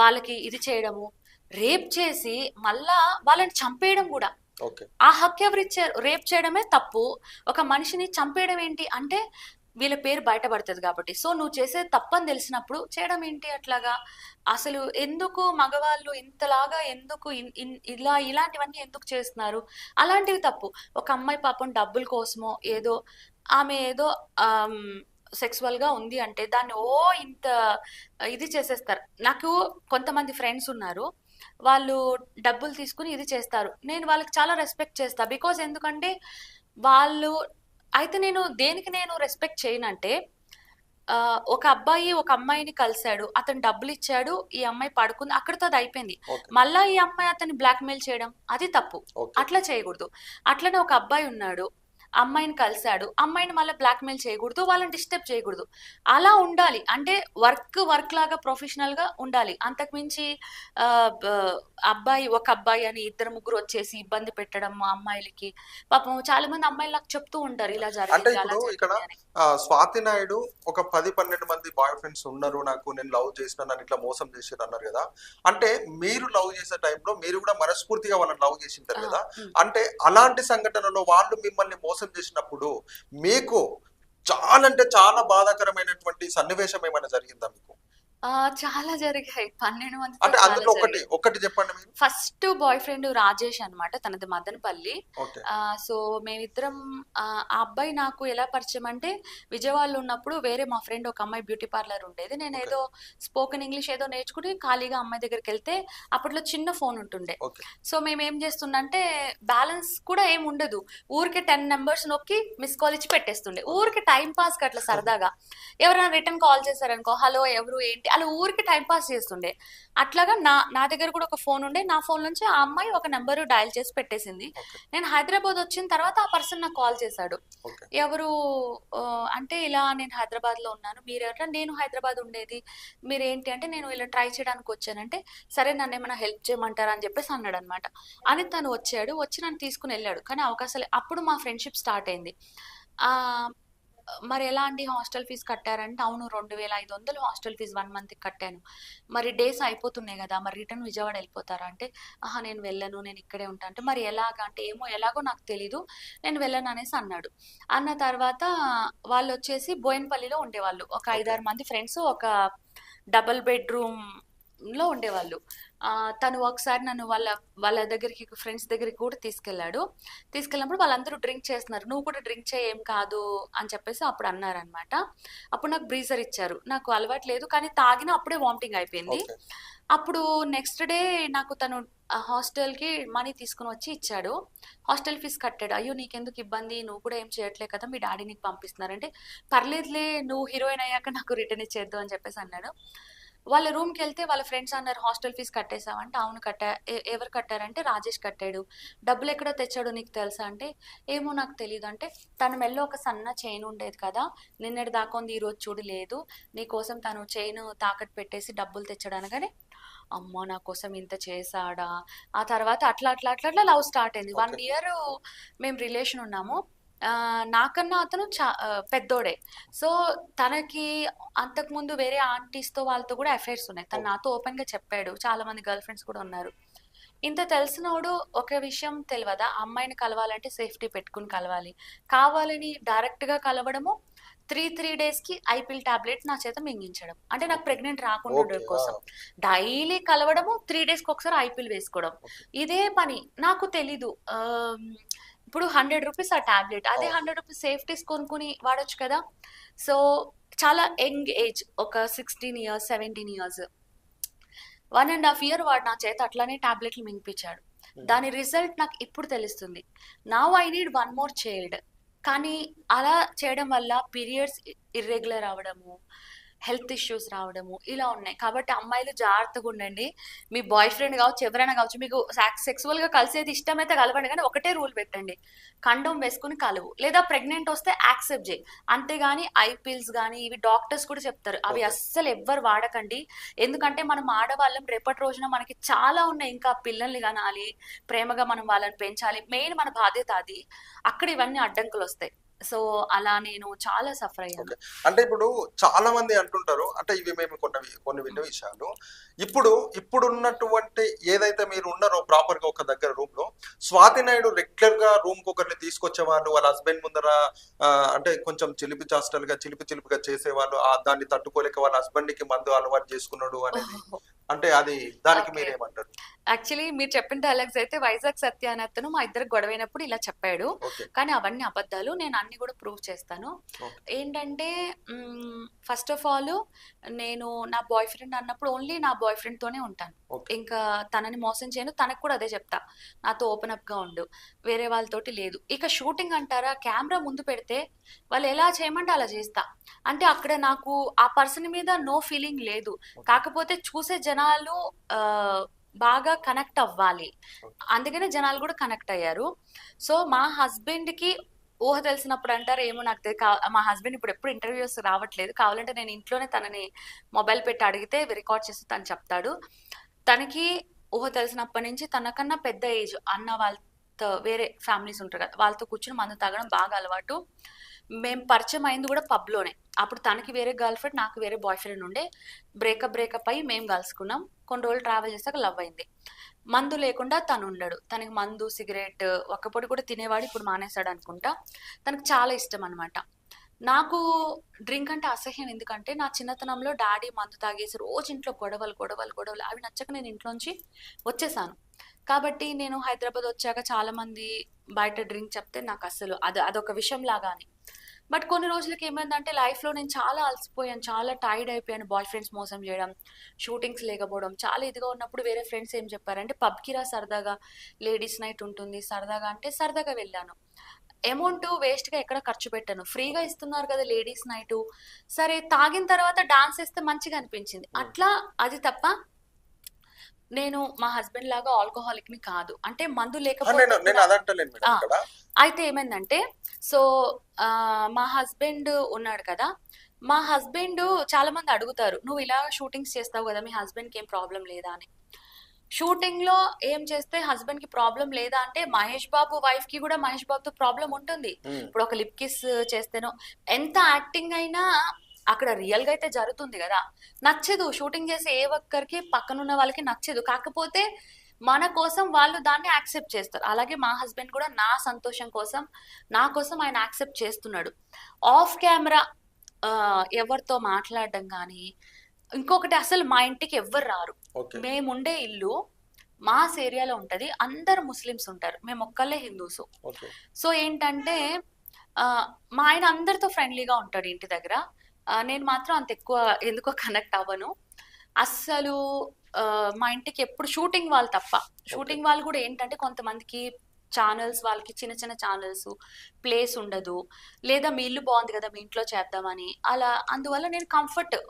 వాళ్ళకి ఇది చేయడము, రేప్ చేసి మళ్ళా వాళ్ళని చంపేయడం కూడా. ఆ హక్కు ఎవరు ఇచ్చారు? రేప్ చేయడమే తప్పు, ఒక మనిషిని చంపేయడం ఏంటి అంటే వీళ్ళ పేరు బయటపడుతుంది కాబట్టి. సో నువ్వు చేసేది తప్పని తెలిసినప్పుడు చేయడం ఏంటి అట్లాగా? అసలు ఎందుకు మగవాళ్ళు ఇంతలాగా ఎందుకు ఇలాంటివన్నీ ఎందుకు చేస్తున్నారు? అలాంటివి తప్పు. ఒక అమ్మాయి పాపం డబ్బుల కోసమో ఏదో ఆమె ఏదో సెక్సువల్ గా ఉంది అంటే దాన్ని ఇంత ఇది చేసేస్తారు. నాకు కొంతమంది ఫ్రెండ్స్ ఉన్నారు, వాళ్ళు డబ్బులు తీసుకుని ఇది చేస్తారు. నేను వాళ్ళకి చాలా రెస్పెక్ట్ చేస్తా. బికాజ్ ఎందుకంటే వాళ్ళు అయితే నేను దేనికి నేను రెస్పెక్ట్ చేయనంటే ఒక అబ్బాయి ఒక అమ్మాయిని కలిశాడు, అతను డబ్బులు ఇచ్చాడు, ఈ అమ్మాయి పడుకుంది, అక్కడితో అది అయిపోయింది. మళ్ళా ఈ అమ్మాయి అతన్ని బ్లాక్మెయిల్ చేయడం అది తప్పు, అట్లా చేయకూడదు. అట్లనే ఒక అబ్బాయి ఉన్నాడు, అమ్మాయిని కలిశాడు, అమ్మాయిని మళ్ళీ బ్లాక్మెయిల్ చేయకూడదు, వాళ్ళని డిస్టర్బ్ చేయకూడదు. అలా ఉండాలి. అంటే వర్క్ లాగా ప్రొఫెషనల్ గా ఉండాలి. అంతకుమించి ఒక అబ్బాయి అని ఇద్దరు ముగ్గురు వచ్చేసి ఇబ్బంది పెట్టడం అమ్మాయిలకి. పాపం చాలా మంది అమ్మాయిలు నాకు చెప్తూ ఉంటారు ఇలా జరిగింది అలా జరిగింది. స్వాతి నాయుడు ఒక 10-12 మంది బాయ్ ఫ్రెండ్స్ ఉన్నారు, నాకు నేను లవ్ చేసిన నన్ను ఇట్లా మోసం చేసారు అన్నారు కదా. అంటే మీరు లవ్ చేసే టైంలో మీరు కూడా మనస్ఫూర్తిగా వాళ్ళని లవ్ చేసింటారు కదా. అంటే అలాంటి సంఘటనలో వాళ్ళు మిమ్మల్ని మోసం చేసినప్పుడు మీకు చాలా అంటే చాలా బాధాకరమైనటువంటి సన్నివేశం ఏమైనా జరిగిందా మీకు? చాలా జరిగాయి. 12 మంది. అంటే అందులో ఒకటి చెప్పండి మీరు. ఫస్ట్ బాయ్ ఫ్రెండ్ రాజేష్ అనమాట, తనది మదనపల్లి. సో మేమిద్దరం ఆ అబ్బాయి నాకు ఎలా పరిచయం అంటే విజయవాడలో ఉన్నప్పుడు వేరే మా ఫ్రెండ్ ఒక అమ్మాయి బ్యూటీ పార్లర్ ఉండేది. నేను ఏదో స్పోకెన్ ఇంగ్లీష్ ఏదో నేర్చుకుని ఖాళీగా అమ్మాయి దగ్గరికి వెళ్తే అప్పట్లో చిన్న ఫోన్ ఉంటుండే. సో మేము ఏం చేస్తుండే బ్యాలెన్స్ కూడా ఏం ఉండదు, ఊరికే 10 నెంబర్స్ నొక్కి మిస్ కాల్ ఇచ్చి పెట్టేస్తుండే, ఊరికి టైం పాస్ కి అట్లా సరదాగా. ఎవరైనా రిటర్న్ కాల్ చేశారనుకో, హలో ఎవరు ఏంటి అలా ఊరికి టైం పాస్ చేస్తుండే. అట్లాగా నా దగ్గర కూడా ఒక ఫోన్ ఉండే, నా ఫోన్ నుంచి ఆ అమ్మాయి ఒక నెంబర్ డయల్ చేసి పెట్టేసింది. నేను హైదరాబాద్ వచ్చిన తర్వాత ఆ పర్సన్ నాకు కాల్ చేశాడు. ఎవరు అంటే ఇలా నేను హైదరాబాద్ లో ఉన్నాను, మీరెవరా? నేను హైదరాబాద్ ఉండేది, మీరేంటి అంటే నేను ఇలా ట్రై చేయడానికి వచ్చానంటే సరే నన్ను ఏమైనా హెల్ప్ చేయమంటారా అని చెప్పేసి అన్నాడు అనమాట. అని తను వచ్చి నన్ను తీసుకుని వెళ్ళాడు. కానీ అవకాశాలు అప్పుడు మా ఫ్రెండ్షిప్ స్టార్ట్ అయింది. మరి ఎలా అండి హాస్టల్ ఫీజు కట్టారంటే అవును 2500 హాస్టల్ ఫీజు 1 మంత్కి కట్టాను. మరి డేస్ అయిపోతున్నాయి కదా, మరి రిటర్న్ విజయవాడ వెళ్ళిపోతారా అంటే నేను వెళ్ళను, నేను ఇక్కడే ఉంటాను అంటే మరి ఎలాగా అంటే ఏమో ఎలాగో నాకు తెలీదు, నేను వెళ్ళను అనేసి అన్నాడు. అన్న తర్వాత వాళ్ళు వచ్చేసి బోయినపల్లిలో ఉండేవాళ్ళు, ఒక 5-6 మంది ఫ్రెండ్స్, ఒక డబుల్ బెడ్రూమ్ లో ఉండేవాళ్ళు. తను ఒకసారి నన్ను వాళ్ళ దగ్గరికి ఫ్రెండ్స్ దగ్గరికి కూడా తీసుకెళ్ళినప్పుడు వాళ్ళందరూ డ్రింక్ చేస్తున్నారు, నువ్వు కూడా డ్రింక్ చేయ ఏం కాదు అని చెప్పేసి అప్పుడు అన్నారనమాట. అప్పుడు నాకు బ్రీజర్ ఇచ్చారు, నాకు అలవాటు లేదు కానీ తాగిన అప్పుడే వామిటింగ్ అయిపోయింది. అప్పుడు నెక్స్ట్ డే నాకు తను హాస్టల్కి మనీ తీసుకుని వచ్చి ఇచ్చాడు. హాస్టల్ ఫీజు కట్టాడు. అయ్యో నీకెందుకు ఇబ్బంది, నువ్వు కూడా ఏం చేయట్లే కదా, మీ డాడీ నీకు పంపిస్తున్నారంటే, పర్లేదులే నువ్వు హీరోయిన్ అయ్యాక నాకు రిటర్న్ ఇచ్చేద్దు అని చెప్పేసి అన్నాడు. వాళ్ళ రూమ్కి వెళ్తే వాళ్ళ ఫ్రెండ్స్ అన్నారు హాస్టల్ ఫీజు కట్టేసావంటే, అవును కట్టా. ఎవరు కట్టారంటే రాజేష్ కట్టాడు. డబ్బులు ఎక్కడ తెచ్చాడో నీకు తెలుసా అంటే, ఏమో నాకు తెలియదు అంటే, తన మెల్లో ఒక సన్న చైన్ ఉండేది కదా, నిన్నటి దాకా ఉంది, ఈరోజు చూడు లేదు, నీకోసం తను చైన్ తాకట్టు పెట్టేసి డబ్బులు తెచ్చాడు అనగానే, అమ్మ నా కోసం ఇంత చేశాడా. ఆ తర్వాత అట్లా అట్లా అట్లా అట్లా లవ్ స్టార్ట్ అయింది. 1 ఓకే. ఇయర్ మేము రిలేషన్ ఉన్నాము. నాకన్నా అతను పెద్దోడే. సో తనకి అంతకుముందు వేరే ఆంటీస్తో వాళ్ళతో కూడా అఫైర్స్ ఉన్నాయి. తను ఓకే. నాతో ఓపెన్ గా చెప్పాడు. చాలా మంది గర్ల్ ఫ్రెండ్స్ కూడా ఉన్నారు. ఇంత తెలిసినోడు ఒక విషయం తెలియదా, అమ్మాయిని కలవాలంటే సేఫ్టీ పెట్టుకుని కలవాలి, కావాలని డైరెక్ట్ గా కలవడము, 3 days కి ఐపిల్ టాబ్లెట్ నా చేత మింగించడం, అంటే నాకు ప్రెగ్నెంట్ రాకుండా ఓకే. ఉండడం కోసం డైలీ కలవడము, 3 days కి ఒకసారి ఐపిల్ వేసుకోవడం, ఓకే. ఇదే పని. నాకు తెలీదు. ఇప్పుడు 100 రూపీస్ ఆ టాబ్లెట్, అదే 100 రూపీస్ సేఫ్టీస్ కొనుక్కుని వాడొచ్చు కదా. సో చాలా యంగ్ ఏజ్, ఒక 16 ఇయర్స్ 17 ఇయర్స్, 1.5 year వాడు నా చేత అట్లానే టాబ్లెట్లు మింగిపించాడు. దాని రిజల్ట్ నాకు ఇప్పుడు తెలుస్తుంది. Now I need 1 more child. కానీ అలా చేయడం వల్ల పీరియడ్స్ ఇర్రెగ్యులర్ అవడము, హెల్త్ ఇష్యూస్ రావడము ఇలా ఉన్నాయి. కాబట్టి అమ్మాయిలు జాగ్రత్తగా ఉండండి. మీ బాయ్ ఫ్రెండ్ కావచ్చు, ఎవరైనా కావచ్చు, మీకు సెక్సువల్ గా కలిసేది ఇష్టమైతే కలవండి, కానీ ఒకటే రూల్ పెట్టండి, కండోమ్ వేసుకుని కలువు, లేదా ప్రెగ్నెంట్ వస్తే యాక్సెప్ట్ చేయి. అంతేగాని ఐపిల్స్ కానీ ఇవి డాక్టర్స్ కూడా చెప్తారు, అవి ఓకే. అస్సలు ఎవ్వరు వాడకండి. ఎందుకంటే మనం ఆడవాళ్ళం, రేపటి రోజున మనకి చాలా ఉన్నాయి, ఇంకా పిల్లల్ని కనాలి, ప్రేమగా మనం వాళ్ళని పెంచాలి, మెయిన్ మన బాధ్యత అది. అక్కడ ఇవన్నీ అడ్డంకులు వస్తాయి. సో అలా నేను చాలా సఫర్ అయ్యాను. ఓకే. అంటే ఇప్పుడు చాలా మంది అంటుంటారు, అంటే ఇవి మేము కొన్ని విన్న విషయాలు. ఇప్పుడున్నటువంటి ఏదైతే మీరు ఉన్నారో ప్రాపర్ గా ఒక దగ్గర రూమ్ లో, స్వాతి నాయుడు రెగ్యులర్ గా రూమ్ కు ఒకరిని తీసుకొచ్చేవాళ్ళు, వాళ్ళ హస్బెండ్ ముందర అంటే కొంచెం చిలిపిగా చేసేవాళ్ళు, దాన్ని తట్టుకోలేక వాళ్ళ హస్బెండ్ కి మందు అలవాటు చేసుకున్నాడు అనేది, అంటే అది దానికి ఓకే. మీరేమంటారు? యాక్చువల్లీ మీరు చెప్పిన డైలాగ్స్ అయితే వైజాగ్ సత్య అనే అతను మా ఇద్దరు గొడవైనప్పుడు ఇలా చెప్పాడు. ఓకే. కానీ అవన్నీ అబద్ధాలు, నేను అన్ని కూడా ప్రూవ్ చేస్తాను. ఓకే. ఏంటంటే ఫస్ట్ ఆఫ్ ఆల్, నేను నా బాయ్ ఫ్రెండ్ అన్నప్పుడు ఓన్లీ నా బాయ్ ఫ్రెండ్ తోనే ఉంటాను. ఓకే. ఇంకా తనని మోసం చేయను, తనకు కూడా అదే చెప్తా, నాతో ఓపెన్ అప్ గా ఉండు, వేరే వాళ్ళతోటి లేదు. ఇక షూటింగ్ అంటారా, కెమెరా ముందు పెడితే వాళ్ళు ఎలా చేయమంటే అలా చేస్తా. అంటే అక్కడ నాకు ఆ పర్సన్ మీద నో ఫీలింగ్ లేదు, కాకపోతే చూసే జనాలు బాగా కనెక్ట్ అవ్వాలి, అందుకనే జనాలు కూడా కనెక్ట్ అయ్యారు. సో మా హస్బెండ్ కి ఊహ తెలిసినప్పుడు అంటారు, ఏమో నాకు మా హస్బెండ్ ఇప్పుడు ఎప్పుడు ఇంటర్వ్యూస్ రావట్లేదు, కావాలంటే నేను ఇంట్లోనే తనని మొబైల్ పెట్టి అడిగితే రికార్డ్ చేసి తను చెప్తాడు. తనకి ఊహ తెలిసినప్పటి నుంచి తనకన్నా పెద్ద ఏజ్ అన్న వాళ్ళతో, వేరే ఫ్యామిలీస్ ఉంటారు కదా, వాళ్ళతో కూర్చుని మందు తాగడం బాగా అలవాటు. మేము పరిచయం అయింది కూడా పబ్లోనే. అప్పుడు తనకి వేరే గర్ల్ ఫ్రెండ్, నాకు వేరే బాయ్ ఫ్రెండ్ ఉండే. బ్రేకప్ అయ్యి మేము కలుసుకున్నాం. కొన్ని రోజులు ట్రావెల్ చేశాక లవ్ అయింది. మందు లేకుండా తను ఉండడు. తనకి మందు సిగరెట్ ఒక్కపొడి కూడా తినేవాడు, ఇప్పుడు మానేశాడు అనుకుంటా. తనకు చాలా ఇష్టం అనమాట. నాకు డ్రింక్ అంటే అసహ్యం, ఎందుకంటే నా చిన్నతనంలో డాడీ మందు తాగేసి రోజు ఇంట్లో గొడవలు గొడవలు గొడవలు, అవి నచ్చక నేను ఇంట్లోంచి వచ్చేసాను. కాబట్టి నేను హైదరాబాద్ వచ్చాక చాలా మంది బయట డ్రింక్ చెప్తే నాకు అసలు అదొక విషయం లాగా అని. బట్ కొన్ని రోజులకి ఏమైందంటే లైఫ్లో నేను చాలా అలసిపోయాను, చాలా టైర్డ్ అయిపోయాను. బాయ్ ఫ్రెండ్స్ మోసం చేయడం, షూటింగ్స్ లేకపోవడం, చాలా ఇదిగా ఉన్నప్పుడు వేరే ఫ్రెండ్స్ ఏం చెప్పారంటే, పబ్కి రా సరదాగా, లేడీస్ నైట్ ఉంటుంది సరదాగా అంటే సరదాగా వెళ్ళాను. అమౌంట్ వేస్ట్గా ఎక్కడ ఖర్చు పెట్టాను, ఫ్రీగా ఇస్తున్నారు కదా లేడీస్ నైట్, సరే తాగిన తర్వాత డాన్స్ వేస్తే మంచిగా అనిపించింది అట్లా, అది తప్ప నేను మా హస్బెండ్ లాగా ఆల్కహాలిక్ ని కాదు. అంటే మందు లేకపోతే అయితే ఏమైందంటే, సో మా హస్బెండ్ ఉన్నాడు కదా, మా హస్బెండ్ చాలా మంది అడుగుతారు, నువ్వు ఇలా షూటింగ్స్ చేస్తావు కదా, మీ హస్బెండ్ కి ఏం ప్రాబ్లం లేదా అని. షూటింగ్ లో ఏం చేస్తే హస్బెండ్ కి ప్రాబ్లం లేదా అంటే, మహేష్ బాబు వైఫ్ కి కూడా మహేష్ బాబుతో ప్రాబ్లం ఉంటుంది. ఇప్పుడు ఒక లిప్ కిస్ చేస్తేనో, ఎంత యాక్టింగ్ అయినా అక్కడ రియల్ గా అయితే జరుగుతుంది కదా, నచ్చదు. షూటింగ్ చేసే ఏ ఒక్కరికి పక్కనున్న వాళ్ళకి నచ్చదు, కాకపోతే మన కోసం వాళ్ళు దాన్ని యాక్సెప్ట్ చేస్తారు. అలాగే మా హస్బెండ్ కూడా నా సంతోషం కోసం, నా కోసం ఆయన యాక్సెప్ట్ చేస్తున్నాడు. ఆఫ్ కెమెరా ఎవరితో మాట్లాడడం కానీ, ఇంకొకటి అసలు మా ఇంటికి ఎవ్వరు రారు. మేముండే ఇల్లు మాస్ ఏరియాలో ఉంటది, అందరు ముస్లిమ్స్ ఉంటారు, మేము ఒక్కళ్ళే హిందూస్. సో ఏంటంటే మా ఆయన అందరితో ఫ్రెండ్లీగా ఉంటాడు ఇంటి దగ్గర, నేను మాత్రం అంత ఎక్కువ ఎందుకో కనెక్ట్ అవ్వను. అస్సలు మా ఇంటికి ఎప్పుడు షూటింగ్ వాళ్ళు తప్ప, షూటింగ్ వాళ్ళు కూడా ఏంటంటే కొంతమందికి ఛానల్స్ వాళ్ళకి చిన్న చిన్న ఛానల్స్ ప్లేస్ ఉండదు, లేదా మీ ఇల్లు బాగుంది కదా మీ ఇంట్లో చేద్దామని అలా, అందువల్ల నేను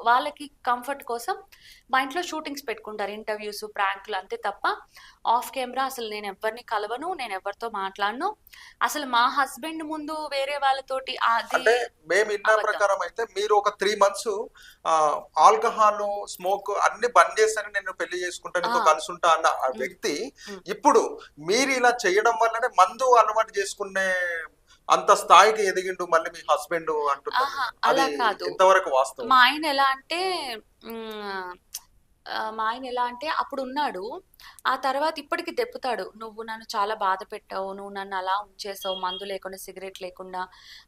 వాళ్ళకి కంఫర్ట్ కోసం మా ఇంట్లో షూటింగ్స్ పెట్టుకుంటారు, ఇంటర్వ్యూస్ ప్రాంకులు అంతే తప్ప ఆఫ్ కెమెరా అసలు నేను ఎవరిని కలవను, నేను ఎవరితో మాట్లాడను. అసలు మా హస్బెండ్ ముందు వేరే వాళ్ళతోటి అది అంటే మేము ఇన్న ప్రకారం అయితే మీరు ఒక 3 months ఆల్కహాల్ స్మోక్ అన్ని బంద్ చేస్తాను, నేను పెళ్లి చేసుకుంటా నీతో కలిసి ఉంటా అన్న ఆ వ్యక్తి ఇప్పుడు మీరు ఇలా చేయడం వల్లనే మందు అలవాటు చేసుకునే అంత స్థాయికి ఎదిగిండు మళ్ళీ మీ హస్బెండ్ అంటున్నారు. అలా కాదు, ఎంతవరకు వాస్తవం? మా ఆయన ఎలా అంటే మా ఆయన ఎలా అంటే అప్పుడు ఉన్నాడు, ఆ తర్వాత ఇప్పటికి దెప్పుతాడు, నువ్వు నన్ను చాలా బాధ పెట్టావు, నువ్వు నన్ను అలా ఉంచేసావు, మందు లేకుండా సిగరెట్ లేకుండా,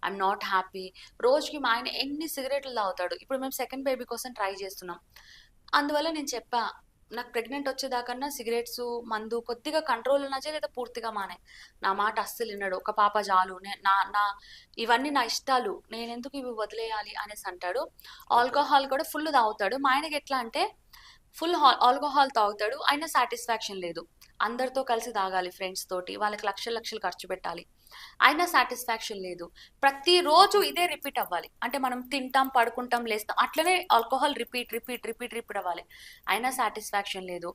ఐఎమ్ నాట్ హ్యాపీ. రోజుకి మా ఆయన ఎన్ని సిగరెట్లు తాగుతాడు. ఇప్పుడు మేము సెకండ్ బేబీ కోసం ట్రై చేస్తున్నాం, అందువల్ల నేను చెప్పా నాకు ప్రెగ్నెంట్ వచ్చేదాకన్నా సిగరెట్స్ మందు కొద్దిగా కంట్రోల్ ఉన్నా లేదా పూర్తిగా మానే. నా మాట అస్సలు విన్నాడు, ఒక పాప చాలు, నా ఇవన్నీ నా ఇష్టాలు, నేను ఎందుకు ఇవి వదిలేయాలి అనేసి అంటాడు. ఆల్కహాల్ కూడా ఫుల్ తాగుతాడు. మా ఆయనకి ఎట్లా అంటే ఫుల్ ఆల్కహాల్ తాగుతాడు, అయినా సాటిస్ఫాక్షన్ లేదు. అందరితో కలిసి తాగాలి, ఫ్రెండ్స్ తోటి, వాళ్ళకి లక్షలు లక్షలు ఖర్చు పెట్టాలి, అయినా సాటిస్ఫాక్షన్ లేదు. ప్రతిరోజు ఇదే రిపీట్ అవ్వాలి, అంటే మనం తింటాం పడుకుంటాం లేస్తాం అట్లనే alcohol repeat repeat repeat repeat అవ్వాలి, అయినా సాటిస్ఫాక్షన్ లేదు.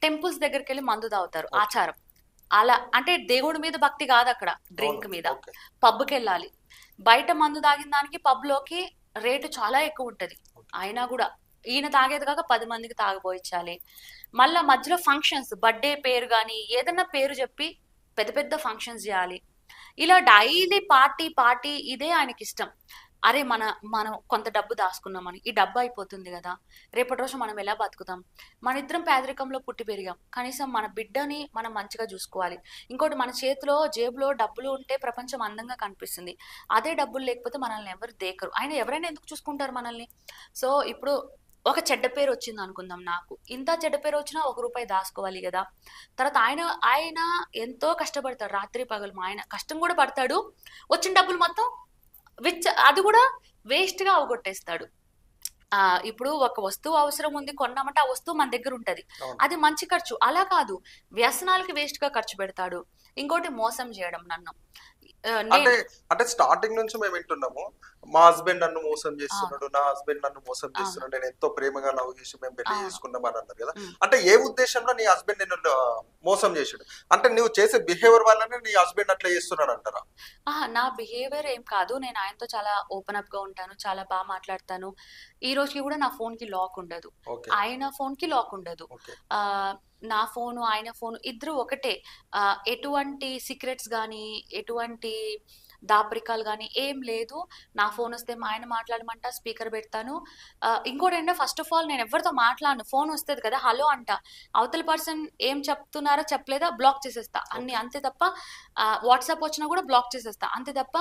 టెంపుల్స్ దగ్గరికి వెళ్ళి మందు తాగుతారు, ఆచారం. అలా అంటే దేవుడి మీద భక్తి కాదు అక్కడ, డ్రింక్ మీద. పబ్కి వెళ్ళాలి, బయట మందు తాగిన దానికి పబ్లోకి రేటు చాలా ఎక్కువ ఉంటది, అయినా కూడా ఈయన తాగేది కాక 10 మందికి తాగబోయించాలి. మళ్ళా మధ్యలో ఫంక్షన్స్, బర్త్డే పేరు కానీ ఏదన్నా పేరు చెప్పి పెద్ద పెద్ద ఫంక్షన్స్ చేయాలి. ఇలా డైలీ పార్టీ పార్టీ, ఇదే ఆయనకి ఇష్టం. అరే మనం కొంత డబ్బు దాచుకున్నామని, ఈ డబ్బు అయిపోతుంది కదా, రేపటి రోజు మనం ఎలా బతుకుతాం, మన ఇద్దరం పేదరికంలో పుట్టి పెరిగాం, కనీసం మన బిడ్డని మనం మంచిగా చూసుకోవాలి. ఇంకోటి, మన చేతిలో జేబులో డబ్బులు ఉంటే ప్రపంచం అందంగా కనిపిస్తుంది, అదే డబ్బులు లేకపోతే మనల్ని ఎవరు దేకరు, ఆయన ఎవరైనా ఎందుకు చూసుకుంటారు మనల్ని. సో ఇప్పుడు ఒక చెడ్డ పేరు వచ్చింది అనుకుందాం, నాకు ఇంత చెడ్డ పేరు వచ్చినా 1 రూపాయి దాచుకోవాలి కదా. తర్వాత ఆయన ఎంతో కష్టపడతాడు, రాత్రి పగలు మా ఆయన కష్టం కూడా పడతాడు, వచ్చిన డబ్బులు మొత్తం అది కూడా వేస్ట్ గా అవగొట్టేస్తాడు. ఇప్పుడు ఒక వస్తువు అవసరం ఉంది కొన్నామంటే ఆ వస్తువు మన దగ్గర ఉంటది, అది మంచి ఖర్చు. అలా కాదు, వ్యసనాలకి వేస్ట్ గా ఖర్చు పెడతాడు. ఇంకోటి మోసం చేయడం నన్ను. అంటే స్టార్టింగ్ నుంచి మేము వింటున్నాము, మా హస్బెండ్ నన్ను మోసం చేస్తున్నాడు, నా హస్బెండ్ నన్ను మోసం చేస్తున్నాడు, నేను ఎంతో ప్రేమగా లవ్ చేసి మేము పెళ్లి చేసుకున్నాం అని అన్నారు కదా. అంటే ఏ ఉద్దేశంలో నీ హస్బెండ్ నిన్ను మోసం చేసాడు? అంటే నువ్వు చేసే బిహేవియర్ వల్లనే నీ హస్బెండ్ అట్లా చేస్తున్నాడు అంటారా? నా బిహేవియర్ ఏం కాదు, నేను ఆయనతో చాలా ఓపెన్ అప్ గా ఉంటాను, చాలా బాగా మాట్లాడతాను. ఈ రోజుకి కూడా నా ఫోన్ కి లాక్ ఉండదు, ఆయన ఫోన్ కి లాక్ ఉండదు. నా ఫోను ఆయన ఫోను ఇద్దరు ఒకటే. ఎటువంటి సీక్రెట్స్ కానీ ఎటువంటి దాపరికాలు కానీ ఏం లేదు. నా ఫోన్ వస్తే మా ఆయన మాట్లాడమంట, స్పీకర్ పెడతాను. ఇంకోటి ఏంటంటే, ఫస్ట్ ఆఫ్ ఆల్ నేను ఎవరితో మాట్లాడను, ఫోన్ వస్తుంది కదా హలో అంట, అవతల పర్సన్ ఏం చెప్తున్నారో చెప్పలేదా బ్లాక్ చేసేస్తా అన్ని, అంతే తప్ప వాట్సాప్ వచ్చినా కూడా బ్లాక్ చేసేస్తా అంతే తప్ప.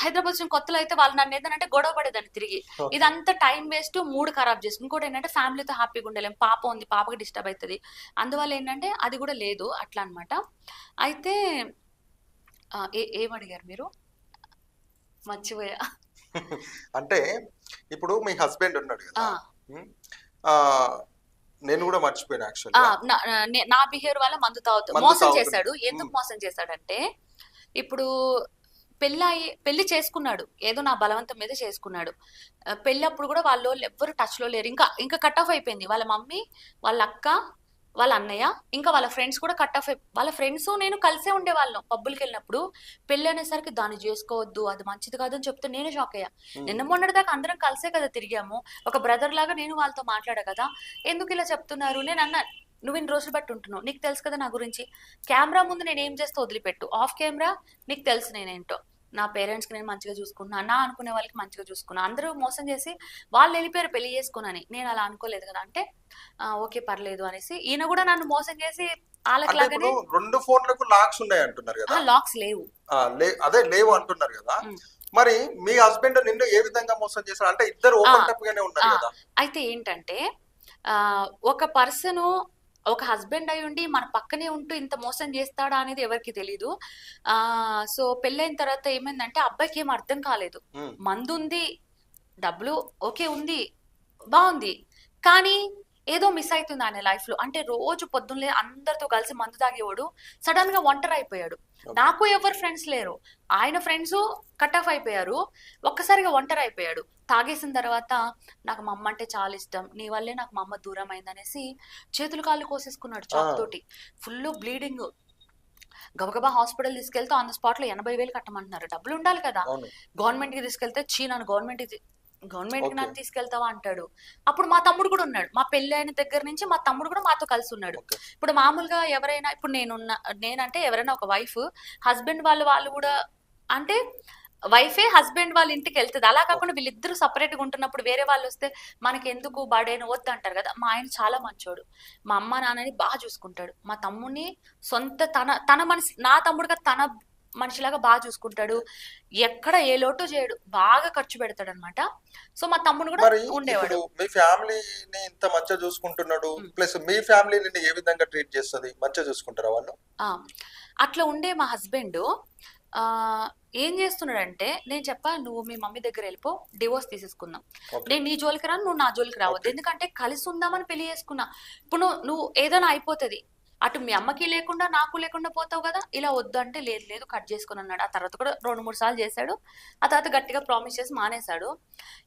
హైదరాబాద్ వచ్చిన కొత్తలో అయితే వాళ్ళు నన్ను ఏదనంటే గొడవ పడేదాన్ని తిరిగి, ఇదంతా టైం వేస్ట్, మూడ్ ఖరాబ్ చేస్తుంది. ఇంకోటి ఏంటంటే, ఫ్యామిలీతో హ్యాపీగా ఉండలేం, పాప ఉంది, పాపకి డిస్టర్బ్ అవుతుంది, అందువల్ల ఏంటంటే అది కూడా లేదు అట్లా అనమాట. అయితే ఏమడిగారు మీరు, మర్చిపోయా. అంటే ఇప్పుడు మీ హస్బెండ్ ఉన్నాడు కదా, నేను కూడా మర్చిపోయాను యాక్చువల్లీ. నా బిహేవియర్ వల్ల మందు తాగుతూ మోసం చేశాడు. ఎందుకు మోసం చేశాడంటే, ఇప్పుడు పెళ్లి చేసుకున్నాడు, ఏదో నా బలవంతం మీద చేసుకున్నాడు. పెళ్లి అప్పుడు కూడా వాళ్ళు ఎవ్వరు టచ్ లో లేరు, ఇంకా కట్ ఆఫ్ అయిపోయింది. వాళ్ళ మమ్మీ, వాళ్ళ అక్క, వాళ్ళ అన్నయ్య, ఇంకా వాళ్ళ ఫ్రెండ్స్ కూడా కట్ ఆఫ్ వాళ్ళ ఫ్రెండ్స్ నేను కలిసే ఉండేవాళ్ళం పబ్బులకి వెళ్ళినప్పుడు. పెళ్లి అనేసరికి దాన్ని చేసుకోవద్దు, అది మంచిది కాదు అని చెప్తే నేను షాక్ అయ్యా. నిన్న మొన్నటి దాకా అందరం కలిసే కదా తిరిగాము, ఒక బ్రదర్ లాగా నేను వాళ్ళతో మాట్లాడా కదా, ఎందుకు ఇలా చెప్తున్నారు? నేను అన్నా, నువ్వు ఇన్ని రోజులు బట్టి ఉంటున్నావు, నీకు తెలుసు కదా నా గురించి, కెమెరా ముందు నేను ఏం చేస్తా వదిలిపెట్టు, ఆఫ్ కెమెరా నీకు తెలుసు నేనేంటో, నా పేరెంట్స్కి నేను మంచిగా చూసుకున్నా, నా అనుకునే వాళ్ళకి మంచిగా చూసుకున్నా, అందరూ మోసం చేసి వాళ్ళు వెళ్ళిపోయారు పెళ్లి చేసుకున్నాని, నేను అలా అనుకోలేదు కదా అంటే ఓకే పర్లేదు అనేసి. ఈయన కూడా నన్ను మోసం చేసి వాళ్ళకి 2 ఫోన్లకు లాక్స్ ఉన్నాయి అంటున్నారు కదా. లాక్స్ లేవు, అదే లేవు అంటున్నారు కదా. మరి మీ హస్బెండ్ నిన్ను ఏ విధంగా మోసం చేశారు? అంటే ఇద్దరు ఓపెన్ టప్ గానే ఉన్నారు కదా. అయితే ఏంటంటే, ఒక పర్సన్, ఒక హస్బెండ్ అయి ఉండి మన పక్కనే ఉంటూ ఇంత మోసం చేస్తాడా అనేది ఎవరికి తెలీదు. సో పెళ్ళైన తర్వాత ఏమైందంటే, అబ్బాయికి ఏం అర్థం కాలేదు, మందు ఉంది, డబ్బులు ఓకే ఉంది, బాగుంది, కానీ ఏదో మిస్ అవుతుంది ఆయన లైఫ్ లో. అంటే రోజు పొద్దున్నే అందరితో కలిసి మందు తాగేవాడు, సడన్ గా ఒంటరి అయిపోయాడు. నాకు ఎవరు ఫ్రెండ్స్ లేరు, ఆయన ఫ్రెండ్స్ కట్ ఆఫ్ అయిపోయారు, ఒక్కసారిగా ఒంటరి అయిపోయాడు. తాగేసిన తర్వాత నాకు మా అమ్మ అంటే చాలా ఇష్టం, నీ వల్లే నాకు మా అమ్మ దూరం అయిందనేసి చేతులు కాళ్ళు కోసేసుకున్నాడు చాక్ తోటి. Full bleeding. గబగబా హాస్పిటల్ తీసుకెళ్తే ఆన్ ద స్పాట్ లో 80,000 కట్టమంటున్నారు. డబ్బులు ఉండాలి కదా. గవర్నమెంట్ కి తీసుకెళ్తే నన్ను గవర్నమెంట్ కి నన్ను తీసుకెళ్తావా అంటాడు. అప్పుడు మా తమ్ముడు కూడా ఉన్నాడు, మా పెళ్లి అయిన దగ్గర నుంచి మా తమ్ముడు కూడా మాతో కలిసి ఉన్నాడు. ఇప్పుడు మామూలుగా ఎవరైనా, ఇప్పుడు నేనంటే ఎవరైనా ఒక వైఫ్, హస్బెండ్ వాళ్ళు కూడా, అంటే వైఫే హస్బెండ్ వాళ్ళ ఇంటికి వెళ్తుంది. అలా కాకుండా వీళ్ళిద్దరూ సపరేట్ గా ఉంటున్నప్పుడు వేరే వాళ్ళు వస్తే మనకి ఎందుకు బర్డేను వద్దు అంటారు కదా. మా ఆయన చాలా మంచోడు, మా అమ్మ నాన్నని బాగా చూసుకుంటాడు, మా తమ్ముడిని సొంత తన మనిషి, నా తమ్ముడుగా తన మనిషిలాగా బాగా చూసుకుంటాడు, ఎక్కడ ఏ లోటు చేయడు, బాగా ఖర్చు పెడతాడు అనమాట. సో మా తమ్ముడు కూడా ఉండేవాడు. మీ ఫ్యామిలీని ఇంత మంచిగా చూసుకుంటున్నాడు, ప్లస్ మీ ఫ్యామిలీని ఏ విధంగా ట్రీట్ చేస్తుంది, మంచిగా చూసుకుంటారా వాళ్ళు? అట్లా ఉండే మా హస్బెండ్ ఏం చేస్తున్నాడంటే, నేను చెప్పా నువ్వు మీ మమ్మీ దగ్గర వెళ్ళిపో, డివోర్స్ తీసేసుకుందాం, నేను నీ జోలికి రాను, నువ్వు నా జోలికి రావద్దు, ఎందుకంటే కలిసి ఉందామని పెళ్లి చేసుకున్నా. ఇప్పుడు నువ్వు ఏదైనా అయిపోతుంది, అటు మీ అమ్మకి లేకుండా నాకు లేకుండా పోతావు కదా, ఇలా వద్దు అంటే లేదు లేదు కట్ చేసుకుని అన్నాడు. ఆ తర్వాత కూడా 2-3 సార్లు చేశాడు, ఆ తర్వాత గట్టిగా ప్రామిస్ చేసి మానేశాడు.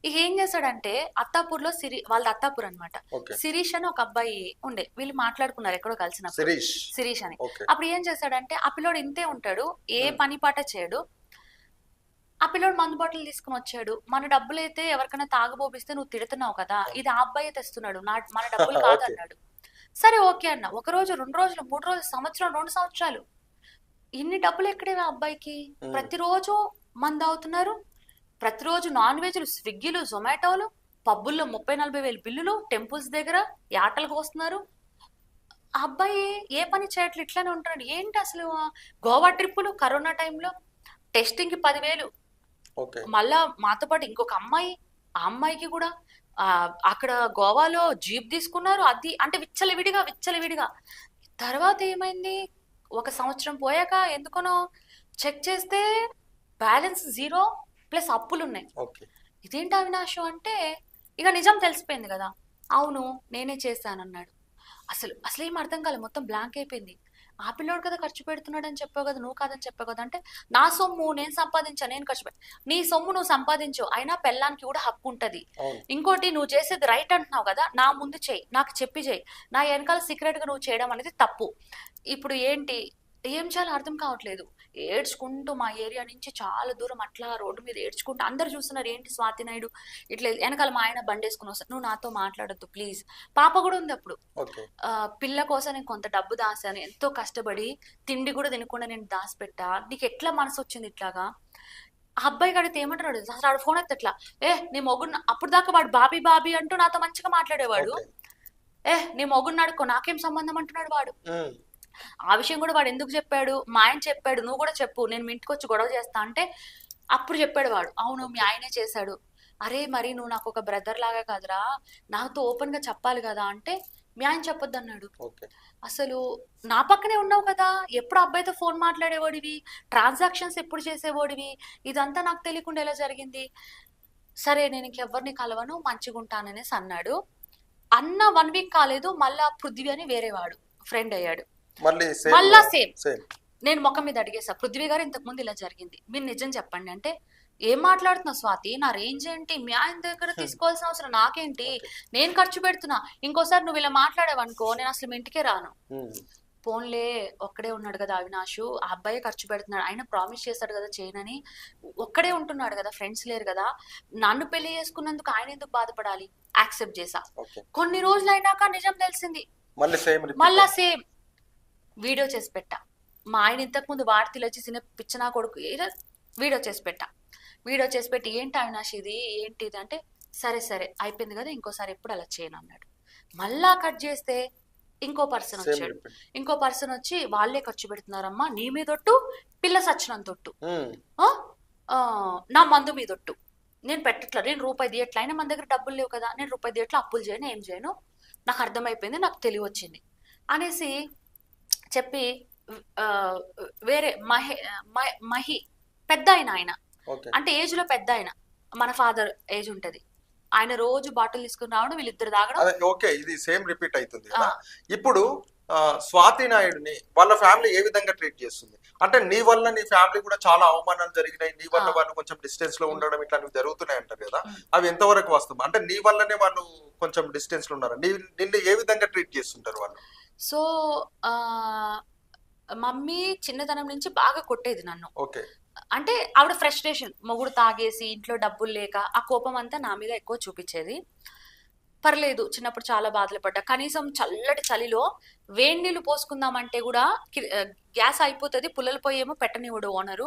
ఇక ఏం చేశాడంటే, అత్తాపూర్లో వాళ్ళది అత్తాపూర్ అనమాట, శిరీష్ అని ఒక అబ్బాయి ఉండే, వీళ్ళు మాట్లాడుకున్నారు ఎక్కడో కలిసినప్పుడు, శిరీష్ అని. అప్పుడు ఏం చేశాడంటే, ఆ పిల్లోడు ఇంతే ఉంటాడు, ఏ పని పాట చేయడు. ఆ పిల్లోడు మందు బాటిల్ తీసుకుని వచ్చాడు, మన డబ్బులు అయితే ఎవరికైనా తాగబోపిస్తే నువ్వు తిడుతున్నావు కదా, ఇది ఆ అబ్బాయి తెస్తున్నాడు, మన డబ్బులు కాదన్నాడు. సరే ఓకే అన్న. 1 రోజు 2 రోజులు 3 రోజులు, సంవత్సరం 2 సంవత్సరాలు, ఇన్ని డబ్బులు ఎక్కడేవా అబ్బాయికి? ప్రతిరోజు మందు అవుతున్నారు, ప్రతిరోజు నాన్ వెజ్లు, స్విగ్గీలు, జొమాటోలు, పబ్బుల్లో 30-40 వేలు బిల్లులు, టెంపుల్స్ దగ్గర యాటలకు వస్తున్నారు. ఆ అబ్బాయి ఏ పని చేయట్లేదు, ఇట్లానే ఉంటున్నాడు. ఏంటి అసలు? గోవా ట్రిప్పులు కరోనా టైంలో టెస్టింగ్ కి 10,000, మళ్ళా మాతో పాటు ఇంకొక అమ్మాయి, ఆ అమ్మాయికి కూడా అక్కడ గోవాలో జీప్ తీసుకున్నారు. అది అంటే విచ్చలవిడిగా. తర్వాత ఏమైంది, 1 సంవత్సరం పోయాక ఎందుకనో చెక్ చేస్తే బ్యాలెన్స్ 0 ప్లస్ అప్పులు ఉన్నాయి. ఇదేంటి అవినాష్ అంటే, ఇక నిజం తెలిసిపోయింది కదా. అవును నేనే చేశానన్నాడు. అసలు ఏం అర్థం కాలేదు, మొత్తం బ్లాంక్ అయిపోయింది. ఆ పిల్లోడు కదా ఖర్చు పెడుతున్నాడు అని చెప్పావు కదా, నువ్వు కాదని చెప్పావు కదా అంటే, నా సొమ్ము నేను సంపాదించా, నేను ఖర్చు పెట్టా. నీ సొమ్ము నువ్వు సంపాదించు, అయినా పెళ్ళానికి కూడా హక్కు ఉంటది. ఇంకోటి, నువ్వు చేసేది రైట్ అంటున్నావు కదా, నా ముందు చెయ్యి, నాకు చెప్పి చెయ్యి, నా వెనకాల సీక్రెట్ గా నువ్వు చేయడం అనేది తప్పు. ఇప్పుడు ఏంటి, ఏం చేయాలో అర్థం కావట్లేదు. ఏడ్చుకుంటూ మా ఏరియా నుంచి చాలా దూరం అట్లా రోడ్డు మీద ఏడ్చుకుంటూ, అందరు చూస్తున్నారు ఏంటి స్వాతి నాయుడు ఇట్లా, వెనకాల మా ఆయన బండి వేసుకుని వస్తాను, నువ్వు నాతో మాట్లాడొద్దు ప్లీజ్. పాప కూడా ఉంది అప్పుడు. పిల్ల కోసం నేను కొంత డబ్బు దాసాను, ఎంతో కష్టపడి, తిండి కూడా తినకుండా నేను దాచిపెట్టా, నీకు ఎట్లా మనసు వచ్చింది ఇట్లాగా? ఆ అబ్బాయి కడితే ఏమంటున్నాడు, అసలు ఆడు ఫోన్ ఎత్తట్లా, నీ మొగుడు, అప్పుడు దాకా వాడు బాబీ అంటూ నాతో మంచిగా మాట్లాడేవాడు, నీ మొగుడిని అడుక్కో, నాకేం సంబంధం అంటున్నాడు వాడు. ఆ విషయం కూడా వాడు ఎందుకు చెప్పాడు, మా ఆయన చెప్పాడు, నువ్వు కూడా చెప్పు, నేను మీ ఇంటికి వచ్చి గొడవ చేస్తా అంటే అప్పుడు చెప్పాడు వాడు, అవును మీ ఆయనే చేశాడు. అరే మరి నువ్వు నాకు ఒక బ్రదర్ లాగా కాదురా, నాతో ఓపెన్ గా చెప్పాలి కదా అంటే, మీ ఆయన చెప్పొద్దు అన్నాడు. అసలు నా పక్కనే ఉన్నావు కదా, ఎప్పుడు అబ్బాయితో ఫోన్ మాట్లాడేవాడివి, ట్రాన్సాక్షన్స్ ఎప్పుడు చేసేవాడివి, ఇదంతా నాకు తెలియకుండా ఎలా జరిగింది? సరే నేను ఇంకెవరిని కలవను, మంచిగా ఉంటాననేసి అన్నాడు. 1 వీక్ కాలేదు, మళ్ళా పృథ్వీ అని వేరేవాడు ఫ్రెండ్ అయ్యాడు, మళ్ళా సేమ్. నేను ముఖం మీద అడిగేసా, పృథ్వీ గారు ఇంతకు ముందు ఇలా జరిగింది, మీరు నిజం చెప్పండి అంటే, ఏం మాట్లాడుతున్నావు స్వాతి, నా రేంజ్ ఏంటి, మీ ఆయన దగ్గర తీసుకోవాల్సిన అవసరం నాకేంటి, నేను ఖర్చు పెడుతున్నా, ఇంకోసారి నువ్వు ఇలా మాట్లాడావనుకో నేను అసలు మీ ఇంటికే రాను. పోన్లే ఒక్కడే ఉన్నాడు కదా అవినాష్, ఆ అబ్బాయి ఖర్చు పెడుతున్నాడు, ఆయన ప్రామిస్ చేస్తాడు కదా చేయనని, ఒక్కడే ఉంటున్నాడు కదా, ఫ్రెండ్స్ లేరు కదా, నన్ను పెళ్లి చేసుకున్నందుకు ఆయన ఎందుకు బాధపడాలి, యాక్సెప్ట్ చేసా. కొన్ని రోజులు అయినాక నిజం తెలిసింది, మళ్ళా సేమ్ వీడియో చేసి పెట్టా. మా ఆయన ఇంతకు ముందు వార్తలు వచ్చి చిన్న పిచ్చనా కొడుకు వీడియో చేసి పెట్టి ఏంటి అవినాష్ ఇది ఏంటి ఇది అంటే, సరే అయిపోయింది కదా, ఇంకోసారి ఎప్పుడు అలా చేయను అన్నాడు. మళ్ళా కట్ చేస్తే ఇంకో పర్సన్ వచ్చి వాళ్ళే ఖర్చు పెడుతున్నారమ్మా, నీ మీదొట్టు, పిల్ల సచ్చినంతొట్టు, నా మందు మీదొట్టు, నేను పెట్టట్లా, నేను రూపాయి తీయట్లా, అయినా మన దగ్గర డబ్బులు లేవు కదా, నేను రూపాయి తీయట్లా, అప్పులు చేయను, ఏం చేయను, నాకు అర్థమైపోయింది, నాకు తెలివి వచ్చింది అనేసి చెప్పి, వేరే మహి పెద్ద ఆయన, అంటే ఏజ్ లో పెద్ద ఆయన, మన ఫాదర్ ఏజ్ ఉంటది, ఆయన రోజు బాటిల్ తీసుకుని రావడం, వీళ్ళిద్దరు తాగడం. అదే ఓకే, ఇది సేమ్ రిపీట్ అవుతుంది కదా. ఇప్పుడు స్వాతి నాయుడుని వాళ్ళ ఫ్యామిలీ ఏ విధంగా ట్రీట్ చేస్తుంది? అంటే నీ వల్ల నీ ఫ్యామిలీ కూడా చాలా అవమానాలు జరిగినాయి, నీ వల్ల వాళ్ళు కొంచెం డిస్టెన్స్ లో ఉండడం ఇట్లాంటివి జరుగుతున్నాయి అంటారు కదా, అవి ఎంతవరకు వస్తాం? అంటే నీ వల్లనే వాళ్ళు కొంచెం డిస్టెన్స్ లో ఉన్నారు, నిన్ను ఏ విధంగా ట్రీట్ చేస్తుంటారు వాళ్ళు? సో మమ్మీ చిన్నతనం నుంచి బాగా కొట్టేది నన్ను. ఓకే. అంటే ఆవిడ ఫ్రస్ట్రేషన్, మొగుడు తాగేసి ఇంట్లో డబ్బులు లేక ఆ కోపం అంతా నా మీద ఎక్కువ చూపించేది. పర్లేదు, చిన్నప్పుడు చాలా బాధలు పడ్డా. కనీసం చల్లటి చలిలో వేడి నీళ్ళు పోసుకుందామంటే కూడా గ్యాస్ అయిపోతుంది, పుల్లల పొయ్యి ఏమో పెట్టనివ్వడు ఓనరు,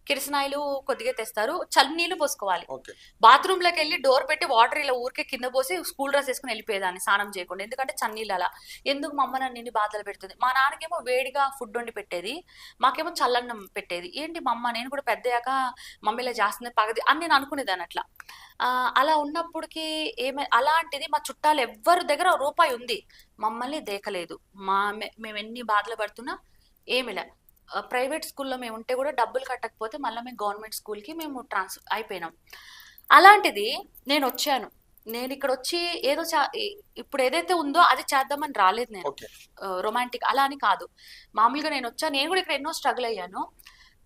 కిరసనాయిలు కొద్దిగా తెస్తారు, చల్ల నీళ్ళు పోసుకోవాలి. బాత్రూమ్ లోకి వెళ్ళి డోర్ పెట్టి వాటర్ ఇలా ఊరికే కింద పోసి స్కూల్ డ్రెస్ వేసుకుని వెళ్ళిపోయేదాన్ని స్నానం చేయకుండా, ఎందుకంటే చన్నీళ్ళు అలా. ఎందుకు మా అమ్మ నన్ను బాధలు పెడుతుంది? మా నాన్నకేమో వేడిగా ఫుడ్ వండి పెట్టేది, మాకేమో చల్లన్నం పెట్టేది. ఏంటి మా అమ్మ, నేను కూడా పెద్దయ్యాక మమ్మీ ఇలా చేస్తుంది పగది అని నేను అనుకునేదాన్ని అట్లా. అలా ఉన్నప్పటికీ అలాంటిది మా చుట్టాలు ఎవ్వరి దగ్గర రూపాయి ఉంది, మమ్మల్ని దేకలేదు. మేము ఎన్ని బాధలు పడుతున్నా ఏమిలే. ప్రైవేట్ స్కూల్లో మేము ఉంటే కూడా డబ్బులు కట్టకపోతే మళ్ళీ మేము గవర్నమెంట్ స్కూల్కి మేము ట్రాన్స్ఫర్ అయిపోయినాం. అలాంటిది నేను వచ్చాను, నేను ఇక్కడ వచ్చి ఏదో ఇప్పుడు ఏదైతే ఉందో అది చేద్దామని రాలేదు నేను. రొమాంటిక్ అలా అని కాదు, మామూలుగా నేను వచ్చాను. నేను కూడా ఇక్కడ ఎన్నో స్ట్రగుల్ అయ్యాను.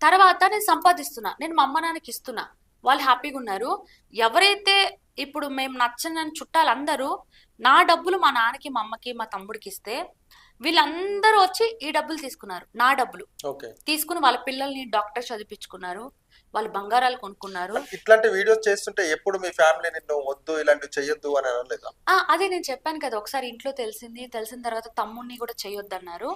తర్వాత నేను సంపాదిస్తున్నా, నేను మా అమ్మ నాన్నకి ఇస్తున్నా, వాళ్ళు హ్యాపీగా ఉన్నారు. ఎవరైతే ఇప్పుడు మేము నచ్చని చుట్టాలందరూ నా డబ్బులు మా నాన్నకి, మా అమ్మకి, మా తమ్ముడికి ఇస్తే వీళ్ళందరూ వచ్చి ఈ డబ్బులు తీసుకున్నారు, నా డబ్బులు తీసుకుని వాళ్ళ పిల్లల్ని డాక్టర్ చదివించుకున్నారు, వాళ్ళు బంగారాలు కొనుక్కున్నారు. ఇట్లాంటి వీడియోస్ చేస్తుంటే ఎప్పుడు మీ ఫ్యామిలీ నిన్ను వద్దు ఇలాంటివి చెయ్యొద్దు అని అనలేదా? అదే నేను చెప్పాను కదా, ఒకసారి ఇంట్లో తెలిసిన తర్వాత తమ్ముడిని కూడా చెయ్యొద్దన్నారు,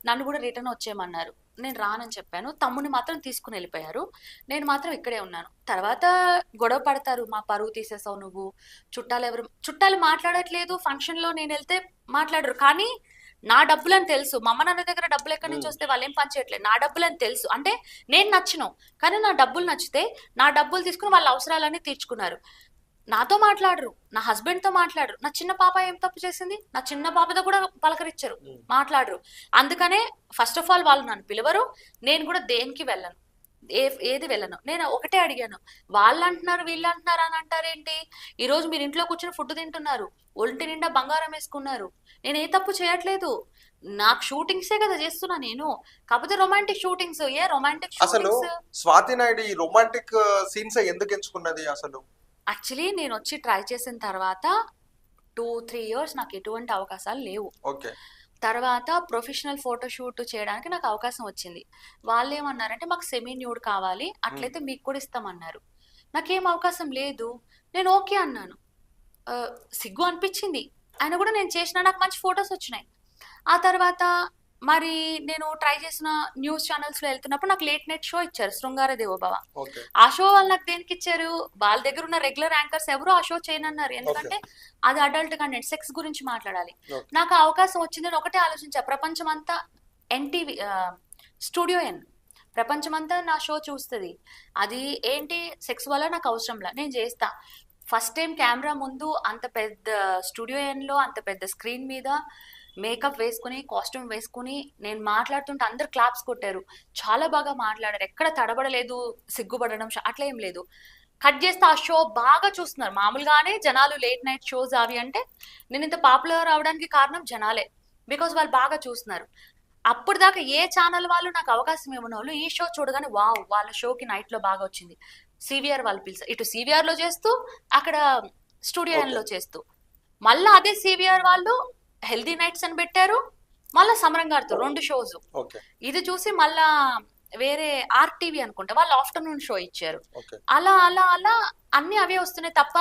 నన్ను కూడా రిటర్న్ వచ్చేయమన్నారు. నేను రానని చెప్పాను, తమ్ముని మాత్రం తీసుకుని వెళ్ళిపోయారు, నేను మాత్రం ఇక్కడే ఉన్నాను. తర్వాత గొడవ పడతారు, మా పరువు తీసేసావు నువ్వు, చుట్టాలు మాట్లాడట్లేదు, ఫంక్షన్ లో నేను వెళ్తే మాట్లాడరు, కానీ నా డబ్బులు అని తెలుసు. మా అమ్మ నాన్న దగ్గర డబ్బులు ఎక్కడి నుంచి వస్తే వాళ్ళు ఏం పని చేయట్లేదు, నా డబ్బులు అని తెలుసు. అంటే నేను నచ్చిను, కానీ నా డబ్బులు నచ్చితే నా డబ్బులు తీసుకుని వాళ్ళ అవసరాలన్నీ తీర్చుకున్నారు. నాతో మాట్లాడరు, నా హస్బెండ్ తో మాట్లాడరు. నా చిన్న పాప ఏం తప్పు చేసింది? నా చిన్న పాపతో కూడా పలకరించరు, మాట్లాడరు. అందుకనే ఫస్ట్ ఆఫ్ ఆల్ వాళ్ళు నన్ను పిలవరు, నేను కూడా దేనికి వెళ్ళను, ఏది వెళ్ళను. నేను ఒకటే అడిగాను, వాళ్ళు అంటున్నారు వీళ్ళు అంటున్నారు అని అంటారేంటి? ఈ రోజు మీరు ఇంట్లో కూర్చొని ఫుడ్ తింటున్నారు, ఒంటి నిండా బంగారం వేసుకున్నారు, నేను ఏ తప్పు చేయట్లేదు, నాకు షూటింగ్సే కదా చేస్తున్నా నేను, కాకపోతే రొమాంటిక్ షూటింగ్స్. రొమాంటిక్ అసలు స్వాతి నాయుడు ఈ రొమాంటిక్ సీన్స్ ఎందుకు ఎంచుకున్నది అసలు? యాక్చువల్లీ నేను వచ్చి ట్రై చేసిన తర్వాత 2-3 years నాకు ఎటువంటి అవకాశాలు లేవు. తర్వాత ప్రొఫెషనల్ ఫోటోషూట్ చేయడానికి నాకు అవకాశం వచ్చింది. వాళ్ళు ఏమన్నారంటే మాకు సెమీ న్యూడ్ కావాలి, అట్లయితే మీకు కూడా ఇస్తామన్నారు. నాకేం అవకాశం లేదు, నేను ఓకే అన్నాను. సిగ్గు అనిపించింది, ఆయన కూడా నేను చేసిన, నాకు మంచి ఫొటోస్ వచ్చినాయి. ఆ తర్వాత మరి నేను ట్రై చేసిన న్యూస్ ఛానల్స్ లో వెళ్తున్నప్పుడు నాకు లేట్ నైట్ షో ఇచ్చారు, శృంగార దేవోభవ. ఆ షో వాళ్ళు నాకు దేనికి ఇచ్చారు? వాళ్ళ దగ్గర ఉన్న రెగ్యులర్ యాంకర్స్ ఎవరు ఆ షో చేయనన్నారు, ఎందుకంటే అది అడల్ట్ కంటెంట్, సెక్స్ గురించి మాట్లాడాలి. నాకు ఆ అవకాశం వచ్చిందని ఒకటే ఆలోచించా, ప్రపంచం అంతా ఎన్టీవీ స్టూడియో ఎన్ ప్రపంచమంతా నా షో చూస్తుంది, అది ఏంటి సెక్స్ వల్ల నాకు అవసరంలా, నేను చేస్తా. ఫస్ట్ టైం కెమెరా ముందు అంత పెద్ద స్టూడియో ఎన్లో అంత పెద్ద స్క్రీన్ మీద మేకప్ వేసుకుని కాస్ట్యూమ్ వేసుకుని నేను మాట్లాడుతుంటే అందరు క్లాప్స్ కొట్టారు, చాలా బాగా మాట్లాడారు, ఎక్కడ తడబడలేదు, సిగ్గుపడడం అట్లా ఏం లేదు. కట్ చేస్తే ఆ షో బాగా చూస్తున్నారు. మామూలుగానే జనాలు లేట్ నైట్ షోస్ అవి అంటే నేను ఇంత పాపులర్ అవడానికి కారణం జనాలే, బికాస్ వాళ్ళు బాగా చూస్తున్నారు. అప్పుడు దాకా ఏ ఛానల్ వాళ్ళు నాకు అవకాశం ఇవ్వని వాళ్ళు ఈ షో చూడగానే వావ్ వాళ్ళ షోకి నైట్ లో బాగా వచ్చింది, సివిఆర్ వాళ్ళు పిలిచారు, ఇటు సివిఆర్ లో చేస్తూ అక్కడ స్టూడియో లో చేస్తూ, మళ్ళీ అదే సివిఆర్ వాళ్ళు హెల్దీ నైట్స్ అని పెట్టారు, మళ్ళా సమరం గారితో 2 షోస్. ఇది చూసి మళ్ళా వేరే ఆర్టీవీ అనుకుంటా వాళ్ళు ఆఫ్టర్నూన్ షో ఇచ్చారు. అలా అలా అలా అన్ని అవే వస్తున్నాయి తప్ప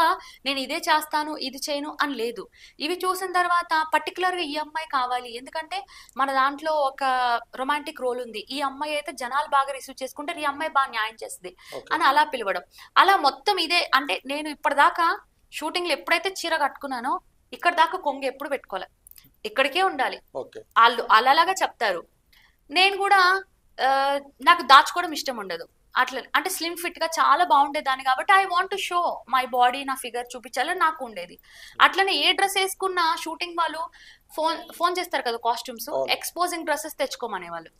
నేను ఇదే చేస్తాను ఇది చేయను అని లేదు. ఇవి చూసిన తర్వాత పర్టికులర్ గా ఈ అమ్మాయి కావాలి, ఎందుకంటే మన దాంట్లో ఒక రొమాంటిక్ రోల్ ఉంది, ఈ అమ్మాయి అయితే జనాలు బాగా రిసీవ్ చేసుకుంటారు, ఈ అమ్మాయి బాగా న్యాయం చేస్తుంది అని అలా పిలవడం. అలా మొత్తం ఇదే. అంటే నేను ఇప్పటిదాకా షూటింగ్ లో ఎప్పుడైతే చీర కట్టుకున్నానో ఇక్కడ దాకా కొంగు ఎప్పుడు పెట్టుకోలే, ఇక్కడికే ఉండాలి, వాళ్ళు అలాగా చెప్తారు. నేను కూడా నాకు దాచుకోవడం ఇష్టం ఉండదు అట్లా, అంటే స్లిమ్ ఫిట్ గా చాలా బాగుండేదాన్ని కాబట్టి I want to show my body, నా ఫిగర్ చూపించాలని నాకు ఉండేది. అట్లనే ఏ డ్రెస్ వేసుకున్నా షూటింగ్ వాళ్ళు ఫోన్ చేస్తారు కదా కాస్ట్యూమ్స్, ఎక్స్పోజింగ్ డ్రెస్సెస్ తెచ్చుకోమనే వాళ్ళు.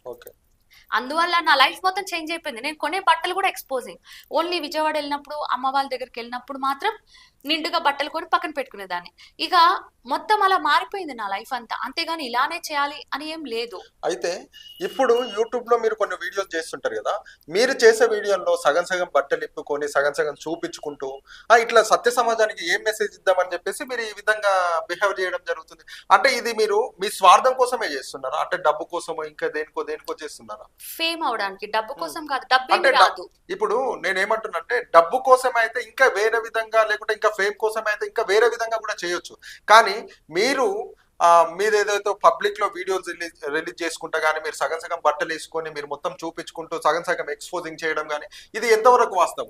అందువల్ల నా లైఫ్ మొత్తం చేంజ్ అయిపోయింది. నేను కొనే బట్టలు కూడా ఎక్స్పోజింగ్. ఓన్లీ విజయవాడ వెళ్ళినప్పుడు అమ్మ వాళ్ళ దగ్గరికి వెళ్ళినప్పుడు మాత్రం నిండుగా బట్టలు కొని పక్కన పెట్టుకునేదాన్ని. ఇక మొత్తం అలా మారిపోయింది నా లైఫ్ అంతా. అంతేగాని ఇలానే చేయాలి అని ఏం లేదు. అయితే ఇప్పుడు యూట్యూబ్ లో మీరు కొన్ని వీడియోస్ చేస్తుంటారు కదా, మీరు చేసే వీడియోల్లో సగం సగం బట్టలు ఇప్పుకొని సగం సగం చూపించుకుంటూ ఇట్లా సత్య సమాజానికి ఏం మెసేజ్ ఇద్దామని చెప్పేసి మీరు ఈ విధంగా బిహేవ్ చేయడం జరుగుతుంది. అంటే ఇది మీరు మీ స్వార్థం కోసమే చేస్తున్నారా, అంటే డబ్బు కోసమో ఇంకా దేనికో చేస్తున్నారా? ఫేమ్ అవడానికి, డబ్బు కోసం కాదు. డబ్బు అంటే కాదు. ఇప్పుడు నేనేమంటున్నా అంటే డబ్బు కోసమే అయితే ఇంకా వేరే విధంగా, లేకుంటే ఇంకా ఫేమ్ కోసమే అయితే ఇంకా వేరే విధంగా కూడా చేయొచ్చు. కానీ మీరు మీరు ఏదైతే పబ్లిక్ లో వీడియోస్ రిలీజ్ చేసుకుంటా కానీ, మీరు సగం సగం బట్టలు వేసుకొని మీరు మొత్తం చూపించుకుంటూ సగం సగం ఎక్స్పోజింగ్ చేయడం కానీ, ఇది ఎంతవరకు వాస్తవం?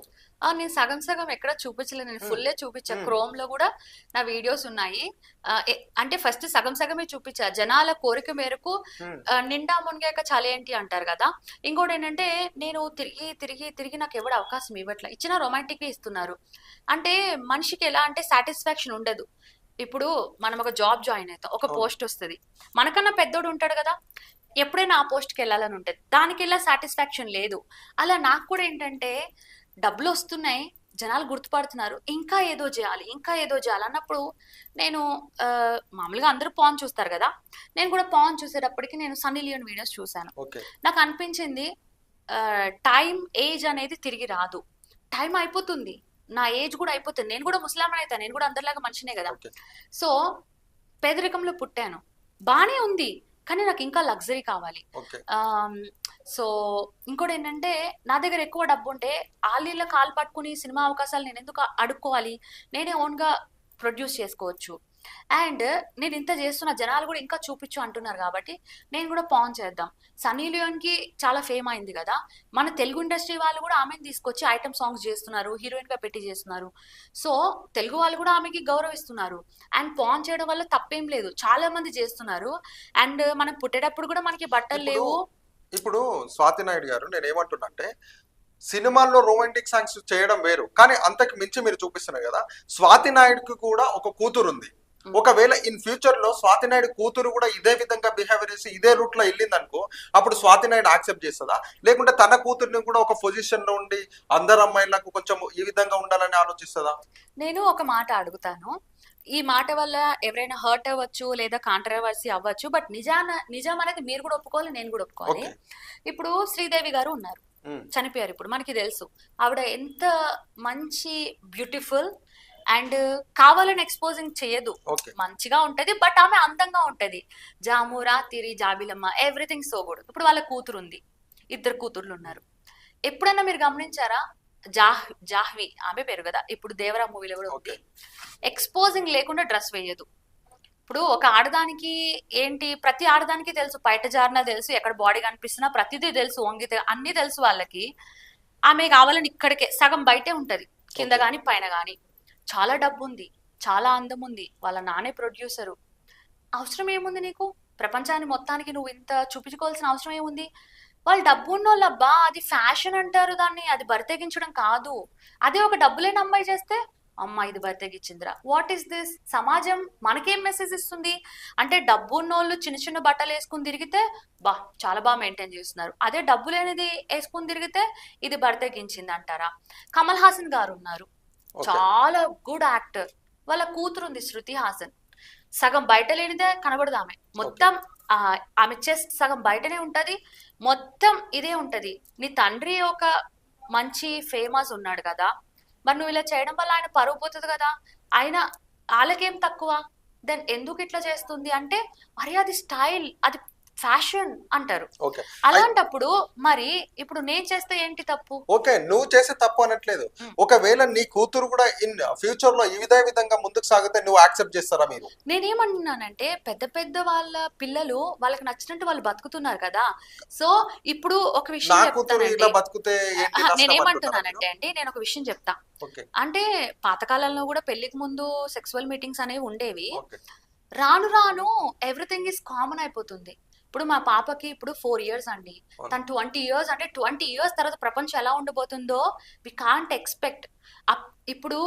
నేను సగం సగం ఎక్కడ చూపించలేదు, నేను ఫుల్లే చూపించా. క్రోమ్ లో కూడా నా వీడియోస్ ఉన్నాయి. అంటే ఫస్ట్ సగం సగమే చూపించా, జనాల కోరిక మేరకు. నిండా మునిగాక చలేంటి అంటారు కదా. ఇంకోటి ఏంటంటే, నేను తిరిగి తిరిగి తిరిగి నాకు ఎవడు అవకాశం ఇవ్వట్లే. ఇచ్చిన రొమాంటిక్ ఇస్తున్నారు. అంటే మనిషికి ఎలా అంటే సాటిస్ఫాక్షన్ ఉండదు. ఇప్పుడు మనం ఒక జాబ్ జాయిన్ అవుతాం, ఒక పోస్ట్ వస్తుంది, మనకన్నా పెద్దోడు ఉంటాడు కదా, ఎప్పుడైనా ఆ పోస్ట్కి వెళ్ళాలని ఉంటుంది. దానికి వెళ్ళా సాటిస్ఫాక్షన్ లేదు. అలా నాకు కూడా ఏంటంటే డబ్బులు వస్తున్నాయి, జనాలు గుర్తుపడుతున్నారు, ఇంకా ఏదో చేయాలి, ఇంకా ఏదో చేయాలి అన్నప్పుడు నేను మామూలుగా అందరూ పాన్ చూస్తారు కదా, నేను కూడా పాన్ చూసేటప్పటికి నేను సన్నీ లియోన్ వీడియోస్ చూశాను. నాకు అనిపించింది టైం, ఏజ్ అనేది తిరిగి రాదు. టైం అయిపోతుంది, నా ఏజ్ కూడా అయిపోతుంది, నేను కూడా ముసలామని అవుతాను, నేను కూడా అందరిలాగా మనిషినే కదా. సో పేదరికంలో పుట్టాను, బానే ఉంది, కానీ నాకు ఇంకా లగ్జరీ కావాలి. సో ఇంకోటి ఏంటంటే, నా దగ్గర ఎక్కువ డబ్బు ఉంటే ఆలీళ్ళ కాలు పట్టుకుని సినిమా అవకాశాలు నేను ఎందుకు అడుక్కోవాలి, నేనే ఓన్గా ప్రొడ్యూస్ చేసుకోవచ్చు. అండ్ నేను ఇంత చేస్తున్న, జనాలు కూడా ఇంకా చూపించు అంటున్నారు కాబట్టి నేను కూడా పాన్ చేద్దాం. సన్నీ లియోన్ కి చాలా ఫేమ్ అయింది కదా, మన తెలుగు ఇండస్ట్రీ వాళ్ళు కూడా ఆమెను తీసుకొచ్చి ఐటమ్ సాంగ్స్ చేస్తున్నారు, హీరోయిన్ గా పెట్టి చేస్తున్నారు. సో తెలుగు వాళ్ళు కూడా ఆమెకి గౌరవిస్తున్నారు. అండ్ పాన్ చేయడం వల్ల తప్పేం లేదు, చాలా మంది చేస్తున్నారు. అండ్ మనం పుట్టేటప్పుడు కూడా మనకి బట్టలు లేవు. ఇప్పుడు స్వాతి నాయుడు గారు, నేను ఏమంటున్నా అంటే, సినిమాల్లో రొమాంటిక్ సాంగ్స్ చేయడం వేరు, కానీ అంతకు మించి మీరు చూపిస్తున్నారు కదా, స్వాతి నాయుడుకి కూడా ఒక కూతురు ఉంది. ఒకవేళ ఇన్ ఫ్యూచర్ లో స్వాతి నాయుడు కూతురు కూడా ఇదే విధంగా బిహేవియర్ చేసి ఇదే రూట్ లో వెళ్ళింది అనుకో, అప్పుడు స్వాతి నాయుడు యాక్సెప్ట్ చేస్తుందా, లేకుంటే తన కూతురుని కూడా ఒక పొజిషన్ లో ఉండి అందరు అమ్మాయిలకు కొంచెం ఈ విధంగా ఉండాలని ఆలోచిస్తుందా? నేను ఒక మాట అడుగుతాను, ఈ మాట వల్ల ఎవరైనా హర్ట్ అవ్వచ్చు లేదా కాంట్రవర్సీ అవ్వచ్చు, బట్ నిజం అనేది మీరు కూడా ఒప్పుకోవాలి, నేను కూడా ఒప్పుకోవాలి. ఇప్పుడు శ్రీదేవి గారు ఉన్నారు, చనిపోయారు. ఇప్పుడు మనకి తెలుసు ఆవిడ ఎంత మంచి బ్యూటిఫుల్ అండ్ కావాలని ఎక్స్పోజింగ్ చేయదు, మంచిగా ఉంటది, బట్ ఆమె అందంగా ఉంటది. జామురా తిరి జాబిలమ్మ, ఎవ్రీథింగ్ సో గుడ్. ఇప్పుడు వాళ్ళ కూతురు ఉంది, ఇద్దరు కూతుర్లు ఉన్నారు. ఎప్పుడైనా మీరు గమనించారా, జాహ్వి ఆమె పేరు కదా, ఇప్పుడు దేవరా మూవీలో కూడా ఉంది, ఎక్స్పోజింగ్ లేకుండా డ్రెస్ వేయదు. ఇప్పుడు ఒక ఆడదానికి ఏంటి, ప్రతి ఆడదానికి తెలుసు, బయట జారినా తెలుసు, ఎక్కడ బాడీ కనిపిస్తున్నా ప్రతిదీ తెలుసు, వంగితే అన్ని తెలుసు వాళ్ళకి. ఆమె కావాలని ఇక్కడికే సగం బయటే ఉంటది, కింద గాని పైన గాని. చాలా డబ్బు ఉంది, చాలా అందం ఉంది, వాళ్ళ నానే ప్రొడ్యూసరు. అవసరం ఏముంది నీకు, ప్రపంచాన్ని మొత్తానికి నువ్వు ఇంత చూపించుకోవాల్సిన అవసరం ఏముంది? వాళ్ళు డబ్బు ఉన్నోళ్ళబ్బా, అది ఫ్యాషన్ అంటారు దాన్ని, అది బరితెగించడం కాదు. అదే ఒక డబ్బులేని అమ్మాయి చేస్తే, అమ్మా ఇది బరితెగించిందిరా, వాట్ ఈస్ దిస్? సమాజం మనకేం మెసేజ్ ఇస్తుంది అంటే, డబ్బు ఉన్నోళ్ళు చిన్న చిన్న బట్టలు వేసుకుని తిరిగితే చాలా బాగా మెయింటైన్ చేస్తున్నారు, అదే డబ్బు లేనిది వేసుకుని తిరిగితే ఇది బరితెగించింది అంటారా? కమల్ హాసన్ గారు ఉన్నారు, చాలా గుడ్ యాక్టర్, వాళ్ళ కూతురు ఉంది శృతి హాసన్, సగం బయట లేనిదే కనబడదు ఆమె, మొత్తం ఆమె చెస్ట్ సగం బయటనే ఉంటది, మొత్తం ఇదే ఉంటది. నీ తండ్రి ఒక మంచి ఫేమస్ ఉన్నాడు కదా, మరి నువ్వు ఇలా చేయడం వల్ల ఆయన పరువు పోతుంది కదా, ఆయన వాళ్ళకేం తక్కువ, దెన్ ఎందుకు ఇట్లా చేస్తుంది అంటే, మరి అది స్టైల్, అది ఫ్యాషన్ అంటారు. అలాంటప్పుడు మరి ఇప్పుడు నేను చేస్తే ఏంటి తప్పు? ఓకే, నువ్వు చేసే తప్పు అనట్లేదు. ఒకవేళ నీ కూతురు కూడా ఇన్ ఫ్యూచర్ లో ఇదే విధంగా ముందుకు సాగితే నువ్వు యాక్సెప్ట్ చేస్తారా? మీరు నేనేమంటున్నానంటే, పెద్ద పెద్ద వాళ్ళ పిల్లలు వాళ్ళకి నచ్చినట్టు వాళ్ళు బతుకుతున్నారు కదా. సో ఇప్పుడు ఒక విషయం నేనేమంటున్నానంటే అండి, నేను ఒక విషయం చెప్తా. అంటే పాతకాలంలో కూడా పెళ్లికి ముందు సెక్సువల్ మీటింగ్స్ అనేవి ఉండేవి. రాను రాను ఎవ్రీథింగ్ ఈస్ కామన్ అయిపోతుంది. ఇప్పుడు మా పాపకి ఇప్పుడు 4 years అండి. అవును. తను 20 years అంటే 20 years తర్వాత ప్రపంచం ఎలా ఉండబోతుందో వి కాంట్ ఎక్స్పెక్ట్. ఇప్పుడు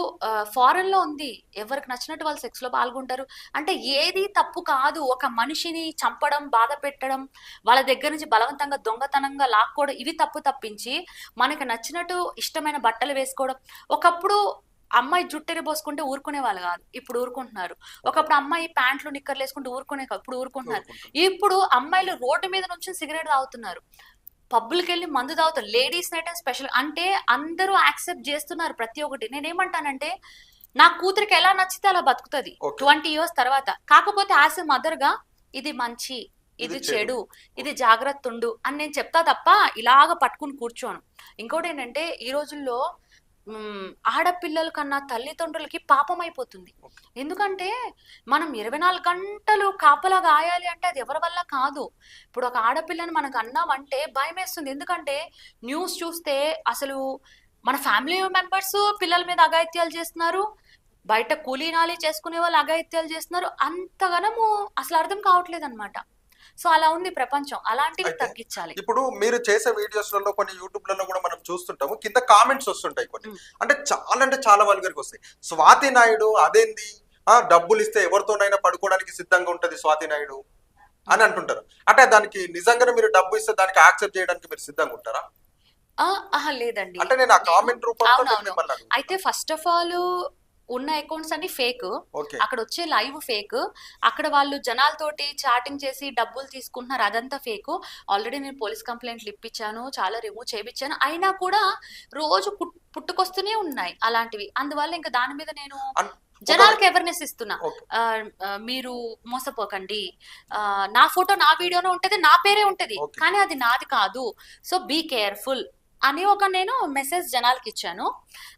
ఫారెన్ లో ఉంది, ఎవరికి నచ్చినట్టు వాళ్ళు సెక్స్ లో పాల్గొంటారు. అంటే ఏది తప్పు కాదు. ఒక మనిషిని చంపడం, బాధ పెట్టడం, వాళ్ళ దగ్గర నుంచి బలవంతంగా దొంగతనంగా లాక్కోవడం, ఇవి తప్పు తప్పించి మనకి నచ్చినట్టు ఇష్టమైన బట్టలు వేసుకోవడం. ఒకప్పుడు అమ్మాయి జుట్టెరి పోసుకుంటే ఊరుకునే వాళ్ళు కాదు, ఇప్పుడు ఊరుకుంటున్నారు. ఒకప్పుడు అమ్మాయి ప్యాంట్లు నిక్కర్లు వేసుకుంటే ఊరుకునే కాదు, ఇప్పుడు ఊరుకుంటున్నారు. కోరుకుంటున్నాను. ఇప్పుడు అమ్మాయిలు రోడ్డు మీద నుంచి సిగరెట్ తాగుతున్నారు, పబ్బులకి వెళ్ళి మందు తాగుతారు, లేడీస్ నైట్ స్పెషల్. అంటే అందరూ యాక్సెప్ట్ చేస్తున్నారు ప్రతి ఒక్కటి. నేనేమంటానంటే నా కూతురికి ఎలా నచ్చితే అలా బతుకుతుంది ఓకే. 20 years తర్వాత. కాకపోతే యాజ్ ఎ మదర్ గా ఇది మంచి, ఇది ఇది చెడు. చెడు, ఇది జాగ్రత్త ఉండు అని నేను చెప్తా తప్ప ఇలాగ పట్టుకుని కూర్చోను. ఇంకోటి ఏంటంటే ఈ రోజుల్లో ఆడపిల్లల కన్నా తల్లిదండ్రులకి పాపం అయిపోతుంది. ఎందుకంటే మనం 24 గంటలు కాపలా గాయాలి అంటే అది ఎవరి వల్ల కాదు. ఇప్పుడు ఒక ఆడపిల్లని మనకు అన్నామంటే భయం వేస్తుంది. ఎందుకంటే న్యూస్ చూస్తే అసలు మన ఫ్యామిలీ మెంబర్స్ పిల్లల మీద అఘాయిత్యాలు చేస్తున్నారు, బయట కూలీనాలి చేసుకునే వాళ్ళు అఘాయిత్యాలు చేస్తున్నారు. అంతగనము అసలు అర్థం కావట్లేదు అనమాట. సో అలా ఉంది ప్రపంచం. అలాంటివి అయితే తగ్గించాలి. ఇప్పుడు మీరు చేసే వీడియోస్లలో కొన్ని యూట్యూబ్లలో కూడా మనం చూస్తుంటాము, కింద కామెంట్స్ వస్తుంటాయి కొన్ని. అంటే చాలా వల్గర్గా వస్తాయి. స్వాతి నాయుడు అదేంది, డబ్బులు ఇస్తే ఎవరితోనైనా పడుకోవడానికి సిద్ధంగా ఉంటది స్వాతి నాయుడు అని అంటుంటారు. అంటే దానికి నిజంగానే మీరు డబ్బు ఇస్తే దానికి యాక్సెప్ట్ చేయడానికి మీరు సిద్ధంగా ఉంటారా? ఆహా లేదండి. అంటే నేను ఆ కామెంట్ రూపంలో అవునవును. మిమ్మల్ని అడుగుతున్నా. అయితే ఫస్ట్ ఆఫ్ ఆల్ ఉన్న అకౌంట్స్ అన్ని ఫేక్. ఓకే. అక్కడ వచ్చే లైవ్ ఫేక్. అక్కడ వాళ్ళు జనాలతోటి చాటింగ్ చేసి డబ్బులు తీసుకుంటున్నారు, అదంతా ఫేక్. ఆల్రెడీ నేను పోలీస్ కంప్లైంట్లు ఇప్పించాను, చాలా రిమూవ్ చేయించాను. అయినా కూడా రోజు పుట్టుకొస్తూనే ఉన్నాయి అలాంటివి. అందువల్ల ఇంకా దాని మీద నేను జనాలకు అవేర్నెస్ ఇస్తున్నా. ఓకే. మీరు మోసపోకండి, నా ఫోటో నా వీడియోనే ఉంటది, నా పేరే ఉంటది, ఓకే. కానీ అది నాది కాదు. సో బీ కేర్ఫుల్ అని ఒక నేను మెసేజ్ జనాలకి ఇచ్చాను.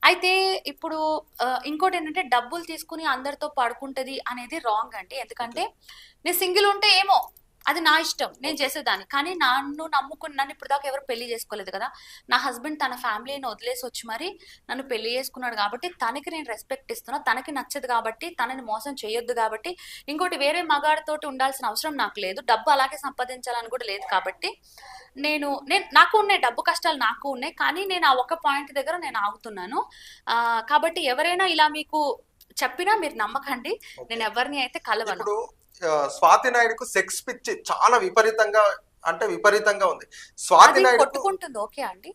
అయితే ఇప్పుడు ఇంకోటి ఏంటంటే డబ్బులు తీసుకుని అందరితో పడుకుంటది అనేది రాంగ్ అండి. ఎందుకంటే నేను సింగిల్ ఉంటే ఏమో అది నా ఇష్టం, నేను చేసేదాన్ని. కానీ నన్ను నమ్ముకుని, నన్ను ఇప్పుడు దాకా ఎవరు పెళ్లి చేసుకోలేదు కదా. నా హస్బెండ్ తన ఫ్యామిలీని వదిలేసి వచ్చి మరి నన్ను పెళ్లి చేసుకున్నాడు కాబట్టి తనకి నేను రెస్పెక్ట్ ఇస్తున్నా. తనకి నచ్చదు కాబట్టి, తనని మోసం చేయొద్దు కాబట్టి. ఇంకోటి వేరే మగాడితోటి ఉండాల్సిన అవసరం నాకు లేదు, డబ్బు అలాగే సంపాదించాలని కూడా లేదు. కాబట్టి నేను నాకు ఉన్నాయి డబ్బు కష్టాలు, నాకు ఉన్నాయి. కానీ నేను ఆ ఒక్క పాయింట్ దగ్గర నేను ఆగుతున్నాను. కాబట్టి ఎవరైనా ఇలా మీకు చెప్పినా మీరు నమ్మకండి. నేను ఎవరిని అయితే కలవను. ఇప్పుడు స్వాతి నాయుడుకు సెక్స్ పిచ్చి చాలా విపరీతంగా ఉంది. స్వాతి అది నాయుడు కొట్టుకుంటుంది. ఓకే అండి,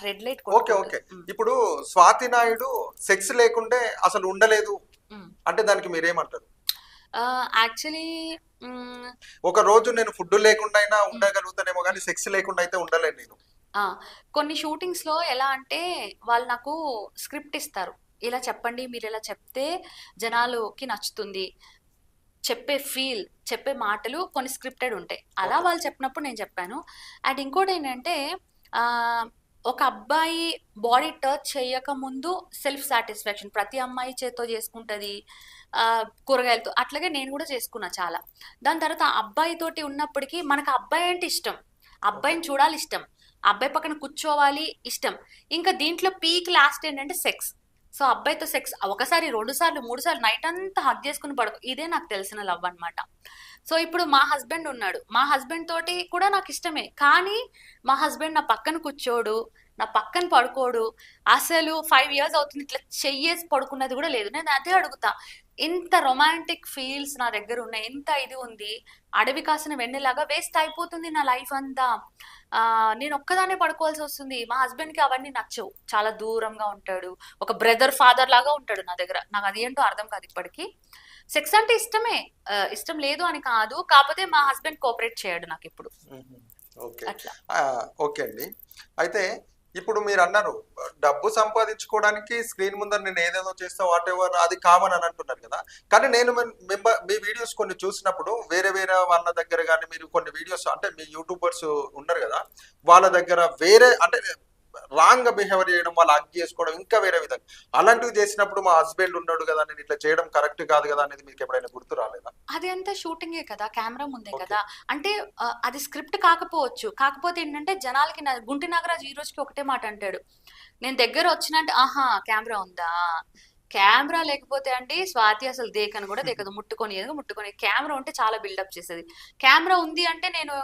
రెడ్ లైట్. ఓకే. ఇప్పుడు స్వాతి నాయుడు సెక్స్ లేకుంటే అసలు ఉండలేదు అంటే దానికి మీరేమంటారు? యాక్చువల్లీ ఒక రోజు నేను ఫుడ్ లేకుండా అయినా ఉండగలుగుతానేమో కానీ సెక్స్ లేకుండా అయితే ఉండలేను నేను. కొన్ని షూటింగ్స్ లో ఎలా అంటే వాళ్ళు నాకు స్క్రిప్ట్ ఇస్తారు, ఇలా చెప్పండి, మీరు ఇలా చెప్తే జనాలకి నచ్చుతుంది, చెప్పే మాటలు కొన్ని స్క్రిప్టెడ్ ఉంటాయి. అలా వాళ్ళు చెప్పినప్పుడు నేను చెప్పాను. అండ్ ఇంకోటి ఏంటంటే ఒక అబ్బాయి బాడీ టచ్ చేయక ముందు సెల్ఫ్ సాటిస్ఫాక్షన్ ప్రతి అమ్మాయి చేత్తో చేసుకుంటది, కూరగాయలతో. అట్లాగే నేను కూడా చేసుకున్నా చాలా. దాని తర్వాత అబ్బాయితోటి ఉన్నప్పటికీ మనకు అబ్బాయి అంటే ఇష్టం, అబ్బాయిని చూడాలి ఇష్టం, అబ్బాయి పక్కన కూర్చోవాలి ఇష్టం. ఇంకా దీంట్లో పీక్ లాస్ట్ ఏంటంటే సెక్స్. సో అబ్బాయితో సెక్స్ ఒకసారి, 2 సార్లు, 3 సార్లు నైట్ అంతా హగ్ చేసుకుని పడుకో, ఇదే నాకు తెలిసిన లవ్ అనమాట. సో ఇప్పుడు మా హస్బెండ్ ఉన్నాడు, మా హస్బెండ్ తోటి కూడా నాకు ఇష్టమే. కానీ మా హస్బెండ్ నా పక్కన కూర్చోడు, నా పక్కన పడుకోడు. అసలు 5 years అవుతుంది ఇట్లా చెయ్యేసి పడుకున్నది కూడా లేదు. నేను అదే అడుగుతా, ఇంత రొమాంటిక్ ఫీల్స్ నా దగ్గర ఉన్నాయి, ఎంత ఇది ఉంది, అడవి కాసిన వెన్నెలాగా వేస్ట్ అయిపోతుంది నా లైఫ్ అంతా. నేను ఒక్కదానే పడుకోవాల్సి వస్తుంది. మా హస్బెండ్ కి అవన్నీ నచ్చవు, చాలా దూరంగా ఉంటాడు, ఒక బ్రదర్ ఫాదర్ లాగా ఉంటాడు నా దగ్గర. నాకు అది ఏంటో అర్థం కాదు ఇప్పటికీ. సెక్స్ అంటే ఇష్టమే, ఇష్టం లేదు అని కాదు, కాకపోతే మా హస్బెండ్ కోఆపరేట్ చేయడు నాకు ఇప్పుడు. అట్లా. ఓకే అండి. అయితే ఇప్పుడు మీరు అన్నారు డబ్బు సంపాదించుకోవడానికి స్క్రీన్ ముందర నేను ఏదేదో చేస్తా వాట్ ఎవర్ అది కామన్ అని అంటున్నారు కదా. కానీ నేను మీ వీడియోస్ కొన్ని చూసినప్పుడు వేరే వాళ్ళ దగ్గర కానీ మీరు కొన్ని వీడియోస్ అంటే మీ యూట్యూబర్స్ ఉన్నారు కదా, వాళ్ళ దగ్గర వేరే అంటే రాంగ్ గా బిహేవియర్ చేయడం, వాళ్ళు హగ్ చేసుకోవడం, ఇంకా వేరే విధంగా అలాంటివి చేసినప్పుడు మా హస్బెండ్ ఉన్నాడు కదా, నేను ఇట్లా చేయడం కరెక్ట్ కాదు కదా అనేది మీకు ఎప్పుడైనా గుర్తు రాలేదా? అది అంతా షూటింగే కదా, కెమెరా ముందే కదా. అంటే అది స్క్రిప్ట్ కాకపోవచ్చు, కాకపోతే ఏంటంటే జనాలకి గుంటి నాగరాజు ఈ రోజుకి ఒకటే మాట అంటాడు, నేను దగ్గర వచ్చినట్టు ఆహా కెమెరా ఉందా, కెమెరా లేకపోతే అండి స్వాతి అసలు దేకను కూడా దేకదు, ముట్టుకొని కెమెరా ఉంటే చాలా బిల్డప్ చేసేది. కెమెరా ఉంది అంటే నేను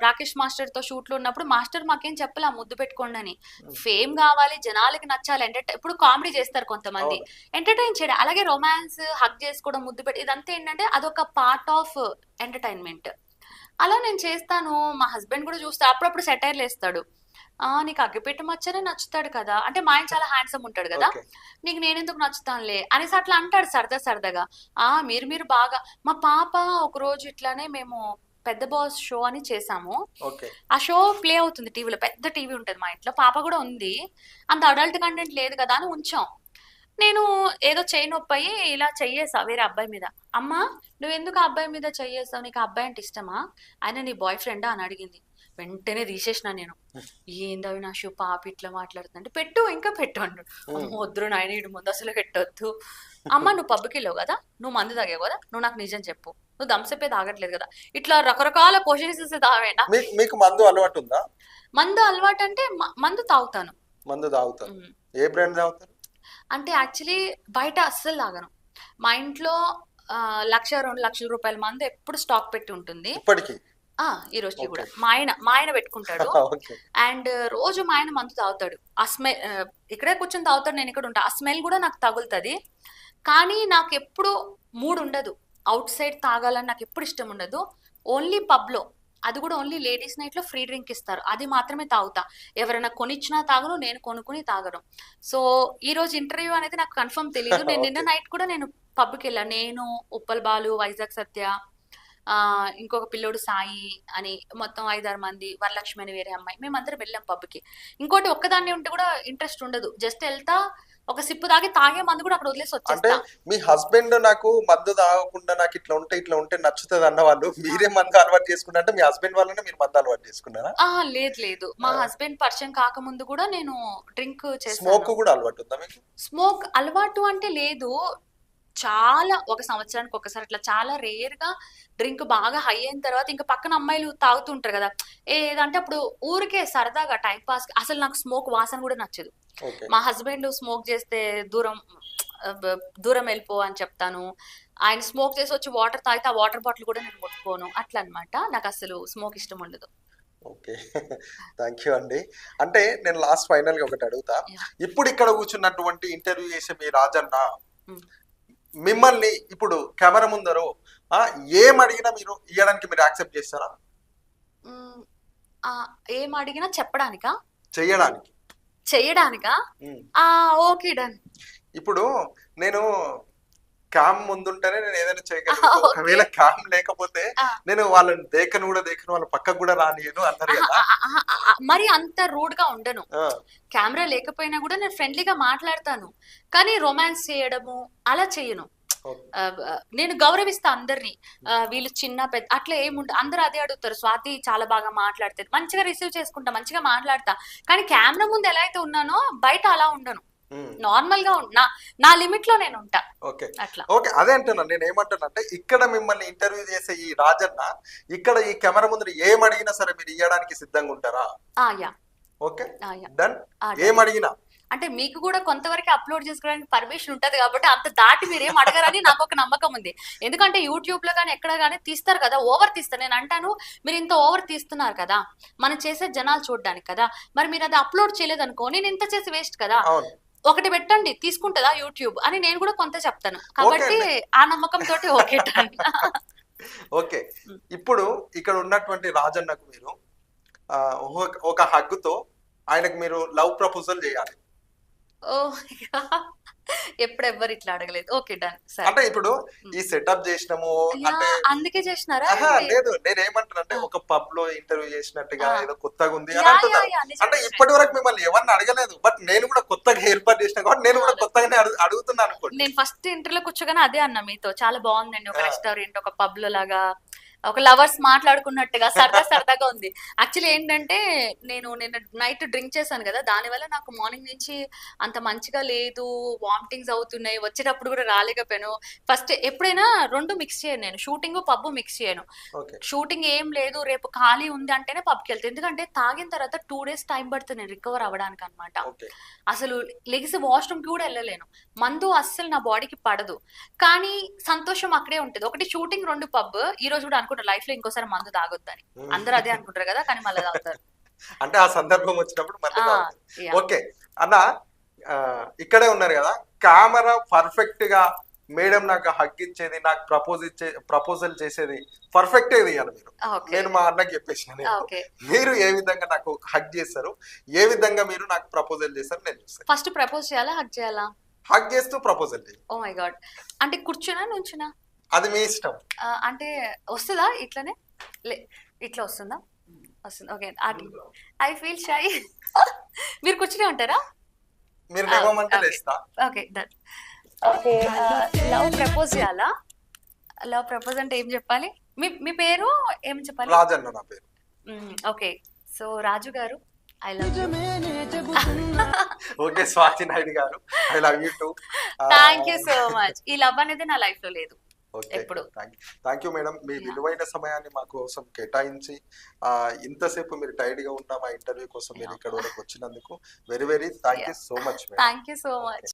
రాకేష్ మాస్టర్ తో షూట్ లో ఉన్నప్పుడు మాస్టర్ మాకేం చెప్పలే ముద్దు పెట్టుకోండి అని. ఫేమ్ కావాలి, జనాలకి నచ్చాలి, ఇప్పుడు కామెడీ చేస్తారు కొంతమంది, ఎంటర్టైన్ చేయడం. అలాగే రొమాన్స్, హగ్ చేసుకోవడం, ముద్దు పెట్టి ఇదంతా ఏంటంటే అదొక పార్ట్ ఆఫ్ ఎంటర్టైన్మెంట్. అలా నేను చేస్తాను. మా హస్బెండ్ కూడా చూస్తా, అప్పుడప్పుడు సెటైర్లు వేస్తాడు. నీకు అగ్గిపెట్ట మచ్చనే నచ్చుతాడు కదా అంటే, మా ఆయన చాలా హ్యాండ్సమ్ ఉంటాడు కదా, నీకు నేనెందుకు నచ్చుతానులే అనేసి అట్లా అంటాడు సరదాగా. మీరు బాగా. మా పాప ఒక రోజు ఇట్లానే మేము పెద్ద బాస్ షో అని చేసాము. ఆ షో ప్లే అవుతుంది టీవీలో, పెద్ద టీవీ ఉంటుంది మా ఇంట్లో, పాప కూడా ఉంది, అంత అడల్ట్ కంటెంట్ లేదు కదా అని ఉంచాం. నేను ఏదో చెయ్యి నొప్పి అయ్యి ఇలా చెయ్యేసా వేరే అబ్బాయి మీద. అమ్మా నువ్వు ఎందుకు ఆ అబ్బాయి మీద చెయ్యేసావు, నీకు ఆ అబ్బాయి అంటే ఇష్టమా, ఆయన నీ బాయ్ ఫ్రెండా అని అడిగింది. వెంటనే తీసేసిన నేను. ఏంది అవినాష్ పాప ఇట్లా మాట్లాడుతుందంటే, పెట్టు ఇంకా పెట్టు అన్నాడు. వద్దు నాయన ఇటు ముందు అసలు పెట్టొద్దు. అమ్మ నువ్వు పబ్కి వెళ్ళావు కదా, నువ్వు మందు తాగావు కదా, నువ్వు నాకు నిజం చెప్పు, నువ్వు దమ్సెప్పే తాగట్లేదు కదా, ఇట్లా రకరకాల క్వశ్చన్స్ తావేనా. మీకు మందు అలవాటు ఉందా? మందు అలవాటు అంటే మందు తాగుతాను. మందు తాగుతాను. ఏ బ్రాండ్ తాగుతారు? అంటే యాక్చువల్లీ బయట అస్సలు తాగను. మా ఇంట్లో 1,00,000-2 లక్షల రూపాయల మందు ఎప్పుడు స్టాక్ పెట్టి ఉంటుంది ఇప్పటికీ. ఈ రోజుకి కూడా మా ఆయన పెట్టుకుంటాడు. అండ్ రోజు మా ఆయన మందు తాగుతాడు. ఆ స్మెల్ ఇక్కడే కూర్చొని తాగుతాడు, నేను ఇక్కడ ఉంటా, ఆ స్మెల్ కూడా నాకు తగులుతుంది. కానీ నాకు ఎప్పుడు మూడ్ ఉండదు, అవుట్ సైడ్ తాగాలని నాకు ఎప్పుడు ఇష్టం ఉండదు. ఓన్లీ పబ్లో, అది కూడా ఓన్లీ లేడీస్ నైట్ లో ఫ్రీ డ్రింక్ ఇస్తారు, అది మాత్రమే తాగుతా. ఎవరైనా కొనిచ్చినా తాగను, నేను కొనుక్కుని తాగను. సో ఈ రోజు ఇంటర్వ్యూ అనేది నాకు కన్ఫర్మ్ తెలియదు. నేను నిన్న నైట్ కూడా నేను పబ్కి వెళ్ళాను. నేను, ఉప్పల్ బాలు, వైజాగ్ సత్య, ఇంకొక పిల్లోడు సాయి అని, మొత్తం 5-6 మంది, వరలక్ష్మి అని వేరే అమ్మాయి, మేమందరం వెళ్ళాం పబ్కి. ఇంకోటి ఒక్కదాన్ని ఉంటే కూడా ఇంట్రెస్ట్ ఉండదు, జస్ట్ వెళ్తా ఒక సిప్పు తాగే మందు కూడా అక్కడ వదిలేసి వచ్చేస్తా. మీ హస్బెండ్ నాకు మందు తాగకుండా నాకు ఇట్లా ఉంటే నచ్చుతుంది అన్న వాళ్ళు, మీరే మందు అలవాటు చేసుకున్నా అంటే మీ హస్బెండ్ వల్లనే మీరు మందు అలవాటు చేసుకున్నారా? లేదు, మా హస్బెండ్ పరిచయం కాకముందు కూడా నేను డ్రింక్ చేస్తాను. స్మోక్ కూడా అలవాటు ఉందా మీకు? స్మోక్ అలవాటు అంటే లేదు, చాలా ఒక సంవత్సరానికి ఒకసారి అట్లా, చాలా రేర్ గా. డ్రింక్ బాగా హై అయిన తర్వాత ఇంకా పక్కన అమ్మాయిలు తాగుతుంటారు కదా, ఏదంటే అప్పుడు ఊరికే సరదాగా టైం పాస్. అసలు నాకు స్మోక్ వాసన కూడా నచ్చదు. మా హస్బెండ్ స్మోక్ చేస్తే దూరం వెళ్ళిపో అని చెప్తాను. ఆయన స్మోక్ చేసి వచ్చి వాటర్ తాగితే ఆ వాటర్ బాటిల్ కూడా నేను ముట్టుకోను, అట్లా అనమాట. నాకు అసలు స్మోక్ ఇష్టం ఉండదు. ఓకే, థ్యాంక్ యూ అండి. అంటే నేను లాస్ట్ ఫైనల్ గా ఒకటి అడుగుతా. ఇప్పుడు ఇక్కడ కూర్చున్నటువంటి ఇంటర్వ్యూ చేసే మీ రాజన్న మిమ్మల్ని ఇప్పుడు కెమెరా ముందరు ఏం అడిగినా మీరు ఇవ్వడానికి మీరు యాక్సెప్ట్ చేస్తారా? ఏం అడిగినా చెప్పడానికా, చెయ్యడానికా? Okay done. ఇప్పుడు నేను క్యామ్ ముందుంటేనే నేను ఏదైనా చేయగలను, ఒకవేళ క్యామ్ లేకపోతే నేను వాళ్ళని దేకను వాళ్ళ పక్కకు కూడా రానియను అన్నారు కదా. మరి అంత రూడ్ గా ఉండను, కెమెరా లేకపోయినా కూడా నేను ఫ్రెండ్లీగా మాట్లాడతాను, కానీ రొమాన్స్ చేయడము అలా చెయ్యను. నేను గౌరవిస్తా అందరినీ, వీళ్ళు చిన్న పెద్ద అట్లా ఏముంట, అందరూ అదే అడుగుతారు, స్వాతి చాలా బాగా మాట్లాడుతుంది, మంచిగా రిసీవ్ చేసుకుంటా, మంచిగా మాట్లాడతా. కానీ కెమెరా ముందు ఎలా అయితే ఉన్నానో బయట అలా ఉండను, నార్మల్ గా నా లిమిట్ లో నేను ఉంటా. ఓకే, అదే అంటున్నా. నేను ఏమంటానంటే ఇక్కడ మిమ్మల్ని ఇంటర్వ్యూ చేసే ఈ రాజన్న ఇక్కడ ఈ కెమెరా ముందు ఏం అడిగినా సరే మీరు ఇవ్వడానికి సిద్ధంగా ఉంటారా? Okay done. ఏం అడిగినా అంటే మీకు కూడా కొంతవరకు అప్లోడ్ చేసుకోవడానికి పర్మిషన్ ఉంటది కాబట్టి అంత దాటి మీరేం అడగరని నాకు ఒక నమ్మకం ఉంది. ఎందుకంటే యూట్యూబ్ లో కానీ ఎక్కడ కానీ తీస్తారు కదా, ఓవర్ తీస్తారు. నేను అంటాను మీరు ఇంత ఓవర్ తీస్తున్నారు కదా, మనం చేసే జనాలు చూడడానికి కదా, మరి మీరు అది అప్లోడ్ చేయలేదు అనుకో, నేను ఇంత చేసి వేస్ట్ కదా, ఒకటి పెట్టండి తీసుకుంటుందా యూట్యూబ్ అని నేను కూడా కొంత చెప్తాను. కాబట్టి ఆ నమ్మకం తోటి ఓకే. ఓకే, ఇప్పుడు ఇక్కడ ఉన్నటువంటి రాజన్నకు మీరు ఒక హగ్గుతో ఆయనకు మీరు లవ్ ప్రపోజల్ చేయాలి. ఎప్పుడు ఎవ్వరు ఇట్లా అడగలేదు. Okay done. అంటే ఇప్పుడు ఈ సెటప్ చేసినాము అంటే అందుకే చేసినారా? లేదు, నేనేమంటాను అంటే ఒక పబ్ లో ఇంటర్వ్యూ చేసినట్టుగా ఏదో కొత్తగా ఉంది అని అంటున్నారు. అంటే ఇప్పటి వరకు మిమ్మల్ని ఎవరిని అడగలేదు, బట్ నేను కూడా కొత్తగా ఏర్పాటు చేసిన కాబట్టి నేను కూడా కొత్తగానే అడుగుతున్నాను అనుకోండి. నేను ఫస్ట్ ఇంటర్వ్యూలో కూర్చోగానే అదే అన్నా మీతో, చాలా బాగుందండి ఒక రెస్టారెంట్, ఒక పబ్ లో లాగా ఒక లవర్స్ మాట్లాడుకున్నట్టుగా సరదాగా ఉంది. యాక్చువల్లీ ఏంటంటే నేను నిన్న నైట్ డ్రింక్ చేశాను కదా, దానివల్ల నాకు మార్నింగ్ నుంచి అంత మంచిగా లేదు, వామిటింగ్స్ అవుతున్నాయి, వచ్చేటప్పుడు కూడా రాలేకపోయాను. ఫస్ట్ ఎప్పుడైనా రెండు మిక్స్ చేయను, నేను షూటింగ్ పబ్ మిక్స్ చేయను. షూటింగ్ ఏం లేదు రేపు ఖాళీ ఉంది అంటేనే పబ్కి వెళ్తాను, ఎందుకంటే తాగిన తర్వాత 2 days టైం పడుతుంది నేను రికవర్ అవ్వడానికి అనమాట. అసలు లెగిసి వాష్రూమ్ కి కూడా వెళ్ళలేను. మందు అస్సలు నా బాడీకి పడదు, కానీ సంతోషం అక్కడే ఉంటుంది. ఒకటి షూటింగ్, 2 పబ్. ఈ రోజు కూడా అనుకుంటారు లైఫ్ లో ఇంకోసారి మందు తాగొద్దని, అందరూ అదే అనుకుంటారు కదా, కానీ మళ్ళీ తాగుతారు. అంటే ఆ సందర్భం వచ్చినప్పుడు ఓకే అన్న ఇక్కడే ఉన్నారు కదా, కెమెరా పర్ఫెక్ట్ గా మేడం నాకు హగ్ ఇచ్చేది, నాకు ప్రపోజల్ చేసేది పర్ఫెక్ట్ ఏది అని మీరు, నేను మా అన్నకి చెప్పేసిన, మీరు ఏ విధంగా నాకు హగ్ చేస్తారు, ఏ విధంగా మీరు నాకు ప్రపోజల్ చేస్తారు నేను చూస్తాను. ఫస్ట్ ప్రపోజ్ చేయాలా హగ్ చేయాలా? హగ్ చేస్తూ ప్రపోజల్ చేయాలి. Oh my God. అంటే కూర్చున్నా నుంచునా? అది మీ ఇష్టం. అంటే వస్తుందా ఇట్లానే, ఇట్లా వస్తుందా? వస్తుంది. ఓకే. I feel shy. మీరు కూర్చునే ఉంటారా? మీరు లేవమంటే లేస్తా. Okay done. Okay, love propose చేయాలా? లవ్ ప్రపోజ్ అంటే ఏం చెప్పాలి? మీ పేరు ఏం చెప్పాలి? రాజన్న నా పేరు. Okay, so Raju garu I love you. Okay Swathi Naidu garu I love you too. Thank you so much. ఈ లవ్ అనేది నా లైఫ్ లో లేదు ఎప్పుడు. థ్యాంక్ యూ మేడం, మీ విలువైన సమయాన్ని మా కోసం కేటాయించి ఇంతసేపు మీరు టైర్డ్ గా ఉన్న మా ఇంటర్వ్యూ కోసం మీరు ఇక్కడ వరకు వచ్చినందుకు very thank you so much. Thank you so much.